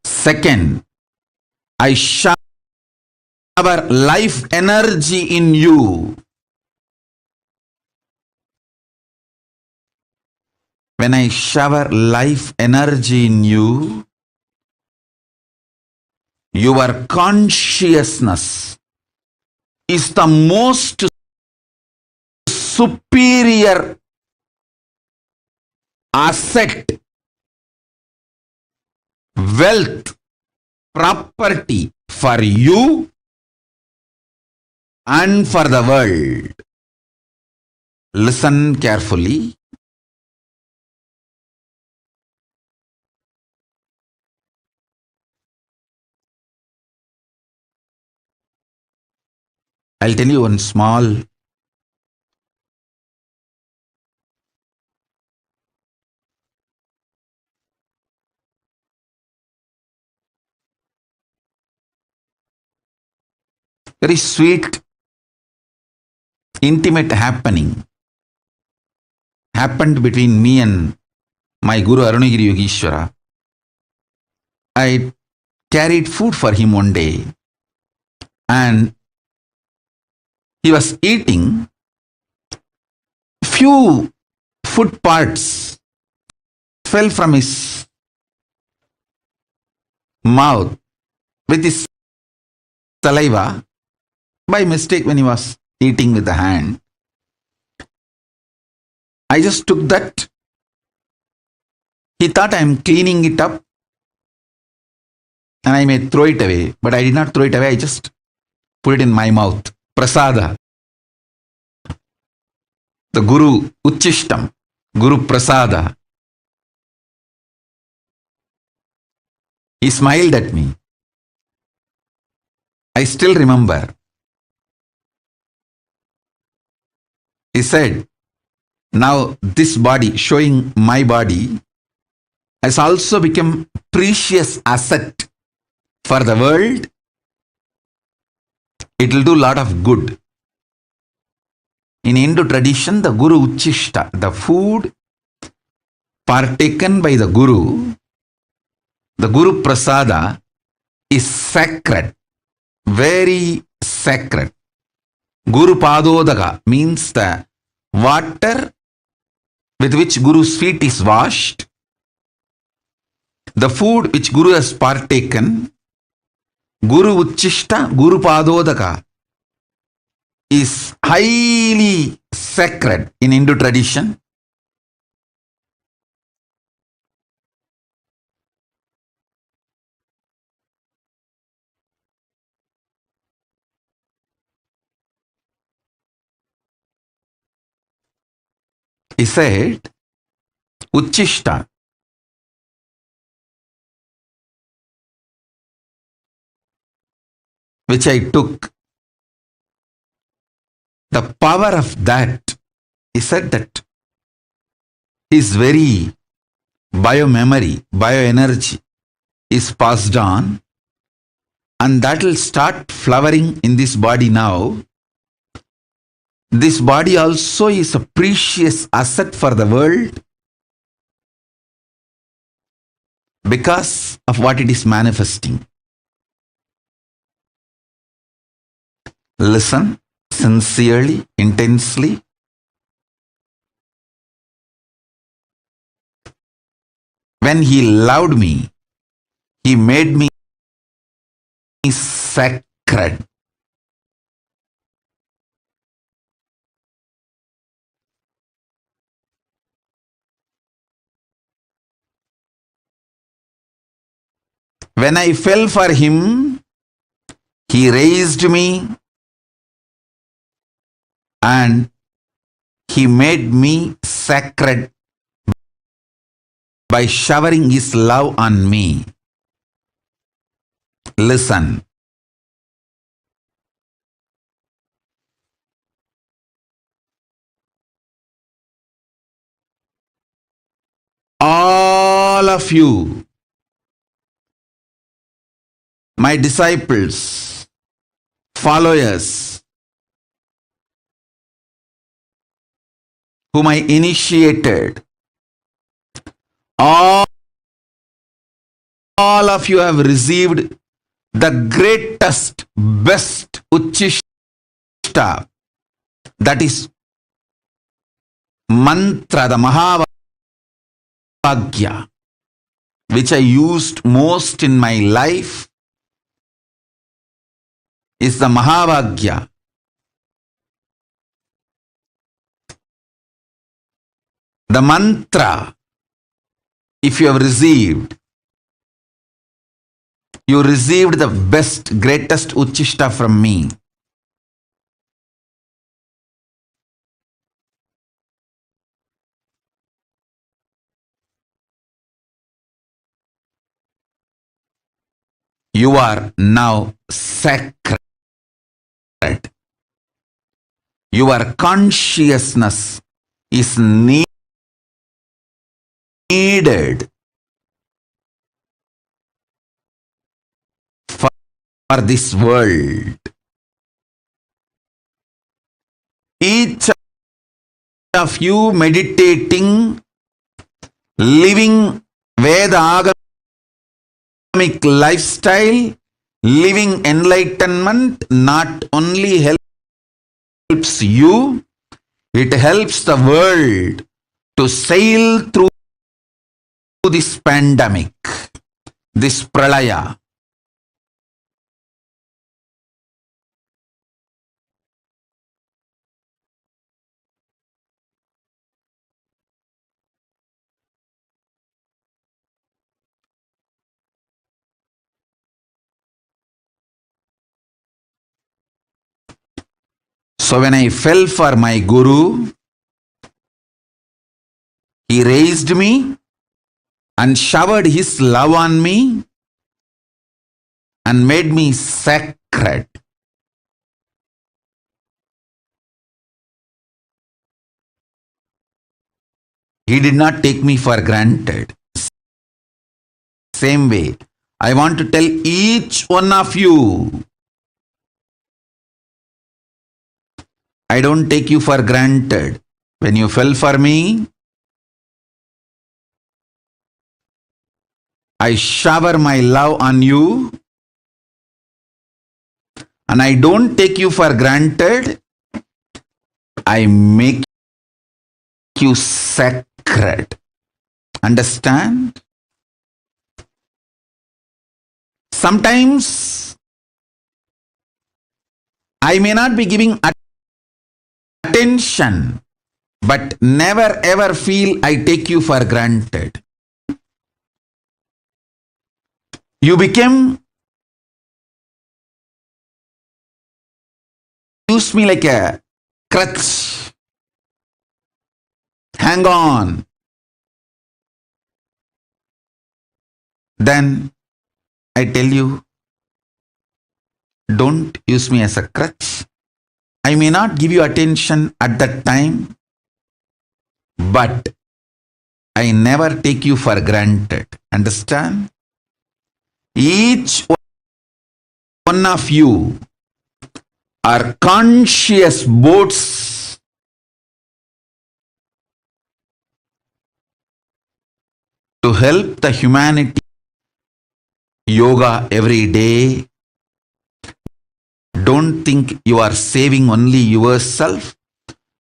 Second, I shower life energy in you. When I shower life energy in you, your consciousness is the most superior asset, wealth, property for you and for the world. Listen carefully. I'll tell you one small very sweet, intimate happening happened between me and my Guru Arunagiri Yogeshwara. I carried food for him one day and he was eating. Few food parts fell from his mouth with his saliva by mistake when he was eating with the hand. I just took that. He thought I am cleaning it up and I may throw it away, but I did not throw it away. I just put it in my mouth. Prasada. The Guru Uchishtam, Guru Prasada. He smiled at me. I still remember. He said, now this body, showing my body, has also become precious asset for the world. It will do a lot of good. In Hindu tradition, the Guru Uchishta, the food partaken by the Guru Prasada, is sacred, very sacred. Guru Padodaka means the water with which Guru's feet is washed. The food which Guru has partaken, Guru Uchishta, Guru Padodaka, is highly sacred in Hindu tradition. He said, Uchishta, which I took, the power of that, he said that his very biomemory, bioenergy is passed on, and that will start flowering in this body now. This body also is a precious asset for the world because of what it is manifesting. Listen sincerely, intensely. When he loved me, he made me sacred. When I fell for him, he raised me and he made me sacred by showering his love on me. Listen. All of you, my disciples, followers, whom I initiated, all of you have received the greatest, best Uchishta, that is mantra, the Mahavagya, which I used most in my life, is the Mahavagya. The mantra, if you have received, you received the best, greatest Uchishta from me. You are now sacred. Your consciousness is needed for this world. Each of you meditating, living Veda agamic lifestyle, living enlightenment not only helps you, it helps the world to sail through this pandemic, this pralaya. So when I fell for my guru, he raised me and showered his love on me and made me sacred. He did not take me for granted. Same way, I want to tell each one of you, I don't take you for granted. When you fell for me, I shower my love on you, and I don't take you for granted. I make you sacred. Understand? Sometimes I may not be giving attention, but never ever feel I take you for granted. You became, use me like a crutch. Hang on. Then I tell you, don't use me as a crutch. I may not give you attention at that time, but I never take you for granted. Understand? Each one of you are conscious boats to help the humanity. Yoga every day. Don't think you are saving only yourself.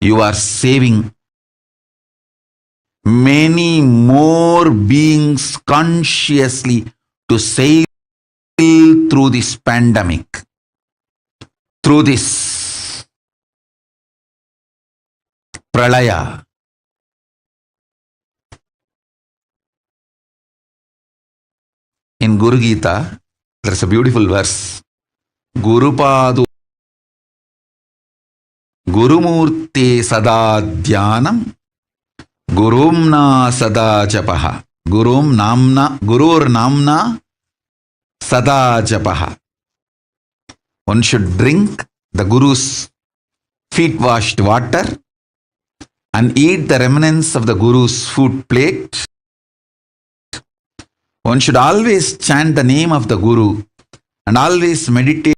You are saving many more beings consciously to sail through this pandemic, through this pralaya. In Guru Gita, there's a beautiful verse. Gurupadu Gurumurte sada dhyanam Gurumna sada japaha. Gurur namna sada japaha. One should drink the Guru's feet washed water and eat the remnants of the Guru's food plate. One should always chant the name of the Guru and always meditate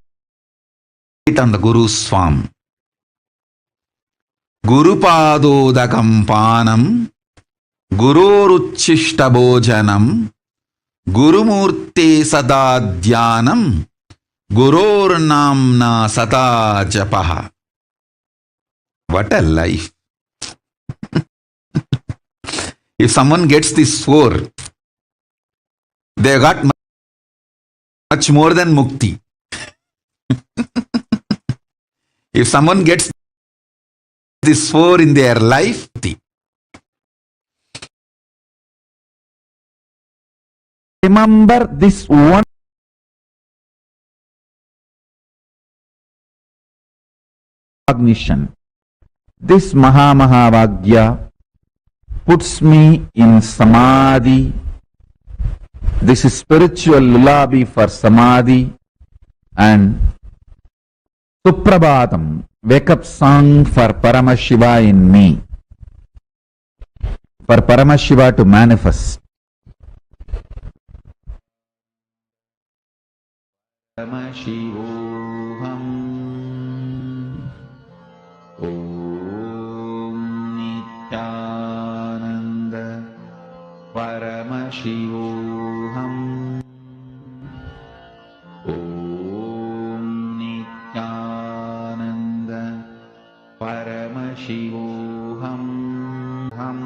on the Guru's form. Gurupadodakam panam Gururuchishta bhojanam Gurumurte sada dhyanam Gurur namna sada japaha. What a life. If someone gets this four, they got much more than mukti. If someone gets this four in their life, remember this one cognition. This Mahavagya puts me in Samadhi. This is spiritual lullaby for Samadhi. And Suprabhatam, wake up song for Paramashiva in me. For Paramashiva to manifest. Paramashivoham. Oh. Nithyananda Paramashivoham Om Nithyananda Paramashivoham Ham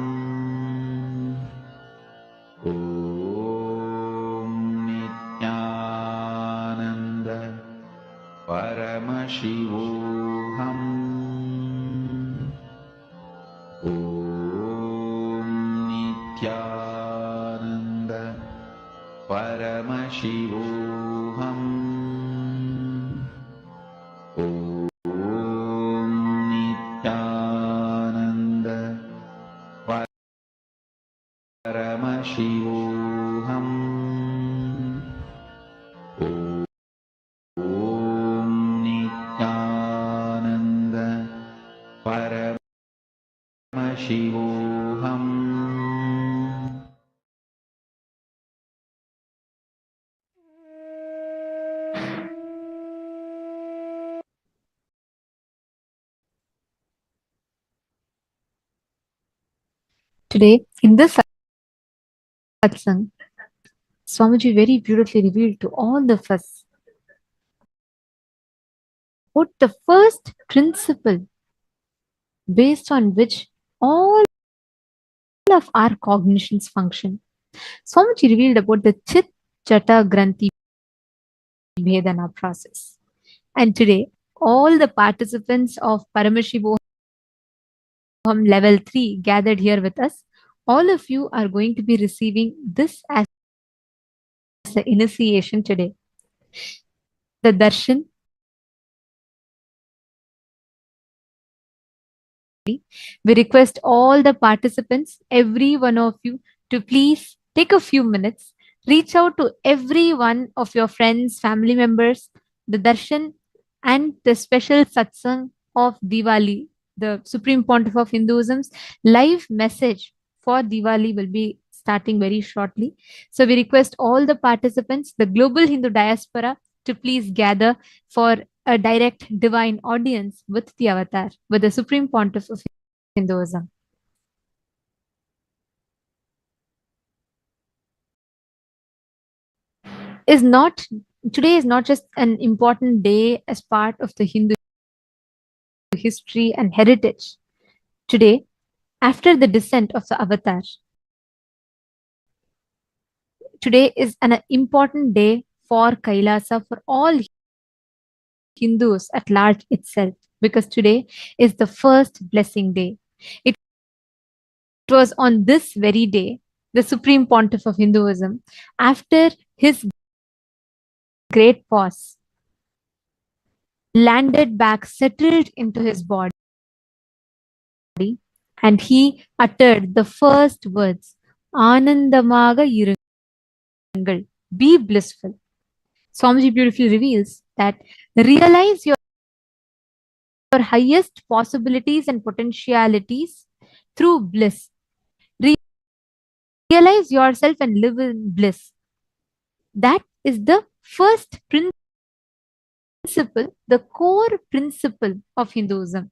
Om Nithyananda Paramashivoham Om Nithyananda Paramashivoham Om Nithyananda Paramashivoham Om Nithyananda Paramashivoham. Today, in this satsang, Swamiji very beautifully revealed to all of us what the first principle based on which all of our cognitions function. Swamiji revealed about the Chit Chata Granthi Bhedana process. And today, all the participants of Paramashivoham Level 3 gathered here with us, all of you are going to be receiving this as the initiation today. The darshan. We request all the participants, every one of you, to please take a few minutes, reach out to every one of your friends, family members, the darshan and the special satsang of Diwali, the Supreme Pontiff of Hinduism's live message for Diwali will be starting very shortly. So we request all the participants, the global Hindu diaspora, to please gather for a direct divine audience with the avatar, with the Supreme Pontiff of Hinduism. Is not Today is not just an important day as part of the Hindu history and heritage. Today, after the descent of the avatar, today is an important day for Kailasa, for all Hindus at large itself, because today is the first blessing day. It was on this very day, the Supreme Pontiff of Hinduism, after his great pause, landed back, settled into his body, and he uttered the first words, Anandamaga irungal, be blissful. Swamiji beautifully reveals that realize your highest possibilities and potentialities through bliss. Realize yourself and live in bliss. That is the first principle, the core principle of Hinduism.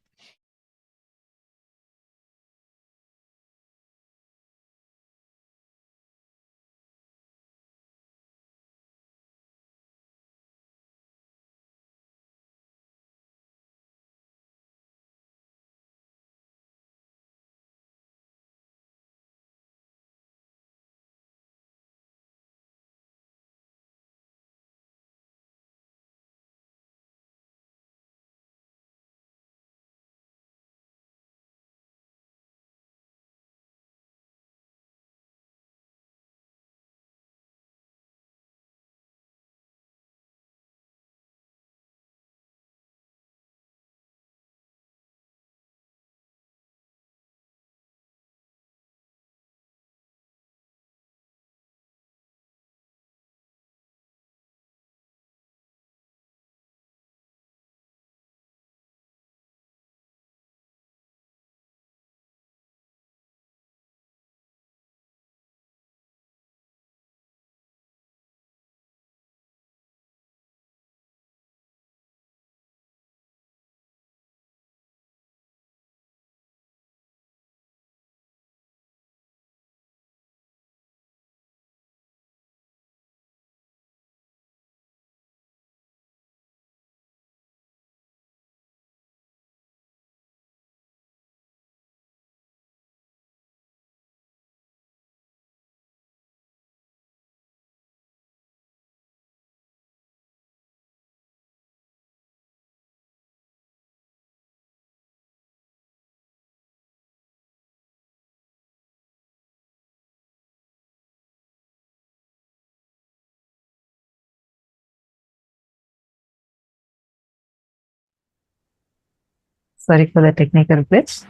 Sorry for the technical glitch.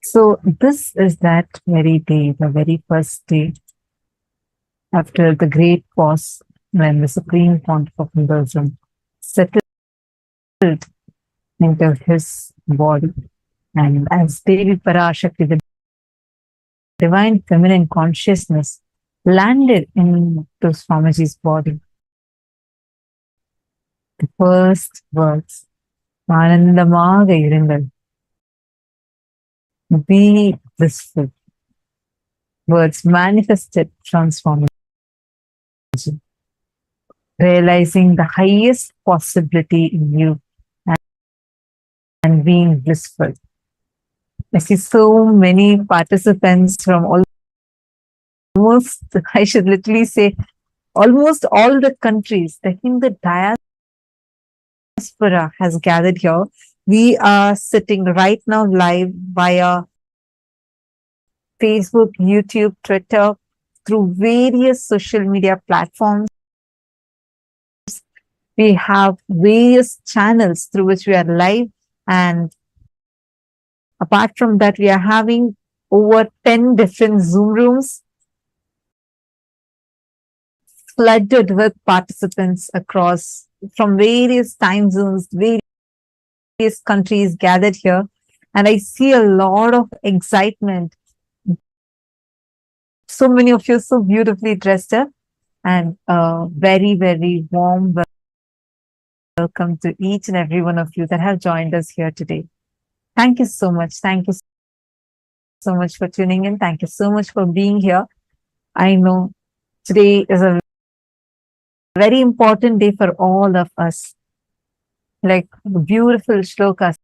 So this is that very day, the very first day after the great pause when the Supreme Pontiff of Hinduism settled into his body. And as Devi Parashakti, the divine feminine consciousness, landed into Swamiji's body. The first words, Anandamaga irungal, be blissful. Words manifested transformation, realizing the highest possibility in you and being blissful. I see so many participants from almost, I should literally say, almost all the countries. I think the diaspora has gathered here. We are sitting right now live via Facebook, YouTube, Twitter, through various social media platforms. We have various channels through which we are live, and apart from that, we are having over 10 different Zoom rooms flooded with participants across from various time zones, various countries gathered here. And I see a lot of excitement. So many of you so beautifully dressed up, and a very, very warm welcome to each and every one of you that have joined us here today. Thank you so much. Thank you so much for tuning in. Thank you so much for being here. I know today is a very important day for all of us. Like beautiful shlokas